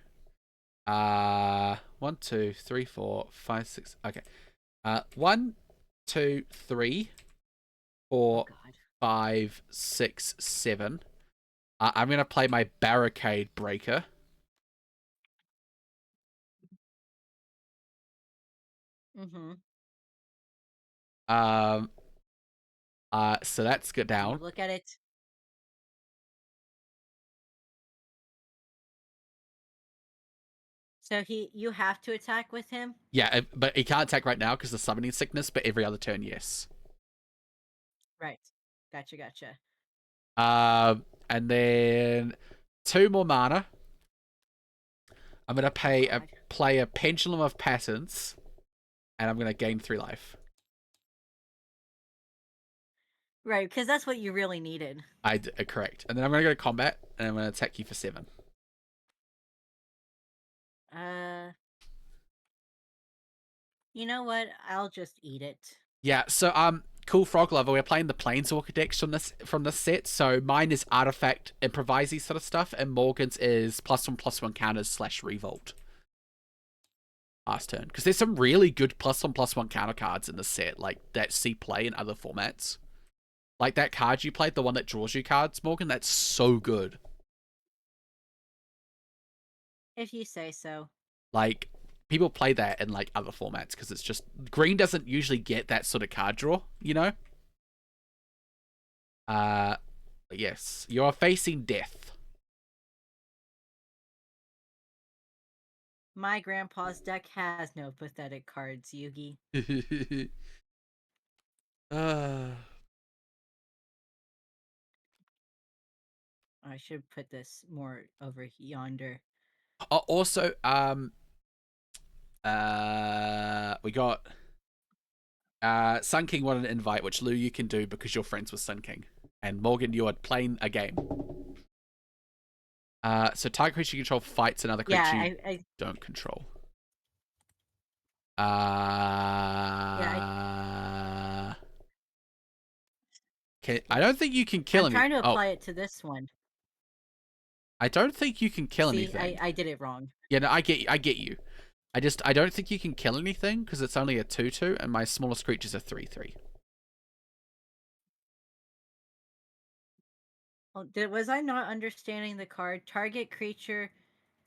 1, 2, 3, 4, 5, 6. Okay. 1, 2, 3, 4, 5, 6, 7. I'm gonna play my barricade breaker. Mm-hmm. So that's good down. Look at it. So you have to attack with him? Yeah, but he can't attack right now because of summoning sickness, but every other turn, yes. Right. Gotcha. And then 2 more mana. I'm gonna play a Pendulum of Patterns, and I'm gonna gain 3 life. Right, because that's what you really needed. Correct. And then I'm gonna go to combat, and I'm gonna attack you for 7. You know what? I'll just eat it. Yeah. So cool frog lover. We're playing the Planeswalker decks from this set. So mine is artifact improvisey sort of stuff, and Morgan's is +1/+1 counters / revolt. Last turn, because there's some really good +1/+1 counter cards in the set, like that see play in other formats. Like that card you played, the one that draws you cards, Morgan. That's so good. If you say so. Like people play that in like other formats because it's just green doesn't usually get that sort of card draw, you know. But yes, you are facing death. My grandpa's deck has no pathetic cards, Yugi. I should put this more over yonder. Also, we got Sun King wanted an invite, which Lou you can do because you're friends with Sun King, and Morgan you are playing a game. So target creature you control fights another creature you don't control. I don't think you can kill anything. I'm trying to apply it to this one. I don't think you can kill anything. I did it wrong. Yeah, no, I get you. I don't think you can kill anything because it's only a 2/2, and my smallest creature's a 3/3. Was I not understanding the card? Target creature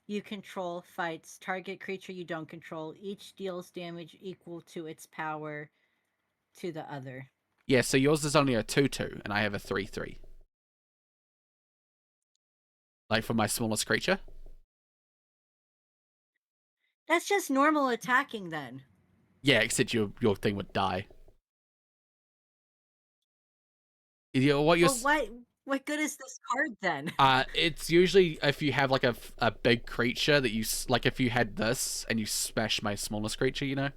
you control fights target creature you don't control. Each deals damage equal to its power to the other. Yeah, so yours is only a 2/2, and I have a 3/3. Like for my smallest creature. That's just normal attacking then. Yeah, except your thing would die. You know, what you're... Well, What good is this card then? It's usually if you have like a big creature that like if you had this and you smash my smallest creature, you know.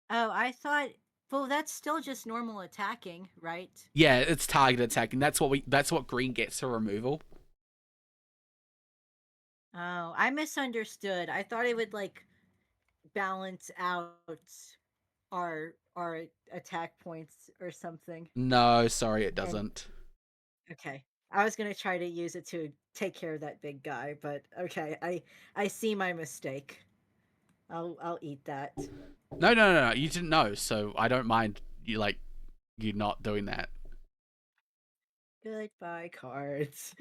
Oh, I thought. Well, that's still just normal attacking, right? Yeah, it's targeted attacking. That's what green gets for removal. Oh, I misunderstood. I thought it would like balance out our attack points or something. No, sorry, it And doesn't. okay, I was gonna try to use it to take care of that big guy, but okay, I see my mistake. I'll eat that. No. You didn't know, so I don't mind you not doing that. Goodbye cards.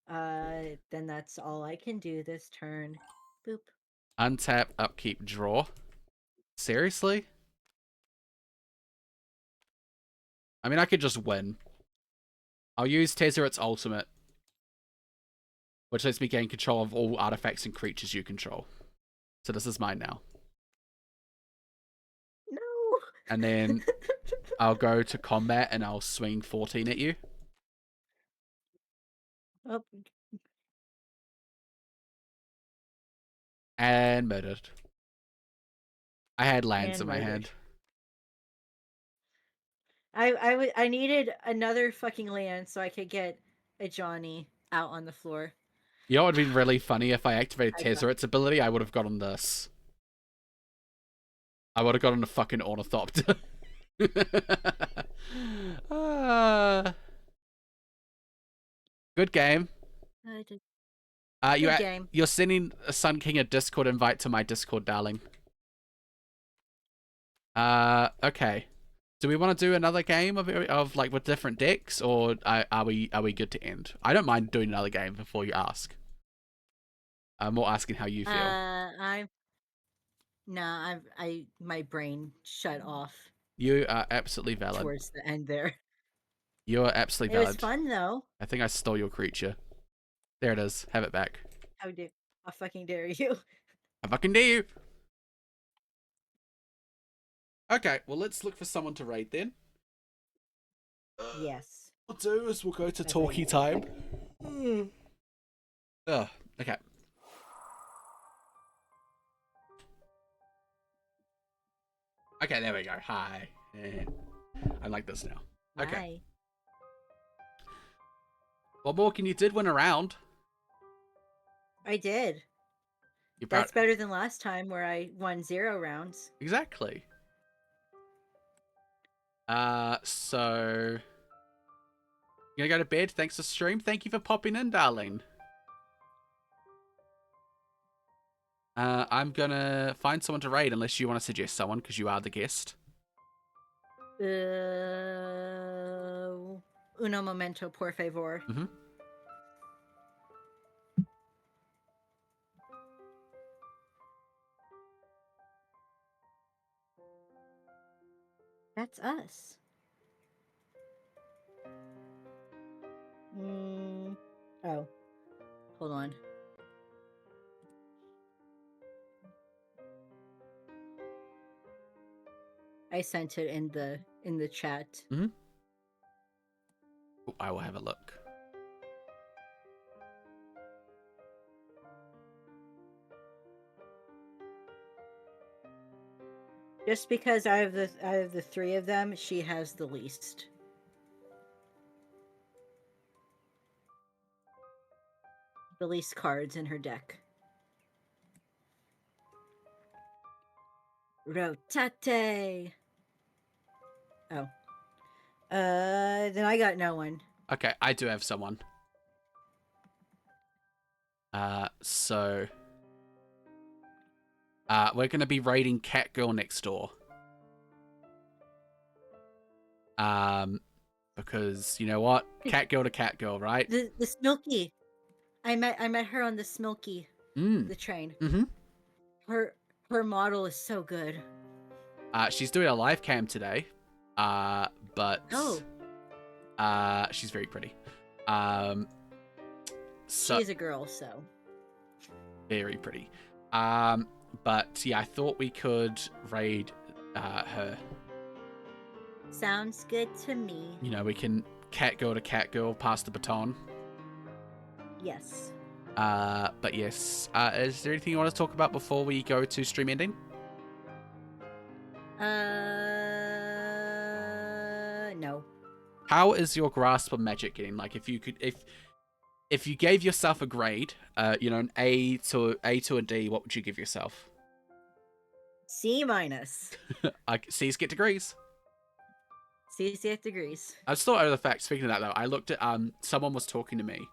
Then that's all I can do this turn. Boop. Untap, upkeep, draw. Seriously? I mean, I could just win. I'll use Tezzeret's ultimate, which lets me gain control of all artifacts and creatures you control. So this is mine now. No. And then I'll go to combat and I'll swing 14 at you. Oh, And murdered. I had lands and in my murdered. hand. I needed another fucking land so I could get a Johnny out on the floor. You know what would be really funny if I activated I got- Tezzeret's ability? I would have gotten this. I would have gotten a fucking Ornithopter. Good game. Good game. You're sending Sun King a Discord invite to my Discord, darling. Okay. Do we want to do another game of like with different decks, or are we good to end? I don't mind doing another game before you ask. I'm more asking how you feel. My brain shut off You are absolutely valid. towards the end there. You are absolutely It valid. was fun though. I think I stole your creature. There it is. Have it back. How fucking dare you? I fucking dare you. Okay, well let's look for someone to raid then. Yes. What we'll do is we'll go to talkie time. Ugh. Okay. Okay, there we go. Hi. I like this now. Okay. Hi. Well, Morgan, you did win a round. I did. That's better than last time where I won 0 rounds. Exactly. So you gonna go to bed? Thanks for stream. Thank you for popping in, darling. I'm gonna find someone to raid unless you want to suggest someone because you are the guest. Uno momento, por favor. Mm-hmm. That's us. Oh, hold on. I sent it in the chat. Mm-hmm. I will have a look. Just because out of the 3 of them, she has the least. The least cards in her deck. Rotate. Oh. Then I got no one. Okay, I do have someone. So we're gonna be raiding Catgirl next door. Because you know what? Catgirl to Catgirl, right? The Smilky. I met her on the Smilky. The train. Mm-hmm. Her model is so good. She's doing a live cam today. But she's very pretty. So she's a girl, so very pretty. But yeah, I thought we could raid her. Sounds good to me. You know, we can catgirl to catgirl, pass the baton. Yes. But yes, is there anything you want to talk about before we go to stream ending? No. How is your grasp of magic getting? Like, if you could, if you gave yourself a grade, you know, an A to a D, what would you give yourself? C minus. C's get degrees. C's get degrees. I'm still over the fact. Speaking of that, though, I looked at someone was talking to me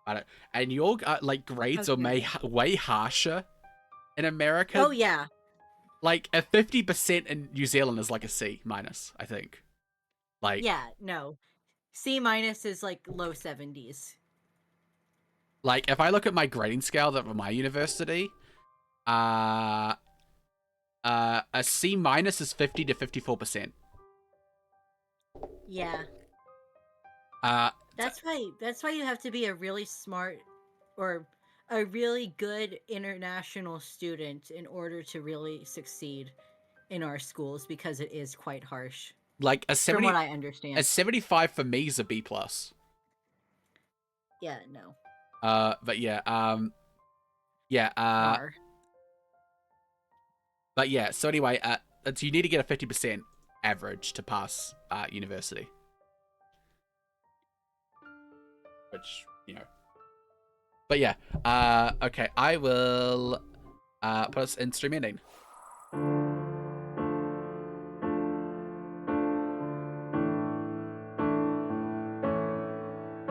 about it, and your like grades are way harsher in America. Oh yeah. Like a 50% in New Zealand is like a C minus, I think. Like Yeah, no. C minus is like low 70s. Like if I look at my grading scale at my university, a C minus is 50 to 54%. Yeah. That's why you have to be a really smart or a really good international student in order to really succeed in our schools, because it is quite harsh. Like a 70, from what I understand. a 75 for me is a B plus. Yeah, no. But yeah, Nar. but yeah. So anyway, so you need to get a 50% average to pass university, which you know. But yeah, okay, I will put us in stream ending.